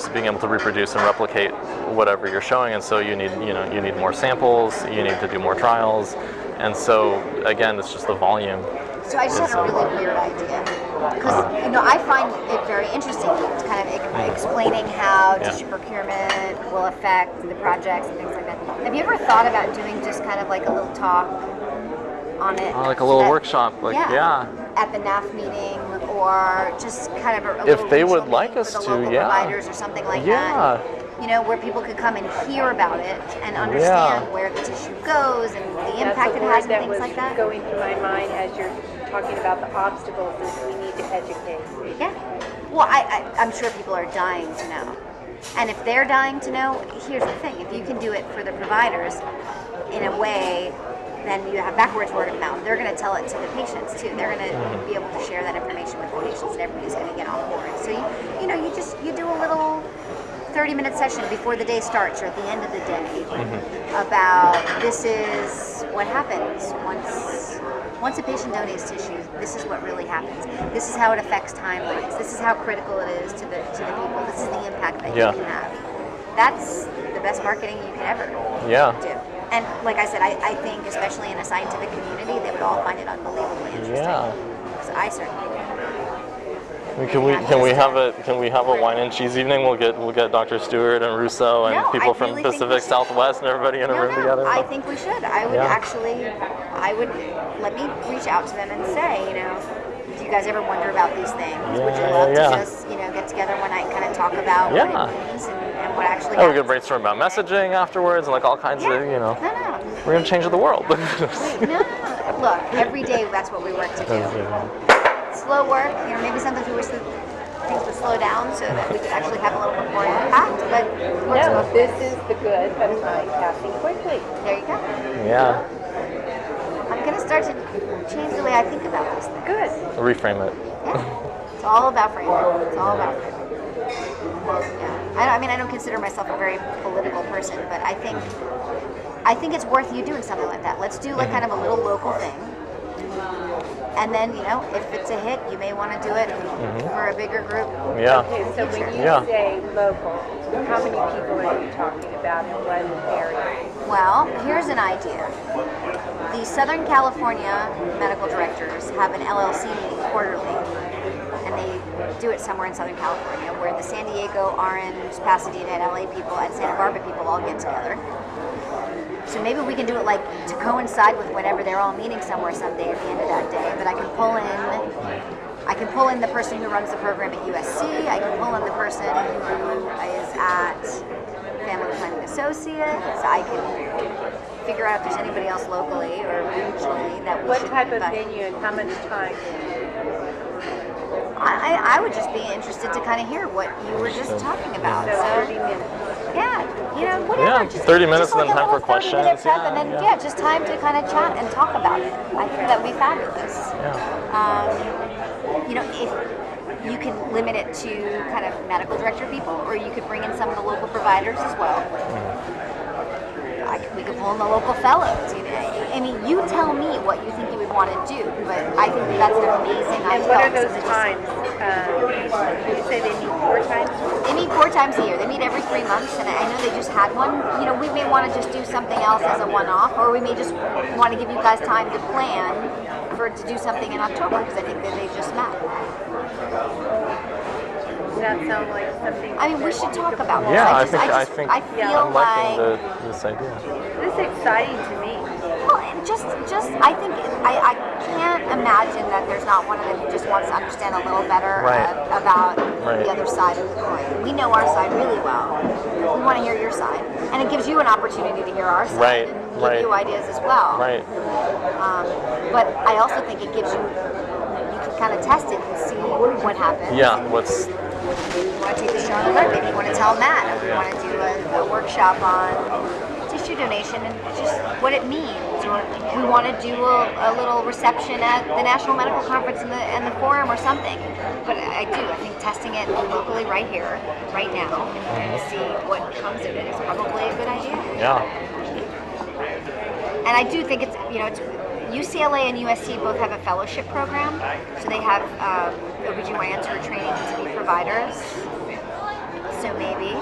being able to reproduce and replicate whatever you're showing. And so you need more samples, you need to do more trials, and so again, it's just the volume. So I just had a really weird idea, because I find it very interesting. It's kind of explaining how tissue procurement will affect the projects and things like that. Have you ever thought about doing just kind of like a little talk on it? Like a little workshop, at the NAF meeting, or just kind of a if they would like us for the to, local providers or something like that. Where people could come and hear about it and understand where the tissue goes and the impact it has and things like that. Going through my mind as you're talking about the obstacles that we need to educate. Yeah. Well, I'm sure people are dying to know. And if they're dying to know, here's the thing. If you can do it for the providers in a way, then you have backwards word of mouth. They're going to tell it to the patients, too. They're going to be able to share that information with the patients, and everybody's going to get on board. So, you do a little 30-minute session before the day starts or at the end of the day about this is what happens once a patient donates tissue. This is what really happens. This is how it affects timelines. This is how critical it is to the people. This is the impact that you can have. That's the best marketing you can ever do. And like I said, I think especially in a scientific community, they would all find it unbelievably interesting. So I certainly do. Can we have a wine and cheese evening? We'll get Dr. Stewart and Russo and people from Pacific Southwest and everybody in a room together. I think we should. I would let me reach out to them and say, do you guys ever wonder about these things? Would you love to just get together one night and kind of talk about what it means and what actually happens? We could brainstorm about messaging afterwards and like all kinds of No. We're gonna change the world. No. Look, every day that's what we work to do. Slow work, maybe sometimes we wish that things would slow down so that we could actually have a little bit more impact, but this is the good of time passing quickly. There you go. Yeah. I'm going to start to change the way I think about this thing. Good. Reframe it. Yeah. It's all about framing. It's all about framing. I don't consider myself a very political person, but I think it's worth you doing something like that. Let's do like kind of a little local thing. And then, if it's a hit, you may want to do it for a bigger group. Yeah. Okay, so when you say local, how many people are you talking about in one area? Well, here's an idea. The Southern California medical directors have an LLC meeting quarterly, and they do it somewhere in Southern California, where the San Diego, Orange, Pasadena, and LA people and Santa Barbara people all get together. So maybe we can do it like to coincide with whenever they're all meeting somewhere someday at the end of that day. But I can pull in the person who runs the program at USC. I can pull in the person who is at Family Planning Associates. I can figure out if there's anybody else locally or regionally that we What should type of invite. venue and how much time? I would just be interested to kind of hear what you were just talking about. So So 30 minutes. yeah, whatever. Yeah, 30 minutes just and then like a time for little 30-minute questions. prep, Yeah, and then yeah. just time to kind of chat and talk about it. I think that would be fabulous. If you can limit it to kind of medical director people, or you could bring in some of the local providers as well. We could pull in the local fellows. I mean, you tell me what you think you would want to do, but I think that's an amazing idea. And what are So those they just- times? You say they meet 4 times? They meet 4 times a year. They meet every 3 months, and I know they just had one. We may want to just do something else as a one-off, or we may just want to give you guys time to plan to do something in October, because I think that they just met. Does that sound like something? I mean, we that should you talk could about pull this. Yeah, off? I think I feel I'm liking like this idea. This is exciting to me. well, just I think I can't imagine that there's not one of them who just wants to understand a little better Right. about Right. the other side of the coin. We know our side really well. We want to hear your side, and it gives you an opportunity to hear our side Right, and give right. you ideas as well. Right. But I also think it gives you can kind of test it and see what happens. Yeah. And What's you want to take the show on alert. Maybe you want to tell Matt. Or you want to do a workshop on tissue donation and just what it means. Or we want to do a little reception at the National Medical Conference and the forum or something. But I think testing it locally right here, right now, and see what comes of it is probably a good idea. yeah. And I do think it's UCLA and USC both have a fellowship program, so they have OBGYNs who are training to be providers. So maybe.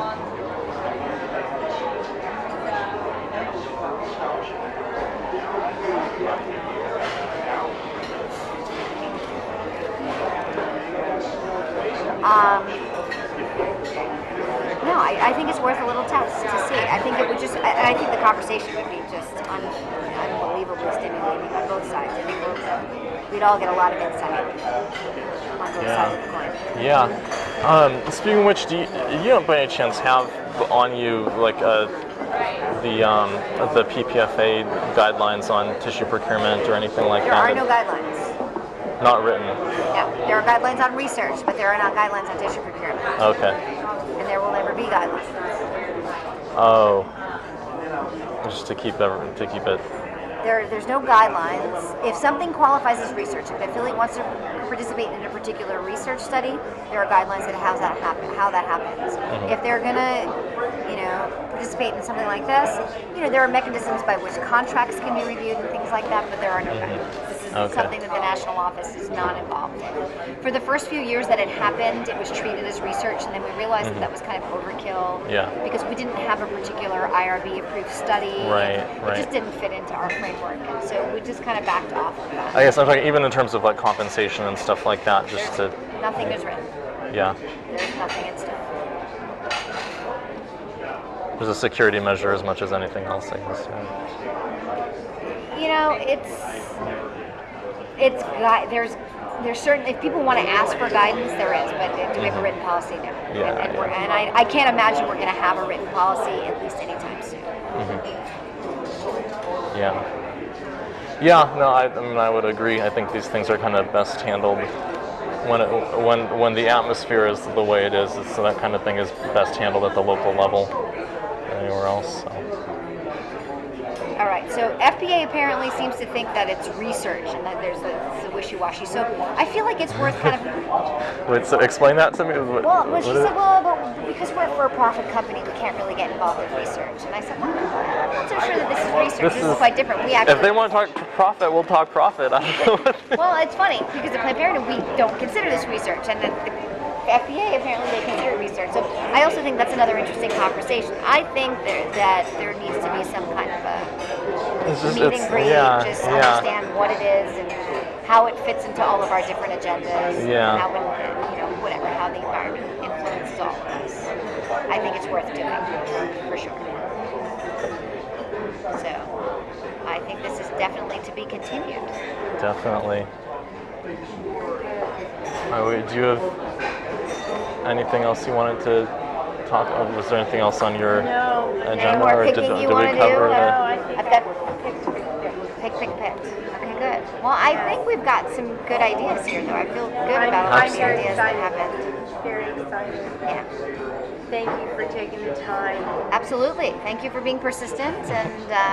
No, I think it's worth a little test to see. I think it would just, I think the conversation would be just unbelievably stimulating on both sides. I think we'd all get a lot of insight on both sides of the coin. Yeah. Speaking of which, do you don't by any chance have on you like the PPFA guidelines on tissue procurement or anything like There that? are no guidelines. Not written. Yeah, there are guidelines on research, but there are not guidelines on tissue procurement. Okay. And there will never be guidelines. Oh. Just to keep it. There's no guidelines. If something qualifies as research, if the affiliate wants to participate in a particular research study, there are guidelines that how that happens. If they're gonna, participate in something like this, there are mechanisms by which contracts can be reviewed and things like that, but there are no guidelines. This is something that the national office is not involved in. For the first few years that it happened, it was treated as research, and then we realized that was kind of overkill. Yeah. Because we didn't have a particular IRB approved study. Right. It just didn't fit into our framework, and so we just kind of backed off of that. I guess I'm talking even in terms of like compensation and stuff like that, just to. Nothing is written. Yeah. There's nothing in stone. There's a security measure as much as anything else, I guess. Right? There's certain, if people want to ask for guidance, there is, but do we have a written policy? No. Yeah, And I can't imagine we're going to have a written policy at least anytime soon. Yeah. Yeah, no, I would agree. I think these things are kind of best handled when the atmosphere is the way it is. So that kind of thing is best handled at the local level than anywhere else. So. All right, so FDA apparently seems to think that it's research and that there's a wishy-washy. So I feel like it's worth kind of... Wait, so explain that to me. She said, but because we're a for-profit company, we can't really get involved in research. And I said, well, I'm not so sure that this is research. This is quite different. We actually... If they want to talk profit, we'll talk profit. I don't know what Well, it's funny, because at Planned Parenthood, we don't consider this research. And then the FDA, apparently, they consider it research. So I also think that's another interesting conversation. I think that there needs to be some kind of a meet and greet, just understand what it is and how it fits into all of our different agendas. Yeah. And how, whatever. I think it's worth doing, for sure. So, I think this is definitely to be continued. Definitely. Do you have anything else you wanted to talk about? Was there anything else on your agenda? Any more or picking did you we want to do? cover the... I've got pick. Okay, good. Well, I think we've got some good ideas here, though. I feel good about all I'm the very ideas that excited. happened. Very excited. Yeah. Thank you for taking the time. Absolutely. Thank you for being persistent and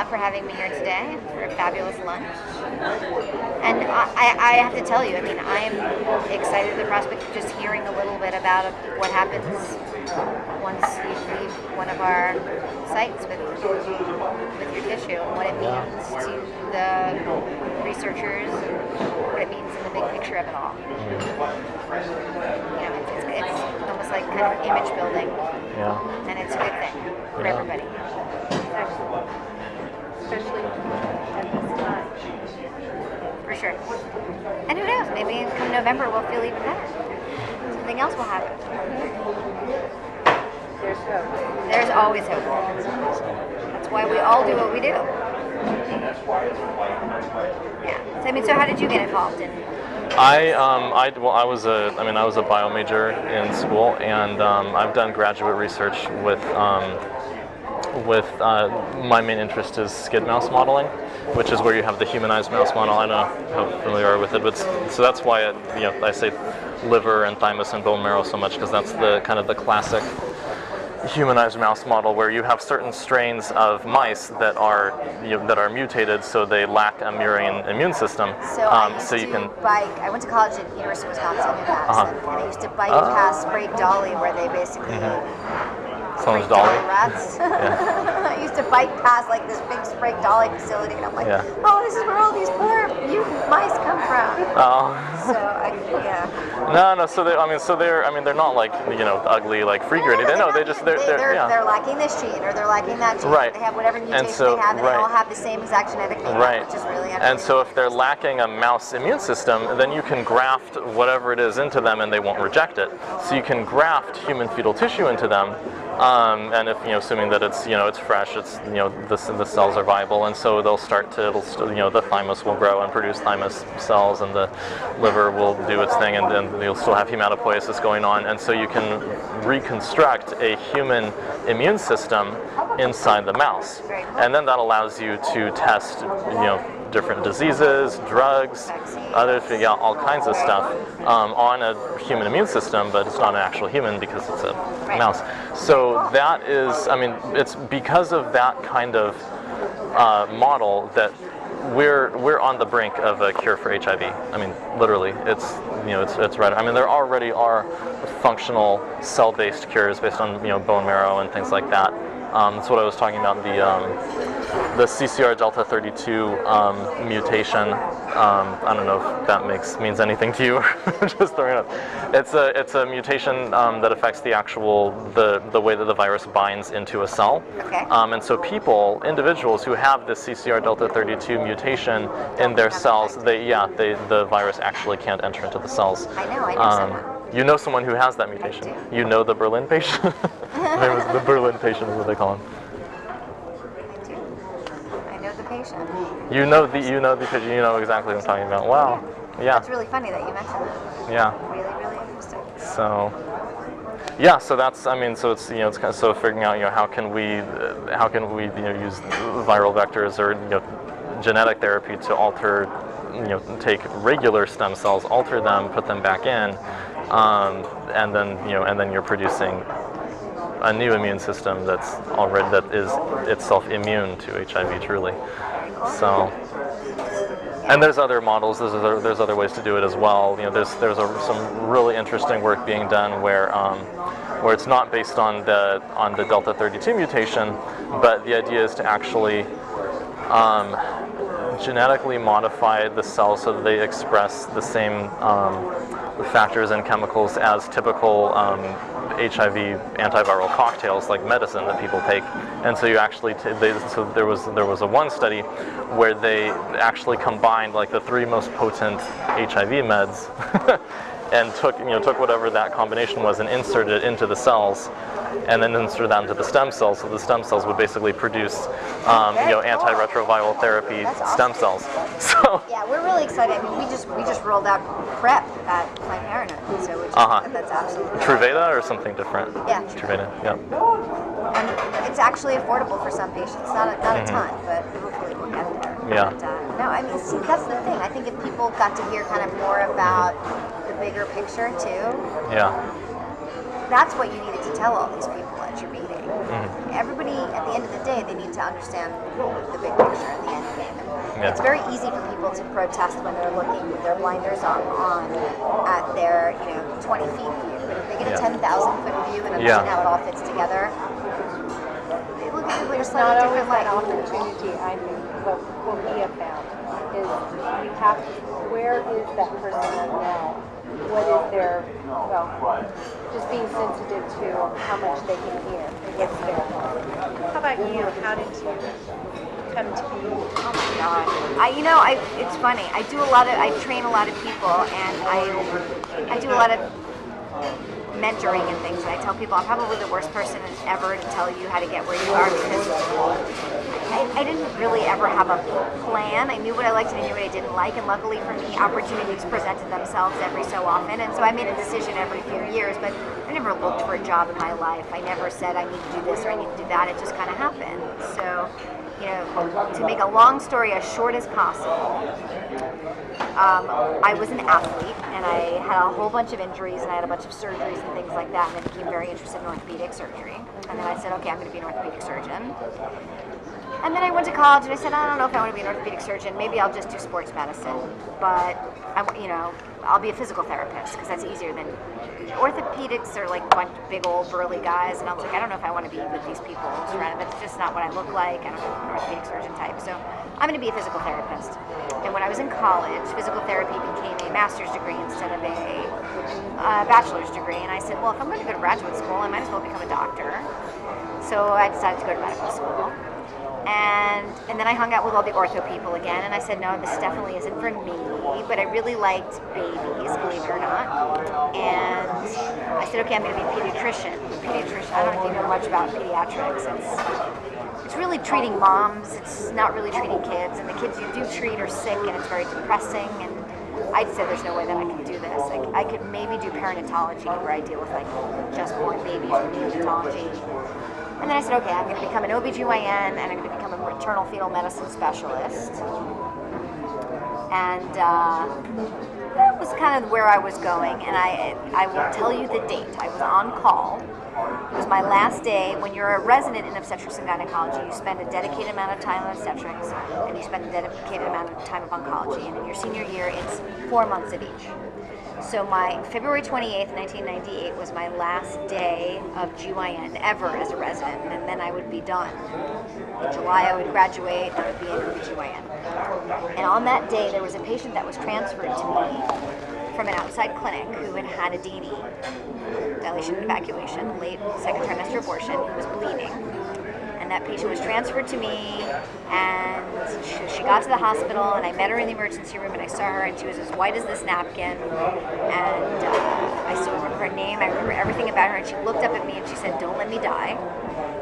for having me here today for a fabulous lunch. And I have to tell you, I mean, I'm excited at the prospect of just hearing a little bit about what happens once you leave one of our sites with your tissue and what it means to the researchers, what it means in the big picture of it all. You know, it's almost like kind of image building. Yeah. And it's a good thing for everybody. Excellent. Especially at this time. For sure. And who knows, maybe come November we'll feel even better. Something else will happen. There's hope. There's always hope. That's why we all do what we do. Yeah. So, I mean, so how did you get involved in? I was a bio major in school, and I've done graduate research with my main interest is skid mouse modeling, which is where you have the humanized mouse model. I don't know how familiar you are with it, but so that's why I say liver and thymus and bone marrow so much, because that's the kind of the classic humanized mouse model where you have certain strains of mice that are mutated, so they lack a murine immune system. So I used to bike. I went to college at University of Wisconsin in Madison, and I used to bike past Sprague Dolly, where they basically Someone's dolly. Rats. I used to bike past like this big Sprague Dolly facility, and I'm like, Yeah. oh, this is where all these poor mutant mice come from. Oh. So yeah. No. So they're not like ugly like freak or anything. No, they're lacking this gene or they're lacking that gene. Right. They have whatever mutation so, they have, and right. they all have the same exact genetic makeup, Right. which is really And so if they're lacking a mouse immune system, then you can graft whatever it is into them and they won't reject it. So you can graft human fetal tissue into them, and if assuming that it's it's fresh, it's the cells are viable, and so they'll start to the thymus will grow and produce thymus cells, and the liver will do its thing, and then you'll still have hematopoiesis going on, and so you can reconstruct a human immune system inside the mouse, and then that allows you to test different diseases, drugs, all kinds of stuff on a human immune system, but it's not an actual human because it's a mouse. So that is, it's because of that kind of model that we're on the brink of a cure for HIV. I mean, literally, it's right. I mean, there already are functional cell-based cures based on bone marrow and things like that. That's what I was talking about, the CCR delta 32 mutation. I don't know if that means anything to you. Just throwing it up. It's a mutation that affects the way that the virus binds into a cell. Okay. And so individuals who have this CCR delta 32 mutation in their cells, the virus actually can't enter into the cells. I know someone. You know someone who has that mutation. You know the Berlin patient. The Berlin patient is what they call him. I do. I know the patient. You know because you know exactly what I'm talking about. Wow. Yeah. It's really funny that you mentioned that. Yeah. Really, really interesting. So. Yeah, so that's so it's it's kind of so figuring out how can we use viral vectors or genetic therapy to alter take regular stem cells, alter them, put them back in, and then you're producing a new immune system that is itself immune to HIV truly. So. And there's other models. There's other ways to do it as well. There's some really interesting work being done where it's not based on the delta 32 mutation, but the idea is to actually genetically modify the cells so that they express the same factors and chemicals as typical HIV antiviral cocktails like medicine that people take. And so you actually so there was a one study where they actually combined like the three most potent HIV meds and took whatever that combination was and inserted it into the cells, and then inserted that into the stem cells. So the stem cells would basically produce antiretroviral therapy stem cells. So Yeah, we're really excited. I mean, we just rolled out PrEP at Planned Parenthood, so that's absolutely Truvada or something different? Yeah, Truvada. Yeah. and it's actually affordable for some patients. Not a ton, but hopefully we'll get there. Yeah. But, no, I mean, see, that's the thing. I think if people got to hear kind of more about the bigger picture too, Yeah. that's what you needed to tell all these people at your meeting. Everybody, at the end of the day, they need to understand the big picture and the end game. Yeah. It's very easy for people to protest when they're looking with their blinders on at their 20 feet view. But if they get a 10,000 foot view and understand how it all fits together, they look at it with a There's slightly not always different that light. opportunity, I think, what we have found is we have to, where is that person now? What is their, just being sensitive to how much they can hear. Yes, how about you? How did you come to be? Oh my God! It's funny. I train a lot of people, and I do a lot of mentoring and things. And I tell people I'm probably the worst person ever to tell you how to get where you are, because I didn't really ever have a plan. I knew what I liked and I knew what I didn't like, and luckily for me, opportunities presented themselves every so often, and so I made a decision every few years, but I never looked for a job in my life. I never said I need to do this or I need to do that. It just kind of happened. So, to make a long story as short as possible, I was an athlete, and I had a whole bunch of injuries, and I had a bunch of surgeries and things like that, and I became very interested in orthopedic surgery. And then I said, okay, I'm going to be an orthopedic surgeon. And then I went to college, and I said, I don't know if I want to be an orthopedic surgeon. Maybe I'll just do sports medicine. But I'll be a physical therapist, because that's easier than orthopedics are like one big old burly guys, and I was like, I don't know if I want to be with these people surrounded. That's just not what I look like. I don't know, an orthopedic surgeon type. So I'm going to be a physical therapist. And when I was in college, physical therapy became a master's degree instead of a bachelor's degree. And I said, well, if I'm going to go to graduate school, I might as well become a doctor. So I decided to go to medical school. And then I hung out with all the ortho people again, and I said, no, this definitely isn't for me, but I really liked babies, believe it or not. And I said, okay, I'm going to be a pediatrician. I don't know if you know much about pediatrics. It's really treating moms. It's not really treating kids, and the kids you do treat are sick, and it's very depressing. And I said, there's no way that I can do this. Like, I could maybe do perinatology, where I deal with like just born babies, or neonatology. And then I said, okay, I'm going to become an OBGYN, and I'm going to become a maternal fetal medicine specialist. And that was kind of where I was going. And I will tell you the date. I was on call. It was my last day. When you're a resident in obstetrics and gynecology, you spend a dedicated amount of time on obstetrics, and you spend a dedicated amount of time of oncology. And in your senior year, it's 4 months of each. So my February 28th, 1998 was my last day of GYN ever as a resident, and then I would be done. In July I would graduate, I would be an OB/GYN. And on that day there was a patient that was transferred to me from an outside clinic who had had a DNE, dilation and evacuation, late second trimester abortion, who was bleeding. And that patient was transferred to me, and she got to the hospital, and I met her in the emergency room, and I saw her, and she was as white as this napkin, and I still remember her name, I remember everything about her, and she looked up at me and she said, don't let me die,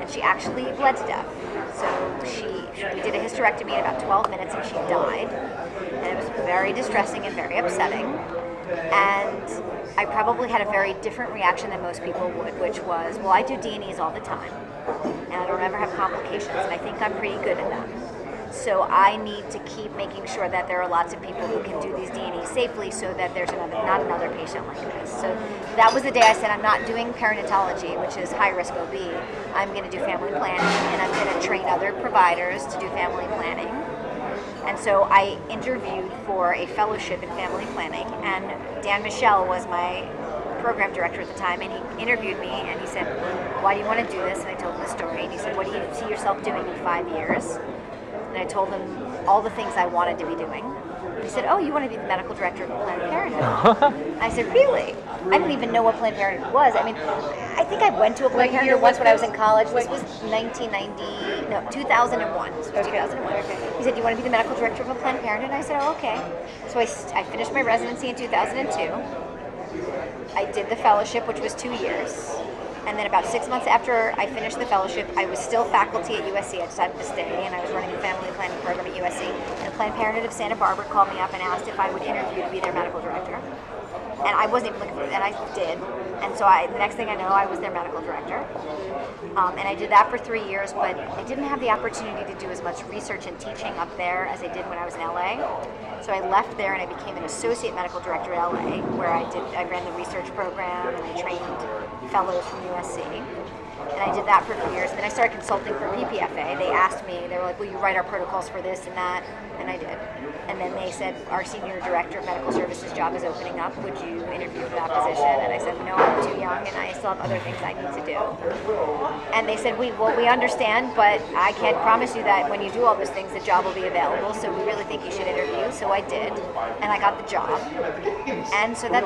and she actually bled to death. So we did a hysterectomy in about 12 minutes, and she died, and it was very distressing and very upsetting. And I probably had a very different reaction than most people would, which was, well, I do D&Es all the time, and I don't ever have complications, and I think I'm pretty good at them. So I need to keep making sure that there are lots of people who can do these D&Es safely, so that there's not another patient like this. So that was the day I said, I'm not doing perinatology, which is high-risk OB. I'm going to do family planning, and I'm going to train other providers to do family planning. And so I interviewed for a fellowship in family planning, and Dan Michel was my program director at the time, and he interviewed me, and he said, why do you want to do this? And I told him the story, and he said, what do you see yourself doing in 5 years? And I told him all the things I wanted to be doing. He said, oh, you want to be the medical director of Planned Parenthood? I said, really? I didn't even know what Planned Parenthood was. I mean, I think I went to a Planned Parenthood once when I was in college. This was 2001. This was 2001. Okay. He said, you want to be the medical director of a Planned Parenthood? And I said, oh, okay. So I finished my residency in 2002. I did the fellowship, which was 2 years. And then about 6 months after I finished the fellowship, I was still faculty at USC. I decided to stay, and I was running the family planning program at USC. And Planned Parenthood of Santa Barbara called me up and asked if I would interview to be their medical director. And I wasn't even looking for it, and I did. And so the next thing I know, I was their medical director. And I did that for 3 years, but I didn't have the opportunity to do as much research and teaching up there as I did when I was in LA. So I left there and I became an associate medical director at LA, where I ran the research program and I trained fellows from USC. And I did that for 3 years. And then I started consulting for PPFA. They asked me, they were like, will you write our protocols for this and that? And I did. And then they said, our senior director of medical services job is opening up. Would you interview for that position? And I said, no, I'm too young and I still have other things I need to do. And they said, we understand, but I can't promise you that when you do all those things, the job will be available. So we really think you should interview. So I did. And I got the job. And so that's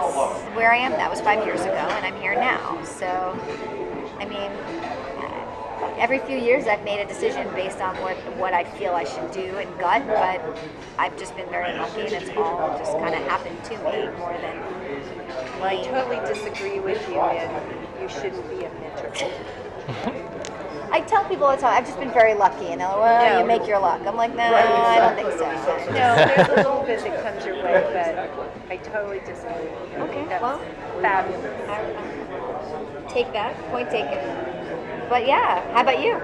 where I am. That was 5 years ago and I'm here now. So, I mean, every few years I've made a decision based on what I feel I should do and gut, but I've just been very lucky and it's all just kind of happened to me more than Well, I totally disagree with you, and you shouldn't be a mentor. I tell people all the time, I've just been very lucky, and they're like, well, No. you make your luck. I'm like, no, I don't think so. No, there's a little bit that comes your way, but I totally disagree. Okay, That's well, fabulous. take that, point taken. But yeah, how about you?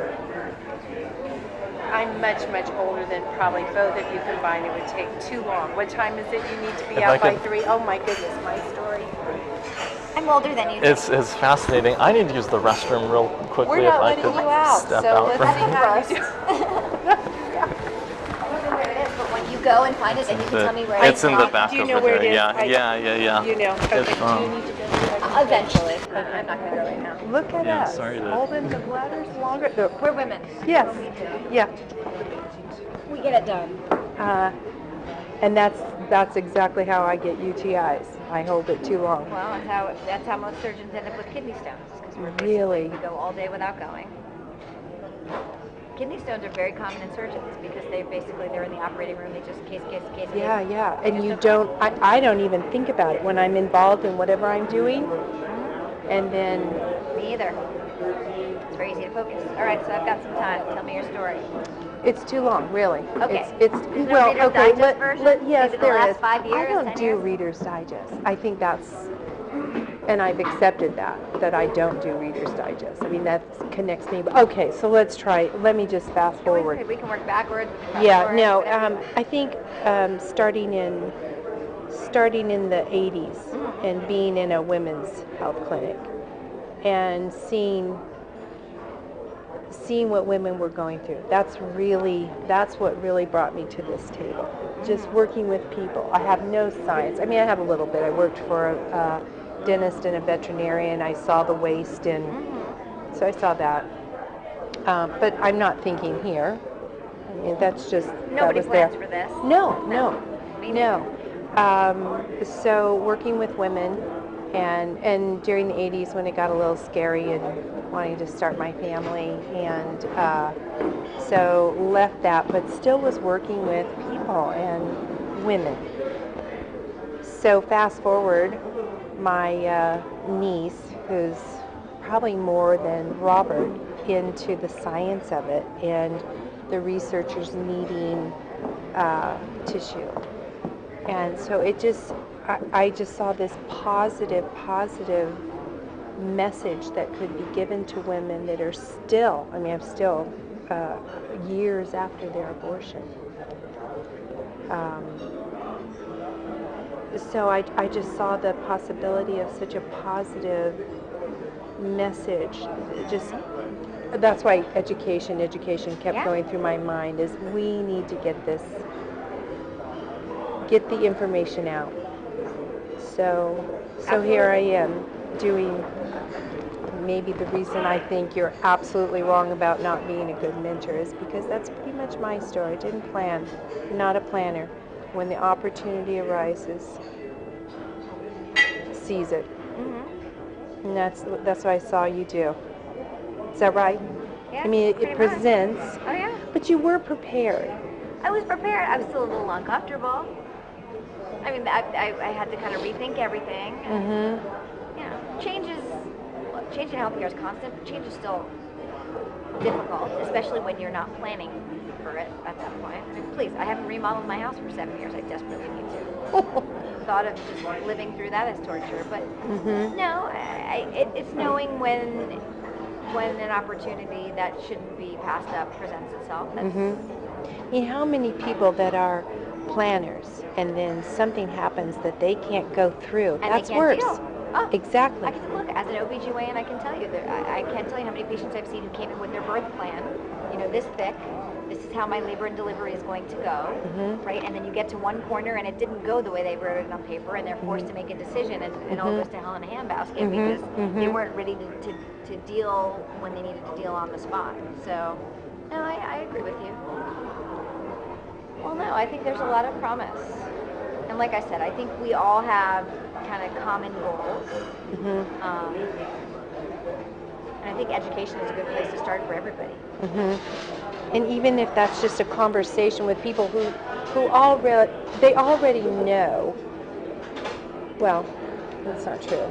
I'm much, much older than probably both of you combined. It would take too long. What time is it? You need to be If out I by could- 3. Oh my goodness, my story. I'm older than you. It's fascinating. I need to use the restroom real quickly. We're not if I letting could you out, step so out let's for a see minute. how you do. I don't know where it is, but when you go and find it, then you can tell me where It's in the at. back Do you over know where there. it is? Yeah. You know. Okay. If, Do you need to go? Eventually. I'm not going to go right now. Look at Yeah, us, sorry to- holding the bladders longer. No, We're women. yes, yeah, We get it done. and that's exactly how I get UTIs. I hold it too long. Well, that's how most surgeons end up with kidney stones, because we're Really? we go all day without going. Kidney stones are very common in surgeons because they're in the operating room. They just case. Yeah, and you don't. I don't even think about it when I'm involved in whatever I'm doing, and then Me either. It's very easy to focus. All right, so I've got some time. Tell me your story. it's too long, really. Okay. It's Is there a well, Reader's okay. Digest version? Yes, Maybe the there last is. 5 years, I 10 don't do years? Reader's Digest. I think and I've accepted that I don't do Reader's Digest. I mean, that connects me. Okay, so let's try. Let me just fast forward. We can work backward. Yeah, forward, no. whatever. I think starting in the 80s and being in a women's health clinic and seeing what women were going through. That's what really brought me to this table. Just working with people. I have no science. I mean, I have a little bit. I worked for a dentist and a veterinarian. I saw the waste, and so I saw that. But I'm not thinking here. I mean, that's just Nobody that was there. plans for this. No. Me neither. So working with women, and during the 80s when it got a little scary and wanting to start my family, and so left that, but still was working with people and women. So fast forward, my niece, who's probably more than Robert into the science of it and the researchers needing tissue. And so I just saw this positive message that could be given to women that are still, I'm still years after their abortion. So I just saw the possibility of such a positive message. That's why education kept going through my mind, is we need to get the information out. So here I am doing maybe the reason I think you're absolutely wrong about not being a good mentor is because that's pretty much my story. I didn't plan, not a planner. When the opportunity arises, seize it. Mm-hmm. And that's what I saw you do. Is that right? Yeah, I mean, it pretty presents, much. Oh yeah. but you were prepared. I was prepared. I was still a little uncomfortable. I mean, I had to kind of rethink everything. And, you know, change in healthcare is constant. Change is still difficult, especially when you're not planning for it at that point. I mean, please, I haven't remodeled my house for 7 years. I desperately need to. Thought of just living through that as torture, but no, it's knowing when an opportunity that shouldn't be passed up presents itself. You know how many people that are planners and then something happens that they can't go through? And That's they can't worse. deal. Oh, Exactly. I can look, as an OBGYN, I can tell you that I can't tell you how many patients I've seen who came in with their birth plan, you know, this thick. This is how my labor and delivery is going to go, right? And then you get to one corner and it didn't go the way they wrote it on paper, and they're forced to make a decision, and it all goes to hell in a handbasket because they weren't ready to deal when they needed to deal on the spot. So, no, I agree with you. Well, no, I think there's a lot of promise. And like I said, I think we all have kind of common goals. And I think education is a good place to start for everybody. And even if that's just a conversation with people who already know. Well, that's not true.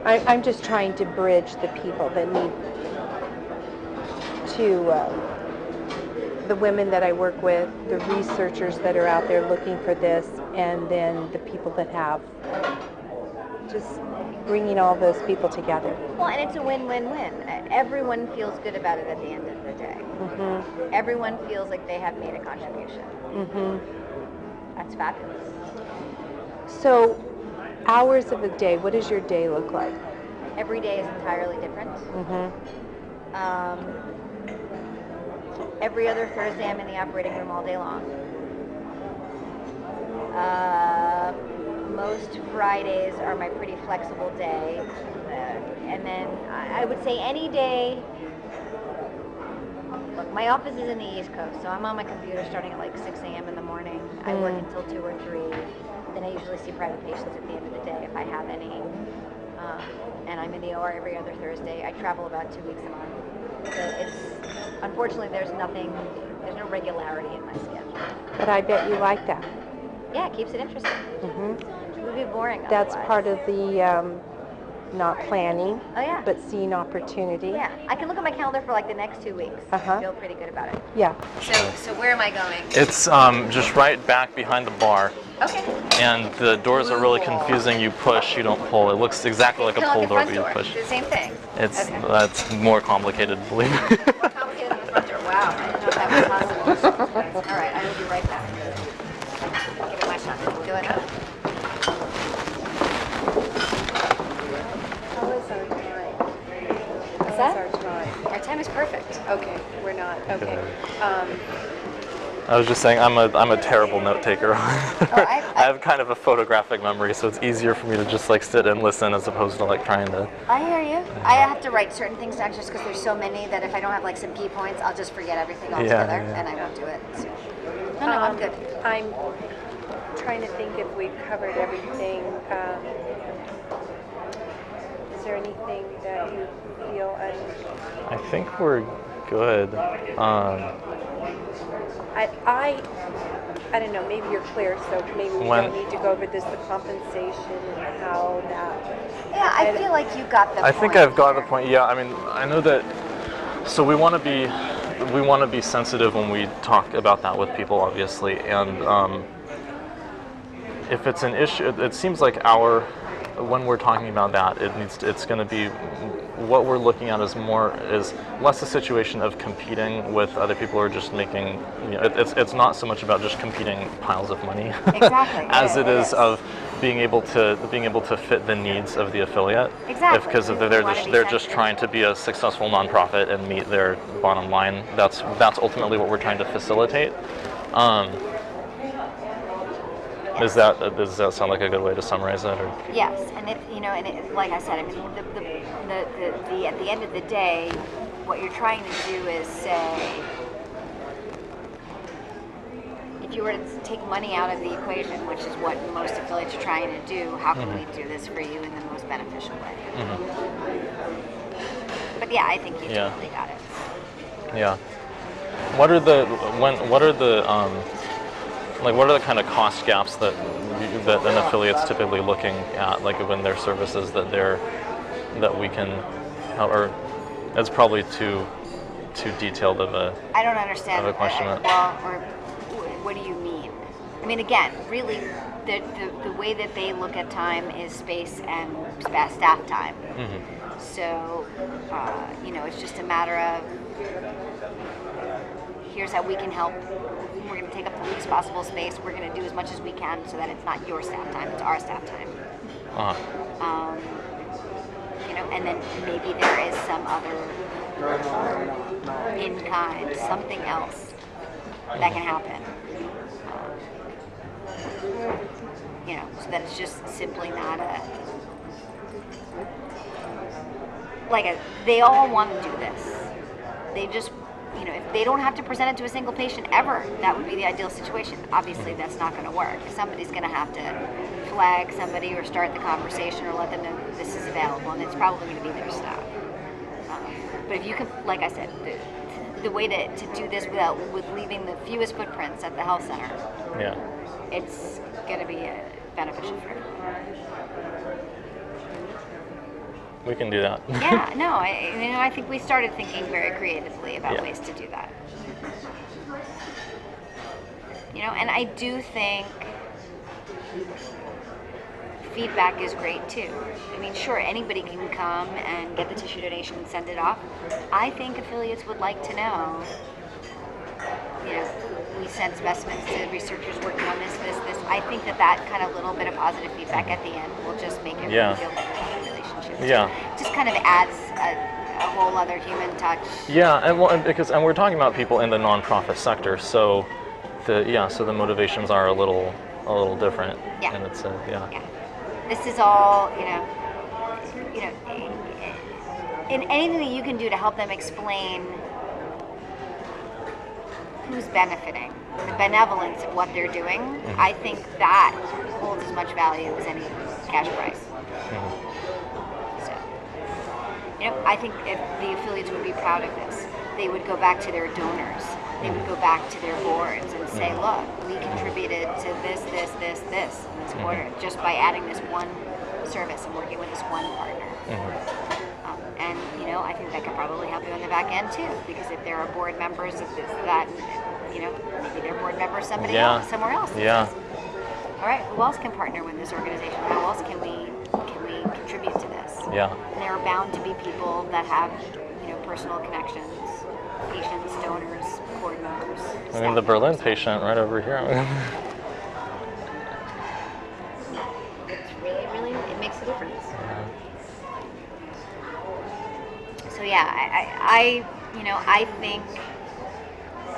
I'm just trying to bridge the people that need to, the women that I work with, the researchers that are out there looking for this, and then the people that have, just bringing all those people together. Well, and it's a win-win-win. Everyone feels good about it at the end of the day. Everyone feels like they have made a contribution. That's fabulous. So, hours of the day, what does your day look like? Every day is entirely different. Every other Thursday, I'm in the operating room all day long. Most Fridays are my pretty flexible day. And then I would say any day, look, my office is in the East Coast, so I'm on my computer starting at like 6 a.m. in the morning. I work until 2 or 3. Then I usually see private patients at the end of the day if I have any. And I'm in the OR every other Thursday. I travel about 2 weeks a month. So unfortunately, there's no regularity in my schedule. But I bet you like that. Yeah, it keeps it interesting. It would be boring That's otherwise. part of the not planning, Oh, yeah. but seeing opportunity. Yeah, I can look at my calendar for like the next 2 weeks. I feel pretty good about it. Yeah. So where am I going? It's just right back behind the bar. Okay. And the doors are really confusing. You push, you don't pull. It looks exactly like a Kind pull of door, like but the you front door. push. The same thing. That's more complicated, believe me. More complicated than the front door. Wow, I didn't know that was possible. All right, I will be right back. Give it my shot. Do it now. How is our time? What's that? Our time? Our time is perfect. Okay, we're not. Okay. I was just saying I'm a terrible note taker. I have kind of a photographic memory, so it's easier for me to just like sit and listen as opposed to like trying to. I hear you. I have to write certain things down just because there's so many that if I don't have like some key points, I'll just forget everything altogether, and I won't do it. So. No, I'm good. I'm trying to think if we've covered everything. Is there anything that you feel I think we're good. I don't know, maybe you're clear, so maybe we don't need to go over this, the compensation and how that... Yeah, I feel like you got the point. I think I've got the point. Yeah, I mean, I know that. So we want to be sensitive when we talk about that with people, obviously, and if it's an issue, it seems like when we're talking about that, it's going to be what we're looking at is less a situation of competing with other people who are just making, it's not so much about just competing piles of money Exactly. as it is of being able to fit the needs of the affiliate. Exactly. Because they're just trying to be a successful nonprofit and meet their bottom line. That's ultimately what we're trying to facilitate. Does that sound like a good way to summarize it? Or? Yes, and like I said, I mean, at the end of the day, what you're trying to do is say, if you were to take money out of the equation, which is what most affiliates are trying to do, how can we do this for you in the most beneficial way? But yeah, I think you totally got it. Yeah. What are the Like, what are the kind of cost gaps that an affiliate's typically looking at, like when their services that we can, or it's probably too detailed of a. I don't understand. Of a question. Or what do you mean? I mean, again, really, the way that they look at time is space and staff time. Mm-hmm. So, it's just a matter of, here's how we can help. We're going to take up the least possible space. We're going to do as much as we can so that it's not your staff time, it's our staff time. Uh-huh. And then maybe there is some other in kind, something else that can happen. So that it's just simply not they all want to do this. They just, if they don't have to present it to a single patient ever, that would be the ideal situation. Obviously, that's not going to work. Somebody's going to have to flag somebody or start the conversation or let them know this is available, and it's probably going to be their staff. But if you can, like I said, the way to do this with leaving the fewest footprints at the health center, Yeah. it's going to be beneficial for everyone. We can do that. Yeah, no, I think we started thinking very creatively about ways to do that. And I do think feedback is great too. I mean, sure, anybody can come and get the tissue donation and send it off. I think affiliates would like to know, we sent specimens to researchers working on this. I think that kind of little bit of positive feedback at the end will just make everyone feel better about the relationship. Yeah. Just kind of adds a whole other human touch. Yeah, and we're talking about people in the nonprofit sector, so the motivations are a little different. Yeah. And it's Yeah. This is all, in anything that you can do to help them explain who's benefiting, the benevolence of what they're doing, Mm-hmm. I think that holds as much value as any cash price. Mm-hmm. So, I think if the affiliates would be proud of this, they would go back to their donors. They would go back to their boards and say, look, we contributed to this in this quarter just by adding this one service and working with this one partner. And I think that could probably help you on the back end too, because if there are board members of that, maybe they're board members else, somewhere else. Yeah. All right, who else can partner with this organization? How else can we contribute to this? Yeah. And there are bound to be people that have, personal connections, patients, donors, board members. I mean, the Berlin patient right over here. It's really, it makes a difference. So I think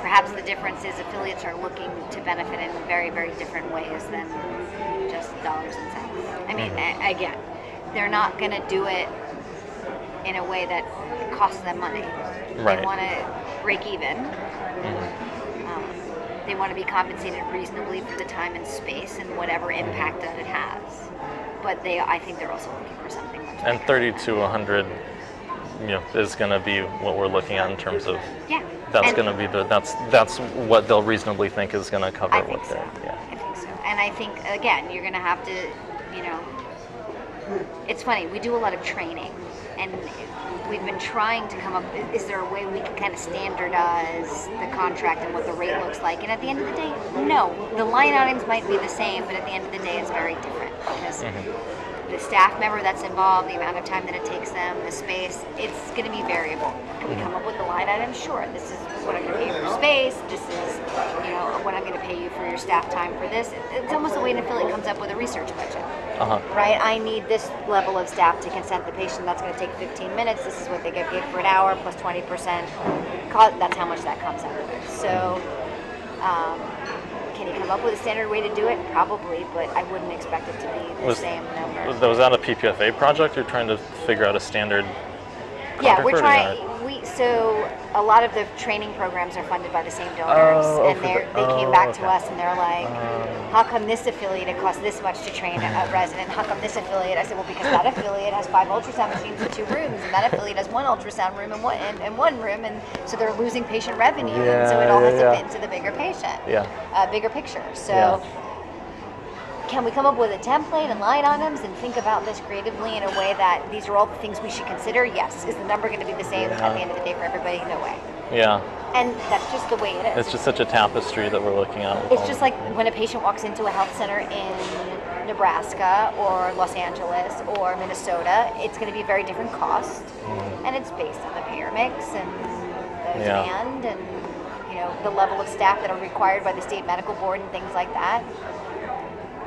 perhaps the difference is affiliates are looking to benefit in very, very different ways than just dollars and cents. I mean, again, they're not going to do it in a way that costs them money. Right. They want to break even. They want to be compensated reasonably for the time and space and whatever impact that it has. But I think they're also looking for something much And bigger. 30 to 100, is going to be what we're looking at in terms of. Yeah. That's going to be that's what they'll reasonably think is going to cover I what think so. they're. Yeah. I think so. And I think, again, you're going to have to, it's funny, we do a lot of training, and we've been trying to come up, is there a way we can kind of standardize the contract and what the rate looks like? And at the end of the day, no. The line items might be the same, but at the end of the day, it's very different, because the staff member that's involved, the amount of time that it takes them, the space, it's going to be variable. Can we come up with the line item? Sure. This is what I'm going to pay you for space. This is, what I'm going to pay you for your staff time for this. It's almost the way an affiliate comes up with a research budget. Right? I need this level of staff to consent the patient. That's going to take 15 minutes. This is what they get paid for an hour plus 20%. That's how much that comes out of it. So, can you come up with a standard way to do it? Probably, but I wouldn't expect it to be the same number. Was that a PPFA project? You're trying to figure out a standard Yeah, we're contract, or- trying. So a lot of the training programs are funded by the same donors, and they came back to us and they're like, how come this affiliate costs this much to train a resident? How come this affiliate? I said, well, because that affiliate has 5 ultrasound machines in 2 rooms, and that affiliate has 1 ultrasound room in one room, and so they're losing patient revenue, and so it all has to fit into the bigger bigger picture. So. Can we come up with a template and line items and think about this creatively in a way that these are all the things we should consider? Yes. Is the number going to be the same at the end of the day for everybody? No way. Yeah. And that's just the way it is. It's just such a tapestry that we're looking at. It's just like when a patient walks into a health center in Nebraska or Los Angeles or Minnesota, it's going to be a very different cost, and it's based on the payer mix and the demand and the level of staff that are required by the state medical board and things like that.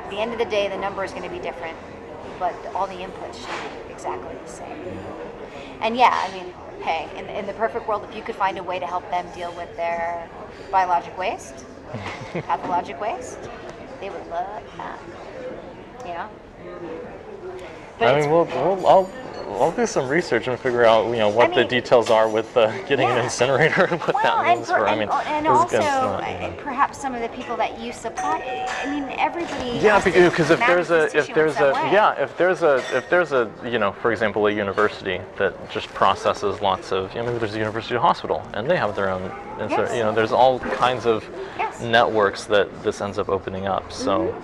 At the end of the day, the number is going to be different, but all the inputs should be exactly the same. And yeah, I mean, hey, in the perfect world, if you could find a way to help them deal with their biologic waste, pathologic waste, they would love that. But I mean, I'll do some research and figure out what the details are with getting an incinerator and what that means for. And also perhaps some of the people that you supply. I mean, everybody. Yeah, because if there's a for example, a university that just processes lots of maybe there's a university hospital and they have their own. There's all kinds of networks that this ends up opening up. So.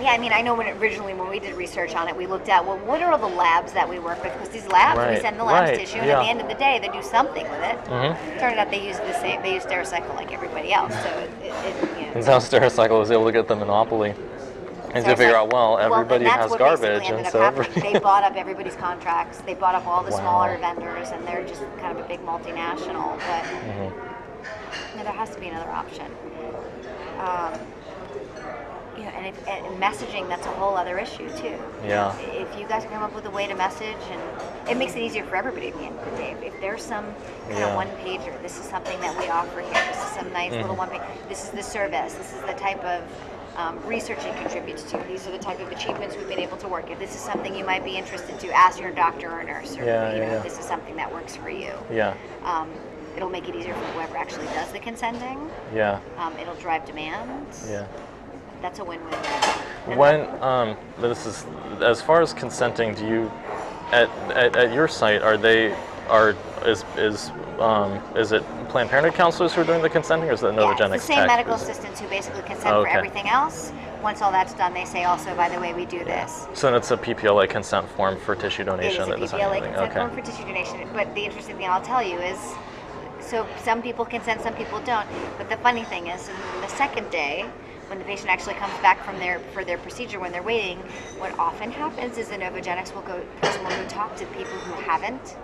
Yeah, I mean, I know when we did research on it, we looked at, well, what are all the labs that we work with? Because these labs, we send the labs tissue, and at the end of the day, they do something with it. Turned out they use the same. They use Stericycle like everybody else. So That's how Stericycle was able to get the monopoly, and to figure out, everybody has garbage, and so they bought up everybody's contracts. They bought up all the smaller vendors, and they're just kind of a big multinational. But there has to be another option. And messaging, that's a whole other issue too. Yeah. If you guys come up with a way to message, and it makes it easier for everybody at the end of the day. If there's some kind of one-pager, this is something that we offer here, this is some nice little one-page, this is the service, this is the type of research it contributes to, these are the type of achievements we've been able to work. If this is something you might be interested to ask your doctor or nurse, or this is something that works for you. Yeah. It'll make it easier for whoever actually does the consenting. Yeah. It'll drive demand. Yeah. That's a win-win. When this is as far as consenting, do you at your site is it Planned Parenthood counselors who are doing the consenting, or is it Novogenics? It's the same medical assistants who basically consent for everything else. Once all that's done, they say also, by the way, we do this. So then it's a PPLA consent form for tissue donation. It is a PPLA consent form for tissue donation. But the interesting thing I'll tell you is, so some people consent, some people don't. But the funny thing is, in the second day, when the patient actually comes back for their procedure, when they're waiting, what often happens is the Novogenics person will go talk to people who haven't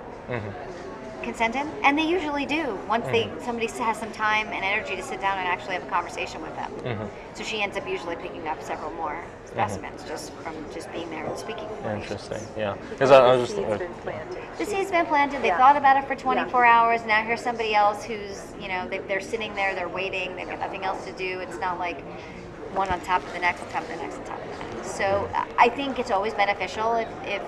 consented, and they usually do once somebody has some time and energy to sit down and actually have a conversation with them. So she ends up usually picking up several more specimens just from just being there and speaking. Interesting, yeah. Because the seed's been planted. The seed's been planted. They thought about it for 24 hours. Now here's somebody else who's they're sitting there, they're waiting, they've got nothing else to do. It's not like one on top of the next, on top of the next, on top of the next. So I think it's always beneficial if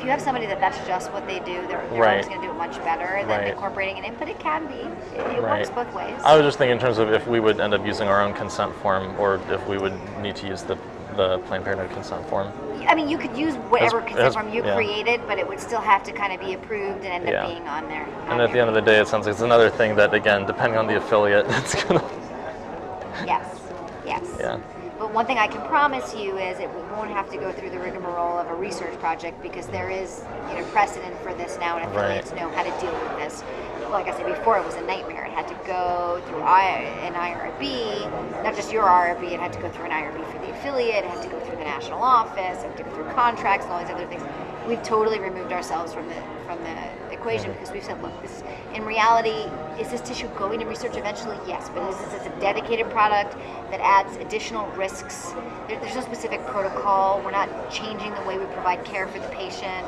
you have somebody that's just what they do, they're always going to do it much better than incorporating it in. But it can be. It works both ways. I was just thinking in terms of if we would end up using our own consent form, or if we would need to use the Planned Parenthood consent form. I mean, you could use whatever consent form you created, but it would still have to kind of be approved and end up being on there. And at the end of the day, it sounds like it's another thing that, again, depending on the affiliate, it's going to... Yes. Yeah. But one thing I can promise you is it won't have to go through the rigmarole of a research project, because there is precedent for this now, and affiliates know how to deal with this. Like I said before, it was a nightmare. It had to go through an IRB, not just your IRB, it had to go through an IRB for the affiliate, it had to go through the national office, it had to go through contracts and all these other things. We've totally removed ourselves from the equation, because we've said, look, this, in reality, is this tissue going to research eventually? Yes, but this is a dedicated product that adds additional risks. There's no specific protocol. We're not changing the way we provide care for the patient.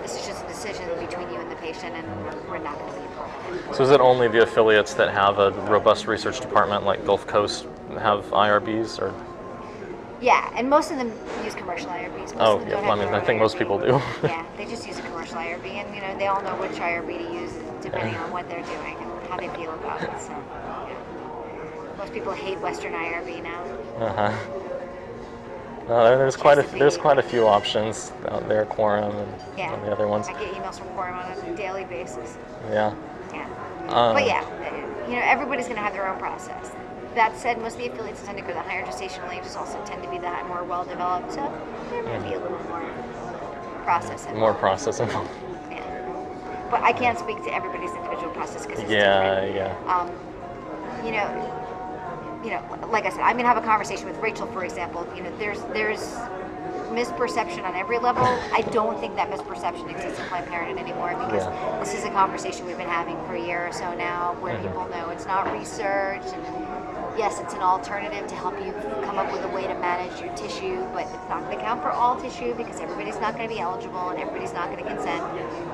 This is just a decision between you and the patient, and we're not going to be involved. So is it only the affiliates that have a robust research department, like Gulf Coast, have IRBs, or? Yeah, and most of them use commercial IRBs. Most Oh, of them yeah. don't Well, I have mean, their I own think most IRB. people do. Yeah, they just use a commercial IRB, and they all know which IRB to use depending on what they're doing and how they feel about it. So, yeah. Most people hate Western IRB now. Uh-huh. No, there's quite a few options out there, Quorum and Yeah. some of the other ones. I get emails from Quorum on a daily basis. Yeah. Yeah. Um, But yeah, everybody's going to have their own process. That said, most of the affiliates tend to go the higher gestational ages also tend to be the more well-developed, so there may be a little more process involved. More process involved. Yeah. But I can't speak to everybody's individual process because it's Yeah, different. yeah. Like I said, I'm gonna have a conversation with Rachel, for example. There's misperception on every level. I don't think that misperception exists in Planned Parenthood anymore because Yeah. this is a conversation we've been having for a year or so now, where people know it's not research, and yes, it's an alternative to help you come up with a way to manage your tissue, but it's not going to count for all tissue because everybody's not going to be eligible and everybody's not going to consent.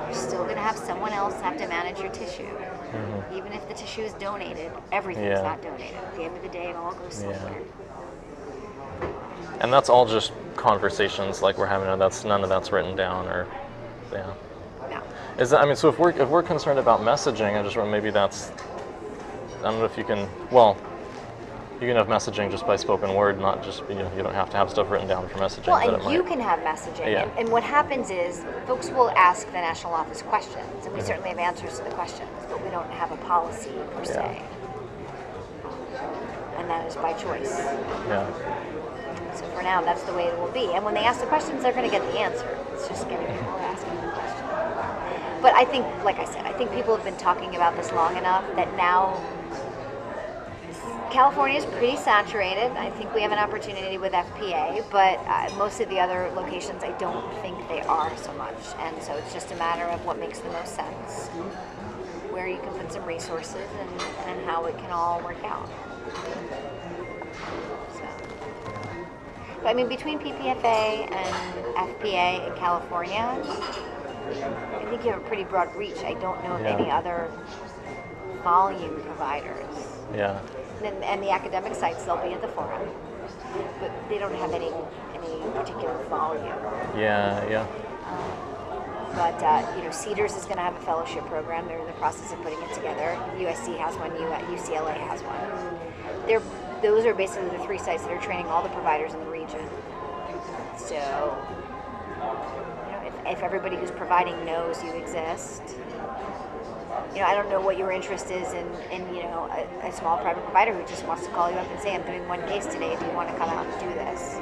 You're still going to have someone else have to manage your tissue. Even if the tissue is donated, everything's Yeah. not donated. At the end of the day, it all goes somewhere. And that's all just conversations like we're having. None of that's written down or, yeah. No. Is that, I mean, so if we're concerned about messaging, I just want maybe that's, I don't know if you can. Well, you can have messaging just by spoken word, not just you don't have to have stuff written down for messaging. Well, but and it you might, can have messaging. Yeah. And what happens is folks will ask the national office questions, and we certainly have answers to the questions, but we don't have a policy per se. And that is by choice. Yeah. So for now, that's the way it will be. And when they ask the questions, they're going to get the answer. It's just getting people asking the question. But I think, like I said, I think people have been talking about this long enough that now California is pretty saturated. I think we have an opportunity with FPA, but most of the other locations, I don't think they are so much. And so it's just a matter of what makes the most sense, where you can put some resources, and how it can all work out. So. But I mean, between PPFA and FPA in California, I think you have a pretty broad reach. I don't know of any other volume providers. Yeah. And the academic sites, they'll be at the forum, but they don't have any particular volume. Yeah. But Cedars is going to have a fellowship program. They're in the process of putting it together. USC has one. UCLA has one. Those are basically the three sites that are training all the providers in the region. So, if everybody who's providing knows you exist. I don't know what your interest is in a small private provider who just wants to call you up and say, I'm doing one case today, do you want to come out and do this?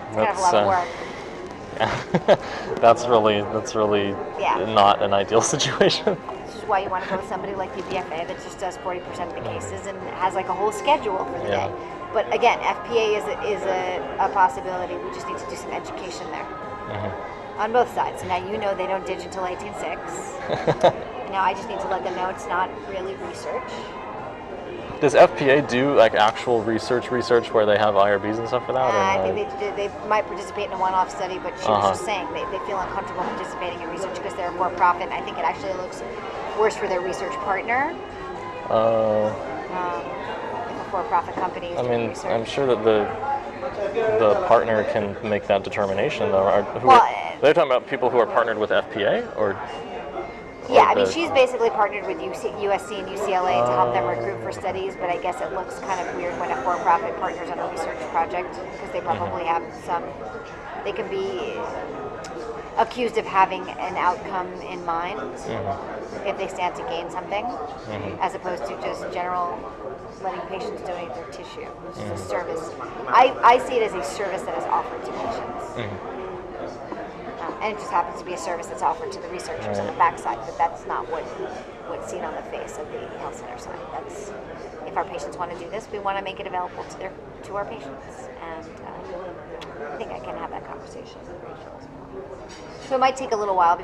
It's kind of a lot of work. Yeah. That's really not an ideal situation. This is why you want to go with somebody like PPFA that just does 40% of the cases and has like a whole schedule for the day. But again, FPA is a possibility. We just need to do some education there. On both sides. So now they don't ditch until 18.6. Now I just need to let them know it's not really research. Does FPA do like actual research where they have IRBs and stuff for that? I think they might participate in a one-off study, but she was just saying they feel uncomfortable participating in research because they're for-profit. I think it actually looks worse for their research partner. If a for-profit company is doing research. I'm sure that the partner can make that determination, though. They're talking about people who are partnered with FPA, or? Yeah, I mean, she's basically partnered with USC and UCLA to help them recruit for studies, but I guess it looks kind of weird when a for-profit partners on a research project, because they probably have they can be accused of having an outcome in mind if they stand to gain something, as opposed to just general letting patients donate their tissue. This is a service. I see it as a service that is offered to patients. And it just happens to be a service that's offered to the researchers on the backside, but that's not what's seen on the face of the health center side. That's, if our patients want to do this, we want to make it available to our patients. And I think I can have that conversation with Rachel as well. So it might take a little while.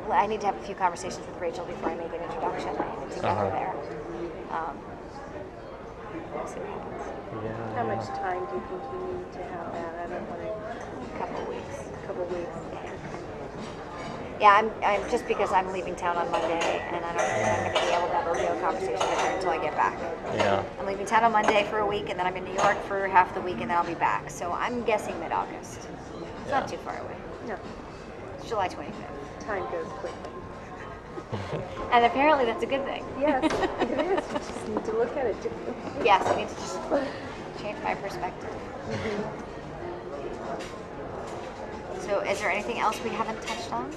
I need to have a few conversations with Rachel before I make an introduction to get her there. We'll see what happens. Yeah. How much time do you think you need to have that? I don't want to. A couple of weeks. A couple of weeks. Yeah, I'm just because I'm leaving town on Monday, and I don't think I'm going to be able to have a real conversation with her until I get back. Yeah. I'm leaving town on Monday for a week, and then I'm in New York for half the week, and then I'll be back. So I'm guessing mid-August. It's not too far away. No, It's July 25th. time goes quickly. And apparently that's a good thing. Yes, it is. You just need to look at it differently. Yes, I need to just change my perspective. So is there anything else we haven't touched on?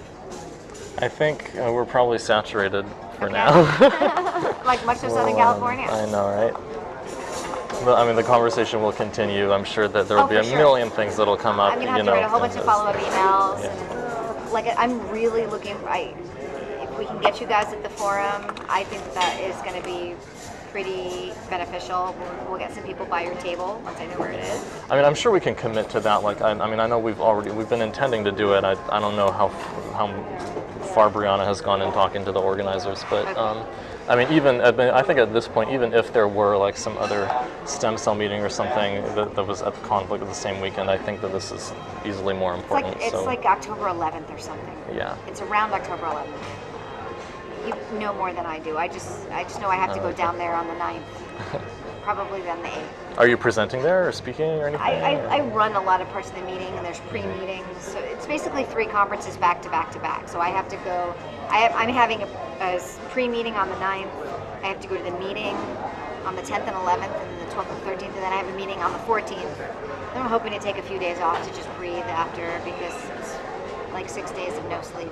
I think we're probably saturated for Okay. now. Like much of Southern California. I know, right? But, I mean, the conversation will continue. I'm sure that there will Oh, be for a sure. million things that'll come up. I'm gonna have to write a whole bunch of follow-up emails. And, like, I'm really looking. If we can get you guys at the forum, I think that is going to be pretty beneficial. We'll get some people by your table once I know where it is. I mean, I'm sure we can commit to that. Like, I mean, I know we've been intending to do it. I don't know how far Brianna has gone in talking to the organizers, but I mean, I think at this point, even if there were like some other stem cell meeting or something that was at the conflict of the same weekend, I think that this is easily more important. It's like October 11th or something. Yeah. It's around October 11th. You know more than I do. I just know I have to go down there on the 9th. Probably then the 8th. Are you presenting there or speaking or anything? I run a lot of parts of the meeting, and there's pre-meetings. So it's basically 3 conferences back to back to back. So I have to go. I'm having a pre-meeting on the 9th. I have to go to the meeting on the 10th and 11th, and then the 12th and 13th, and then I have a meeting on the 14th. And I'm hoping to take a few days off to just breathe after, because it's like 6 days of no sleep.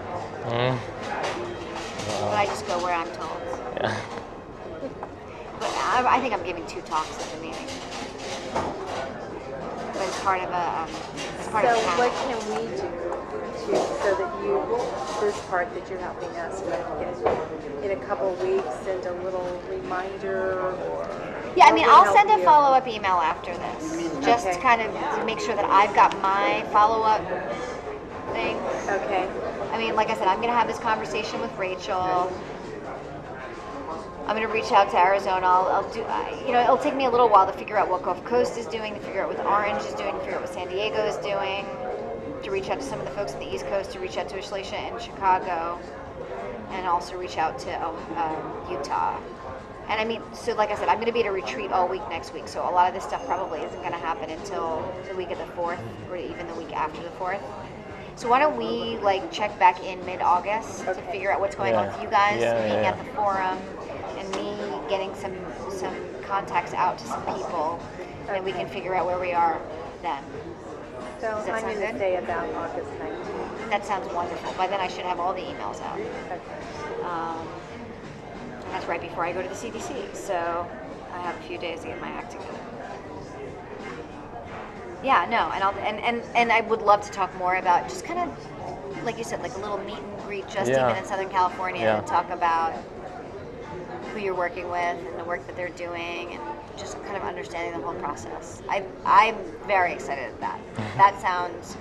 But I just go where I'm told. Yeah. But I think I'm giving 2 talks at the meeting. But it's part of a So what can we do so that this part that you're helping us with, in a couple of weeks, send a little reminder or? Yeah, I mean, I'll help send a you? follow-up email after this, just Okay. kind of to make sure that I've got my follow-up thing. Okay. I mean, like I said, I'm going to have this conversation with Rachel. I'm going to reach out to Arizona. I'll do, it'll take me a little while to figure out what Gulf Coast is doing, to figure out what Orange is doing, to figure out what San Diego is doing, to reach out to some of the folks in the East Coast, to reach out to Ashleisha in Chicago, and also reach out to Utah. And I mean, so like I said, I'm going to be at a retreat all week next week, so a lot of this stuff probably isn't going to happen until the week of the 4th, or even the week after the 4th. So why don't we check back in mid-August to figure out what's going on with you guys being at the forum, and me getting some contacts out to some people, and we can figure out where we are then. So Does that I'm sound going to good? say about August 19th. That sounds wonderful. By then I should have all the emails out. Okay. And that's right before I go to the CDC, so I have a few days to get my act together. Yeah, no, and I would love to talk more about just kind of, like you said, like a little meet and greet just even in Southern California, and talk about who you're working with and the work that they're doing, and just kind of understanding the whole process. I'm very excited at that. That sounds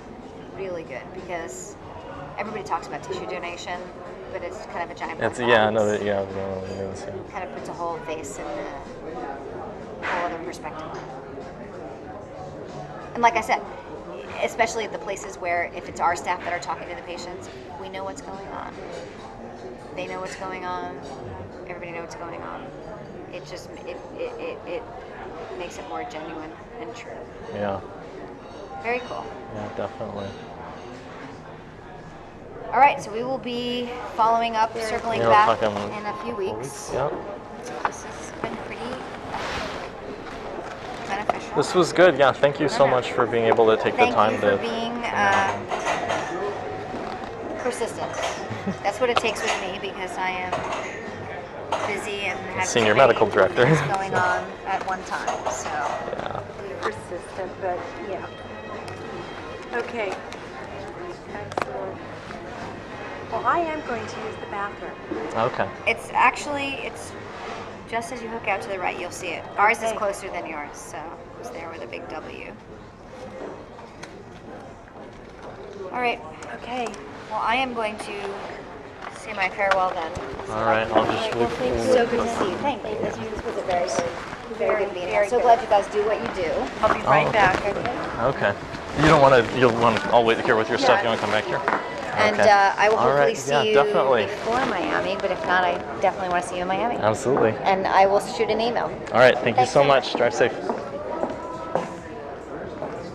really good, because everybody talks about tissue donation, but it's kind of a giant black box. Kind of puts a whole face and a whole other perspective on it. And like I said, especially at the places where if it's our staff that are talking to the patients, we know what's going on. They know what's going on. Everybody knows what's going on. It just it makes it more genuine and true. Yeah. Very cool. Yeah, definitely. All right, so we will be following up, circling back in a few weeks. Yeah. This has been pretty beneficial. This was good. Yeah, thank you so much for being able to take the time Thank you for being persistent. That's what it takes with me, because I am busy and have Senior medical director. things going on at one time. So Persistent, but yeah. Okay. Excellent. Well, I am going to use the bathroom. Okay. it's just as you hook out to the right, you'll see it. Ours is closer than yours, so it's there with a big W. All right. Okay. Well, I am going to say my farewell then. All right. I'll just. So good to see you. Thank you. This was a very good meeting. I'm so glad you guys do what you do. I'll be right back. Okay. You don't want to. I'll wait here with your stuff. You want to come back here? And Okay. I will All hopefully right. see Yeah, you definitely. before Miami, but if not, I definitely want to see you in Miami. Absolutely. And I will shoot an email. All right. Thank you Thanks so so much. Drive safe.